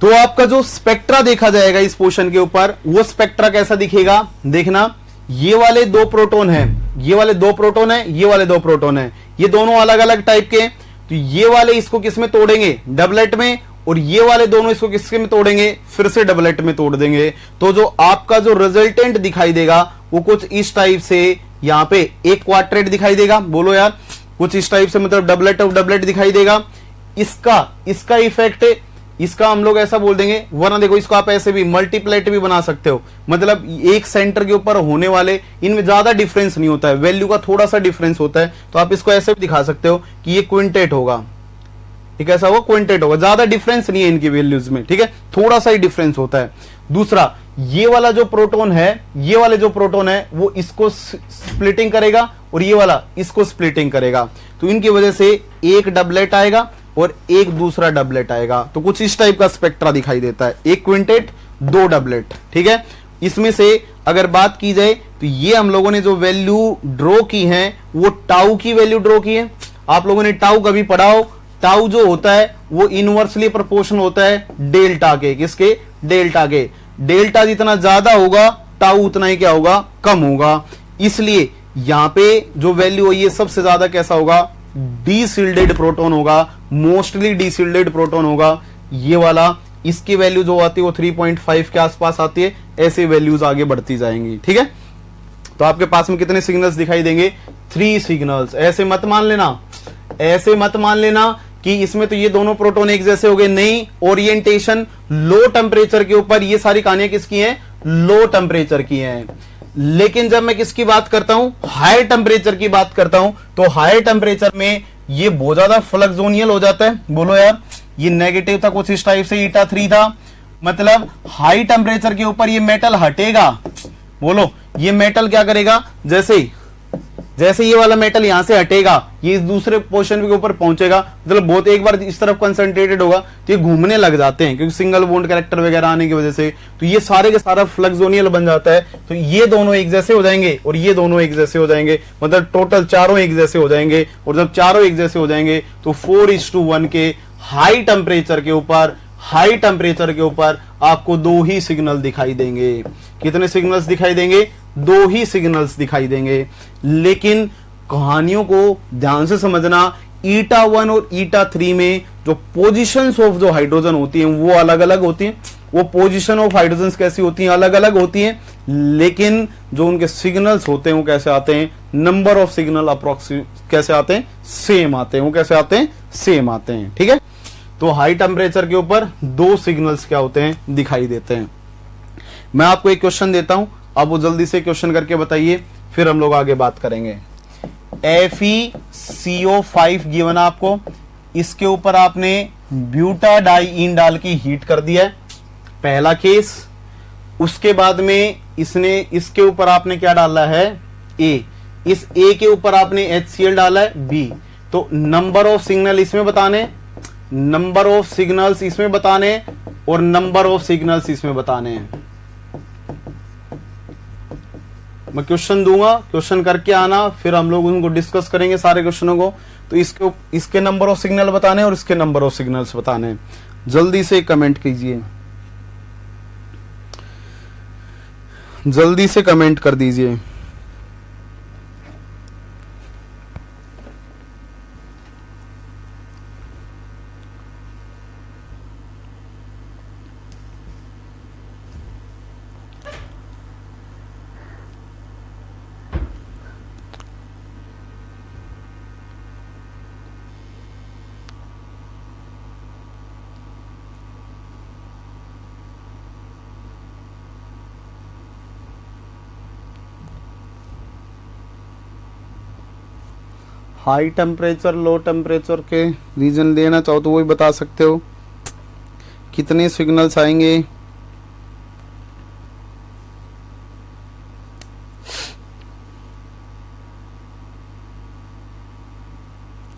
Speaker 1: तो आपका जो स्पेक्ट्रा देखा जाएगा इस पोर्शन के ऊपर, वो स्पेक्ट्रा कैसा दिखेगा, देखना ये वाले दो प्रोटॉन हैं, ये वाले दो प्रोटॉन हैं, ये वाले दो प्रोटॉन हैं, ये दोनों अलग अलग टाइप के। तो ये वाले इसको किस में तोड़ेंगे, डबलेट में, और ये वाले दोनों इसको किसके में तोड़ेंगे, फिर से डबलेट में तोड़ देंगे। तो जो आपका जो रिजल्टेंट दिखाई देगा वो कुछ इस टाइप से, यहां पे एक क्वाड्रेट दिखाई देगा। बोलो यार कुछ इस टाइप से, मतलब डबलेट ऑफ डबलेट दिखाई देगा। इसका इफेक्ट, इसका हम लोग ऐसा बोल देंगे, वरना देखो इसको आप ऐसे भी मल्टीप्लेट भी बना सकते हो, मतलब एक सेंटर के ऊपर होने वाले, इनमें ज्यादा डिफरेंस नहीं होता है, वैल्यू का थोड़ा सा डिफरेंस होता है। तो आप इसको ऐसे भी दिखा सकते हो कि ये क्विंटेट होगा, ये कैसा होगा, क्विंटेट होगा, ज्यादा डिफरेंस नहीं है इनकी वैल्यूज में, ठीक है, थोड़ा सा ही डिफरेंस होता है। दूसरा, ये वाला जो प्रोटॉन है, ये वाले जो प्रोटॉन है वो इसको स्प्लिटिंग करेगा और ये वाला इसको स्प्लिटिंग करेगा। तो इनकी वजह से एक डबलेट आएगा और एक दूसरा डबलेट आएगा। तो कुछ इस टाइप का स्पेक्ट्रा दिखाई देता है, एक क्विंटेट दो डबलेट, ठीक है। इसमें से अगर बात की जाए तो ये हम लोगों ने जो वैल्यू ड्रॉ की है वो टाउ की वैल्यू ड्रॉ की है। आप लोगों ने टाउ कभी पढ़ा हो, टाउ जो होता है वो इनवर्सली प्रोपोर्शन होता है डेल्टा के, किसके, डेल्टा के। डेल्टा जितना ज्यादा होगा टाउ उतना ही क्या होगा, कम होगा। इसलिए यहां पे जो वैल्यू है ये सबसे ज्यादा कैसा होगा, डीशील्डेड प्रोटॉन होगा, मोस्टली डीशील्डेड प्रोटॉन होगा ये वाला। इसकी वैल्यू जो आती है वो 3.5 के आसपास आती है। ऐसे वैल्यूज आगे बढ़ती जाएंगी, ठीक है। तो आपके पास में कितने सिग्नल्स दिखाई देंगे, 3 सिग्नल्स। ऐसे मत मान लेना, ऐसे मत मान लेना कि इसमें तो ये दोनों प्रोटॉन एक जैसे हो गए, नहीं। ओरिएंटेशन लो टेम्परेचर के ऊपर, ये सारी कहानियां किसकी हैं, लो टेम्परेचर की हैं। लेकिन जब मैं किसकी बात करता हूं, हाई टेम्परेचर की बात करता हूं, तो हाई टेम्परेचर में ये बहुत ज्यादा फ्लक्सोनियल हो जाता है। बोलो यार, ये नेगेटिव था कुछ इस टाइप से, ईटा 3 था, मतलब हाई टेम्परेचर के ऊपर ये मेटल हटेगा। बोलो ये मेटल क्या करेगा, जैसे ये वाला मेटल यहां से हटेगा, ये इस दूसरे पोर्शन के ऊपर पहुंचेगा, मतलब बहुत एक बार इस तरफ कंसंट्रेटेड होगा तो ये घूमने लग जाते हैं, क्योंकि सिंगल बॉन्ड कैरेक्टर वगैरह आने की वजह से। तो ये सारे के सारा फ्लक्सोनियल बन जाता है। तो ये दोनों एक जैसे हो जाएंगे और ये दोनों एक जैसे हो जाएंगे, मतलब टोटल चारों एक जैसे हो जाएंगे। और जब चारों एक जैसे हो जाएंगे तो 4:1 के हाई टेम्परेचर के ऊपर आपको 2 ही सिग्नल दिखाई देंगे। कितने सिग्नल्स दिखाई देंगे, 2 ही सिग्नल्स दिखाई देंगे। लेकिन कहानियों को ध्यान से समझना, ईटा 1 और ईटा 3 में जो पोजीशंस ऑफ जो हाइड्रोजन होती हैं वो अलग अलग होती हैं, वो पोजीशन ऑफ हाइड्रोजन कैसी होती हैं, अलग अलग होती हैं। लेकिन जो उनके सिग्नल्स होते हैं वो कैसे आते हैं, नंबर ऑफ सिग्नल अप्रोक्सीमेट कैसे आते हैं, सेम आते हैं। वो कैसे आते हैं, सेम आते हैं, ठीक है। तो हाई टेम्परेचर के ऊपर 2 सिग्नल्स क्या होते हैं, दिखाई देते हैं। मैं आपको एक क्वेश्चन देता हूं, आप वो जल्दी से क्वेश्चन करके बताइए, फिर हम लोग आगे बात करेंगे। FeCO5 गिवन आपको, इसके ऊपर आपने ब्यूटाडाइईन डाल की हीट कर दिया है, पहला केस। उसके बाद में इसके ऊपर आपने क्या डाला है, A। इस A के ऊपर आपने HCl डाला है, B। तो नंबर ऑफ सिग्नल इसमें बताने, नंबर ऑफ सिग्नल्स इसमें बताने, और नंबर ऑफ सिग्नल्स इसमें बताने हैं। मैं क्वेश्चन दूंगा, क्वेश्चन करके आना, फिर हम लोग उनको डिस्कस करेंगे सारे क्वेश्चनों को। तो इसके नंबर ऑफ सिग्नल बताने और इसके नंबर ऑफ सिग्नल्स बताने। जल्दी से कमेंट कीजिए, जल्दी से कमेंट कर दीजिए। हाई टेम्परेचर लो टेम्परेचर के रीजन देना चाहो तो वो भी बता सकते हो। कितने सिग्नल्स आएंगे,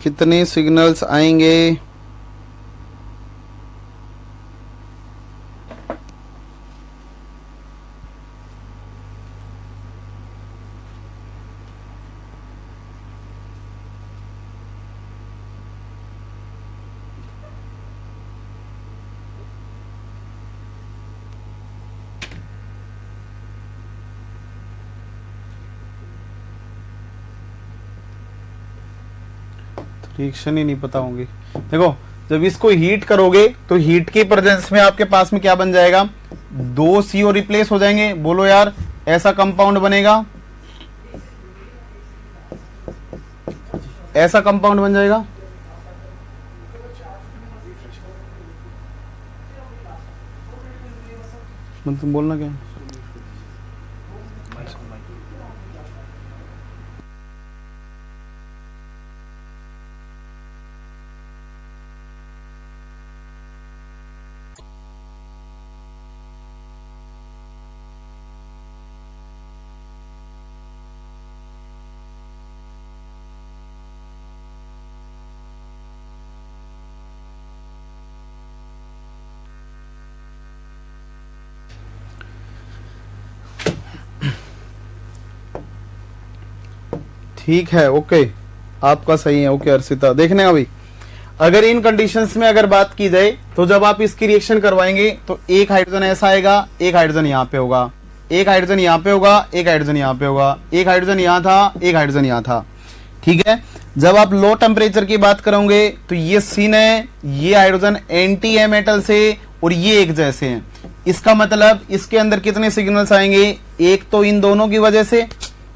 Speaker 1: कितने सिग्नल्स आएंगे। रिएक्शन ही नहीं पता होंगे। देखो जब इसको हीट करोगे तो हीट के प्रेजेंस में आपके पास में क्या बन जाएगा, 2 CO रिप्लेस हो जाएंगे। बोलो यार ऐसा कंपाउंड बनेगा, ऐसा कंपाउंड बन जाएगा। तुम बोलना क्या, ठीक है ओके, आपका सही है ओके अर्षिता। देखने का भाई, अगर इन कंडीशंस में अगर बात की जाए तो जब आप इसकी रिएक्शन करवाएंगे तो एक हाइड्रोजन ऐसा आएगा, एक हाइड्रोजन यहाँ पे होगा, एक हाइड्रोजन यहाँ पे होगा, एक हाइड्रोजन यहाँ पे होगा, एक हाइड्रोजन यहाँ था, एक हाइड्रोजन यहाँ था। ठीक है, जब आप लो टेम्परेचर की बात करोगे तो ये सीन है, ये हाइड्रोजन एंटी है मेटल से और ये एक जैसे हैं। इसका मतलब इसके अंदर कितने सिग्नल्स आएंगे, एक तो इन दोनों की वजह से,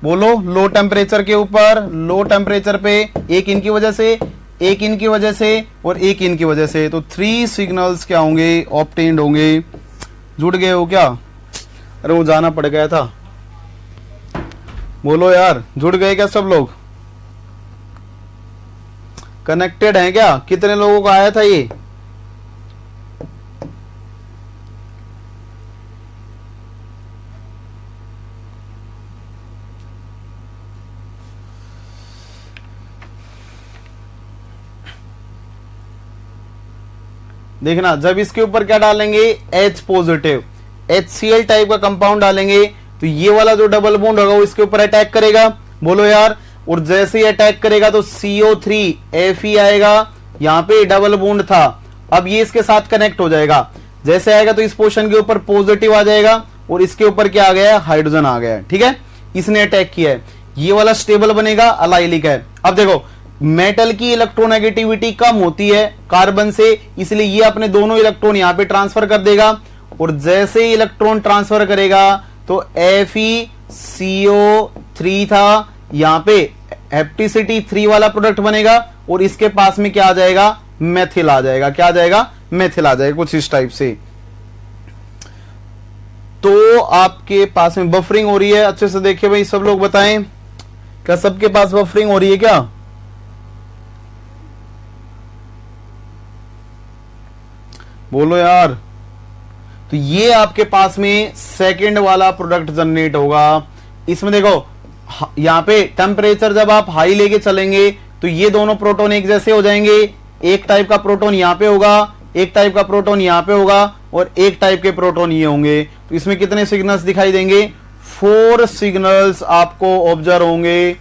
Speaker 1: बोलो लो टेम्परेचर के ऊपर, लो टेम्परेचर पे एक इनकी वजह से, एक इनकी वजह से और एक इनकी वजह से, तो 3 सिग्नल्स क्या होंगे, ऑब्टेन्ड होंगे। जुड़ गए हो क्या? अरे वो जाना पड़ गया था, बोलो यार जुड़ गए क्या सब लोग, कनेक्टेड हैं क्या? कितने लोगों का आया था ये? देखना जब इसके ऊपर क्या डालेंगे, H पॉजिटिव HCl टाइप का कंपाउंड डालेंगे तो ये वाला जो डबल बॉन्ड होगा वो इसके ऊपर अटैक करेगा। बोलो यार, और जैसे ही अटैक करेगा तो CO3 Fe आएगा, यहाँ पे डबल बॉन्ड था, अब ये इसके साथ कनेक्ट हो जाएगा। जैसे आएगा तो इस पोर्शन के ऊपर पॉजिटिव आ जाएगा और इसके ऊपर क्या आ गया, हाइड्रोजन आ गया। ठीक है, इसने अटैक किया है, ये वाला स्टेबल बनेगा, अलाइलिक है। अब देखो मेटल की इलेक्ट्रोनेगेटिविटी कम होती है कार्बन से, इसलिए ये अपने दोनों इलेक्ट्रॉन यहां पे ट्रांसफर कर देगा और जैसे ही इलेक्ट्रॉन ट्रांसफर करेगा तो FeCO3 था, यहां पे हेप्टिसिटी 3 वाला प्रोडक्ट बनेगा और इसके पास में क्या आ जाएगा, मेथिल आ जाएगा। क्या आ जाएगा, मेथिल आ जाएगा, कुछ इस टाइप से। तो आपके पास में बफरिंग हो रही है, अच्छे से देखिए भाई सब लोग बताएं, क्या सबके पास बफरिंग हो रही है क्या? बोलो यार। तो ये आपके पास में सेकंड वाला प्रोडक्ट जनरेट होगा। इसमें देखो यहां पे टेम्परेचर जब आप हाई लेके चलेंगे तो ये दोनों प्रोटॉन एक जैसे हो जाएंगे, एक टाइप का प्रोटॉन यहां पे होगा, एक टाइप का प्रोटॉन यहां पे होगा और एक टाइप के प्रोटॉन ये होंगे। तो इसमें कितने सिग्नल्स दिखाई देंगे, 4 सिग्नल्स आपको ऑब्जर्व होंगे।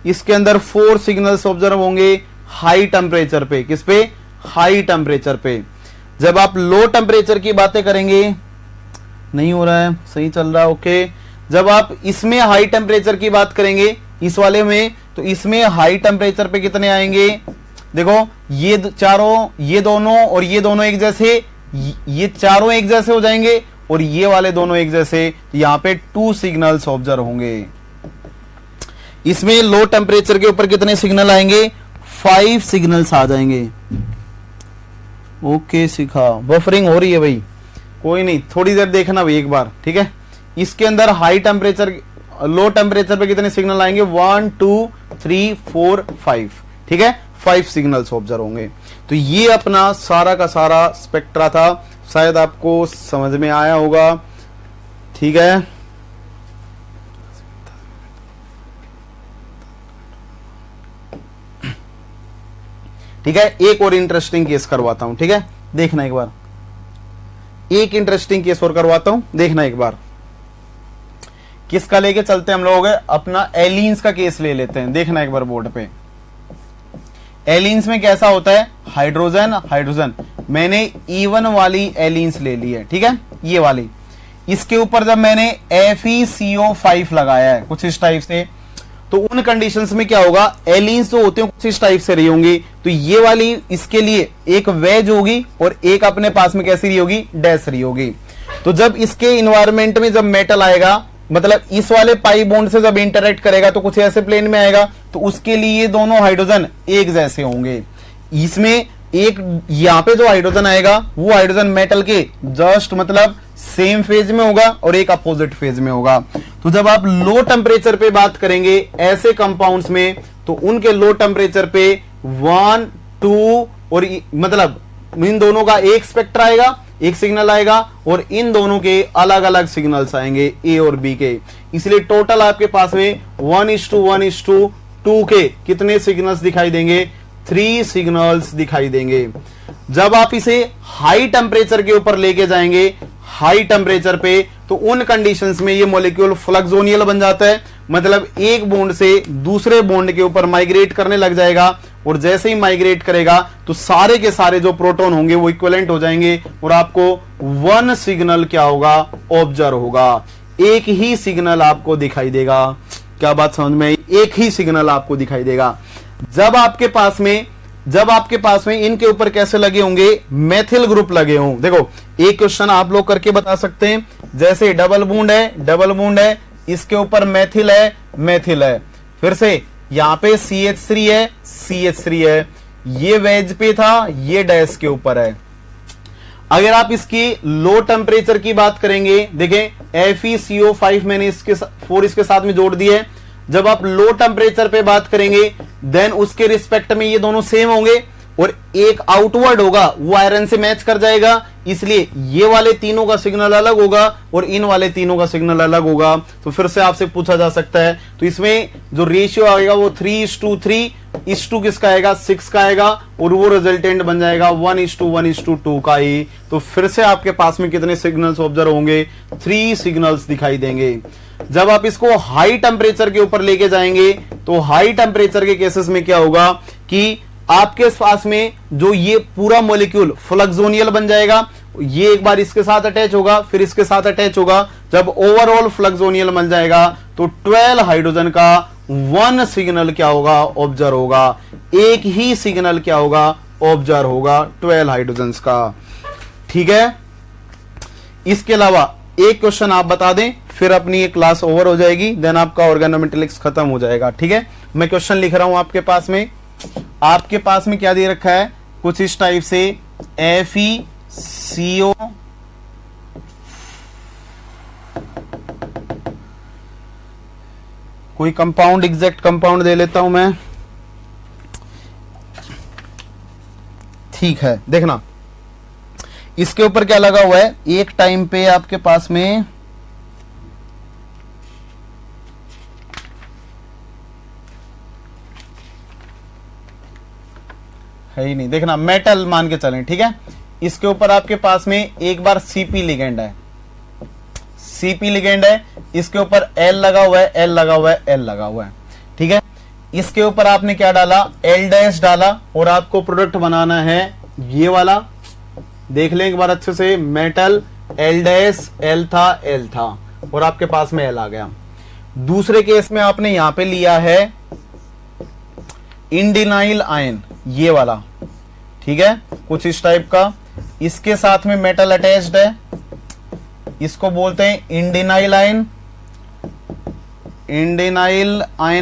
Speaker 1: इसके अंदर 4 सिग्नल्स ऑब्जर्व होंगे हाई टेम्परेचर पे। किस पे, हाई टेम्परेचर पे। जब आप लो टेम्परेचर की बातें करेंगे, नहीं हो रहा है, सही चल रहा है ओके। जब आप इसमें हाई टेम्परेचर की बात करेंगे इस वाले में, तो इसमें हाई टेम्परेचर पे कितने आएंगे, देखो ये चारों, ये दोनों और ये दोनों एक जैसे, ये चारों एक जैसे हो जाएंगे और ये वाले दोनों एक जैसे, यहां पे 2 सिग्नल्स ऑब्जर्व होंगे। इसमें लो टेम्परेचर के ऊपर कितने सिग्नल आएंगे, 5 सिग्नल्स आ जाएंगे। ओके सीखा, बफरिंग हो रही है भाई, कोई नहीं, थोड़ी देर देखना भाई एक बार। ठीक है, इसके अंदर हाई टेम्परेचर, लो टेम्परेचर पे कितने सिग्नल आएंगे, 1 2 3 4 5। ठीक है, 5 सिग्नल्स ऑब्जर्व होंगे। तो ये अपना सारा का सारा स्पेक्ट्रा था, शायद आपको समझ में आया होगा। ठीक है, ठीक है, एक और इंटरेस्टिंग केस करवाता हूं। ठीक है, देखना एक बार, एक इंटरेस्टिंग केस और करवाता हूं, देखना एक बार। किसका लेके चलते हैं हम लोग, अपना एलिन्स का केस ले लेते हैं। देखना एक बार बोर्ड पे, एलिन्स में कैसा होता है, हाइड्रोजन हाइड्रोजन। मैंने E1 वाली एलिन्स ले ली है, ठीक है, ये वाली। इसके ऊपर जब मैंने FeCO5 लगाया है कुछ इस टाइप से, तो उन कंडीशंस में क्या होगा, एलिन्स जो होते हैं कुछ इस टाइप से रही होंगी। तो ये वाली इसके लिए एक वेज होगी और एक अपने पास में कैसी रही होगी, डैश रही होगी। तो जब इसके इन्वायरमेंट में जब मेटल आएगा, मतलब इस वाले पाई बॉन्ड से जब इंटरेक्ट करेगा तो कुछ ऐसे प्लेन में आएगा, तो उसके लिए ये दोनों हाइड्रोजन एक जैसे होंगे। इसमें एक यहां पे जो हाइड्रोजन आएगा वो हाइड्रोजन मेटल के जस्ट मतलब सेम फेज में होगा और एक अपोजिट फेज में होगा। तो जब आप लो टेम्परेचर पे बात करेंगे ऐसे कंपाउंड्स में, तो उनके लो टेम्परेचर पे 1, 2 और मतलब इन दोनों का एक स्पेक्ट्रा आएगा, एक सिग्नल आएगा, और इन दोनों के अलग अलग सिग्नल्स आएंगे ए और बी के। इसलिए टोटल आपके पास में 1:1:2 के कितने सिग्नल्स दिखाई देंगे, 3 सिग्नल्स दिखाई देंगे। जब आप इसे हाई टेम्परेचर के ऊपर लेके जाएंगे, हाई टेम्परेचर पे, तो उन कंडीशंस में ये मॉलिक्यूल फ्लक्सोनियल बन जाता है, मतलब एक बॉन्ड से दूसरे बॉन्ड के ऊपर माइग्रेट करने लग जाएगा। और जैसे ही माइग्रेट करेगा तो सारे के सारे जो प्रोटॉन होंगे वो इक्विवेलेंट हो जाएंगे और आपको 1 सिग्नल क्या होगा, ऑब्जर्व होगा। एक ही सिग्नल आपको दिखाई देगा। क्या बात समझ में, एक ही सिग्नल आपको दिखाई देगा। जब आपके पास में इनके ऊपर कैसे लगे होंगे, मेथिल ग्रुप लगे हों। देखो एक क्वेश्चन आप लोग करके बता सकते हैं, जैसे डबल बॉन्ड है, इसके ऊपर मेथिल है, फिर से यहां पे CH3 है, ये वेज पे था, ये डैश के ऊपर है। अगर आप इसकी लो टेम्परेचर की बात करेंगे, देखें FeCO5 मैंने इसके साथ में जोड़ दिए। जब आप लो टेम्परेचर पे बात करेंगे देन उसके रिस्पेक्ट में ये दोनों सेम होंगे, और एक आउटवर्ड होगा वो आयरन से मैच कर जाएगा, इसलिए ये वाले तीनों का सिग्नल अलग होगा और इन वाले तीनों का सिग्नल अलग होगा। तो फिर से आपसे पूछा जा सकता है, तो इसमें जो रेशियो आएगा वो 3:3 किसका आएगा, 6 का आएगा, और वो रिजल्टेंट बन जाएगा 1:1:2 का ही। तो फिर से आपके पास में कितने सिग्नल्स ऑब्जर्व होंगे, 3 सिग्नल्स दिखाई देंगे। जब आप इसको हाई टेम्परेचर के ऊपर लेके जाएंगे, तो हाई टेम्परेचर के केसेस में क्या होगा कि आपके पास में जो ये पूरा मॉलिक्यूल फ्लक्सोनियल बन जाएगा। ये एक बार इसके साथ अटैच होगा, फिर इसके साथ अटैच होगा। जब ओवरऑल फ्लक्सोनियल बन जाएगा तो 12 हाइड्रोजन का 1 सिग्नल क्या होगा, ऑब्जर्व होगा। एक ही सिग्नल क्या होगा, ऑब्जर्व होगा 12 हाइड्रोजन्स का। ठीक है, इसके अलावा एक क्वेश्चन आप बता दें, फिर अपनी ये क्लास ओवर हो जाएगी, देन आपका ऑर्गेनोमेटेलिक्स खत्म हो जाएगा। ठीक है, मैं क्वेश्चन लिख रहा हूं आपके पास में क्या दे रखा है, कुछ इस टाइप से FeCO कोई कंपाउंड, एग्जैक्ट कंपाउंड दे लेता हूं मैं। ठीक है, देखना इसके ऊपर क्या लगा हुआ है, एक टाइम पे आपके पास में है ही नहीं, देखना मेटल मान के चलें। ठीक है, इसके ऊपर आपके पास में एक बार CP लिगेंड है, इसके ऊपर L लगा हुआ है, ठीक है। इसके ऊपर आपने क्या डाला, L' डाला, और आपको प्रोडक्ट बनाना है ये वाला। देख लें एक बार अच्छे से, मेटल L', L था और आपके पास में L आ गया। दूसरे केस में आपने यहां पे लिया है इंडिनाइल आयन, ये वाला, ठीक है, कुछ इस टाइप का। इसके साथ में मेटल अटैच्ड है, इसको बोलते हैं इंडिनाइल आयन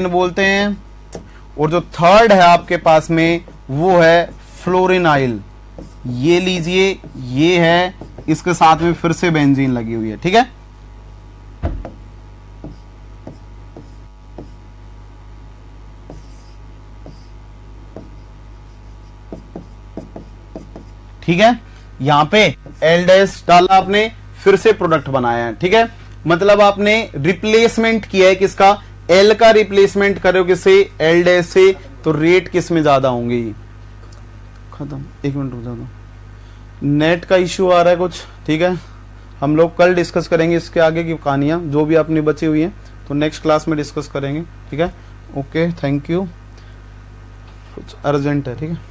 Speaker 1: बोलते हैं। और जो थर्ड है आपके पास में वो है फ्लोरिनाइल, ये लीजिए, ये है, इसके साथ में फिर से बेंजीन लगी हुई है। ठीक है, ठीक है, यहाँ पे एल डैश डाला आपने, फिर से प्रोडक्ट बनाया है, ठीक है, मतलब आपने रिप्लेसमेंट किया है किसका, एल का रिप्लेसमेंट करो किससे, एल डैश से, तो रेट किस में ज्यादा होंगे, खत्म। एक मिनट रुक जाओ, नेट का इश्यू आ रहा है कुछ, ठीक है, हम लोग कल डिस्कस करेंगे इसके आगे की कहानियां जो भी अपनी बची हुई हैं, तो नेक्स्ट क्लास में डिस्कस करेंगे, ठीक है। ओके, थैंक यू, कुछ अर्जेंट है, ठीक है।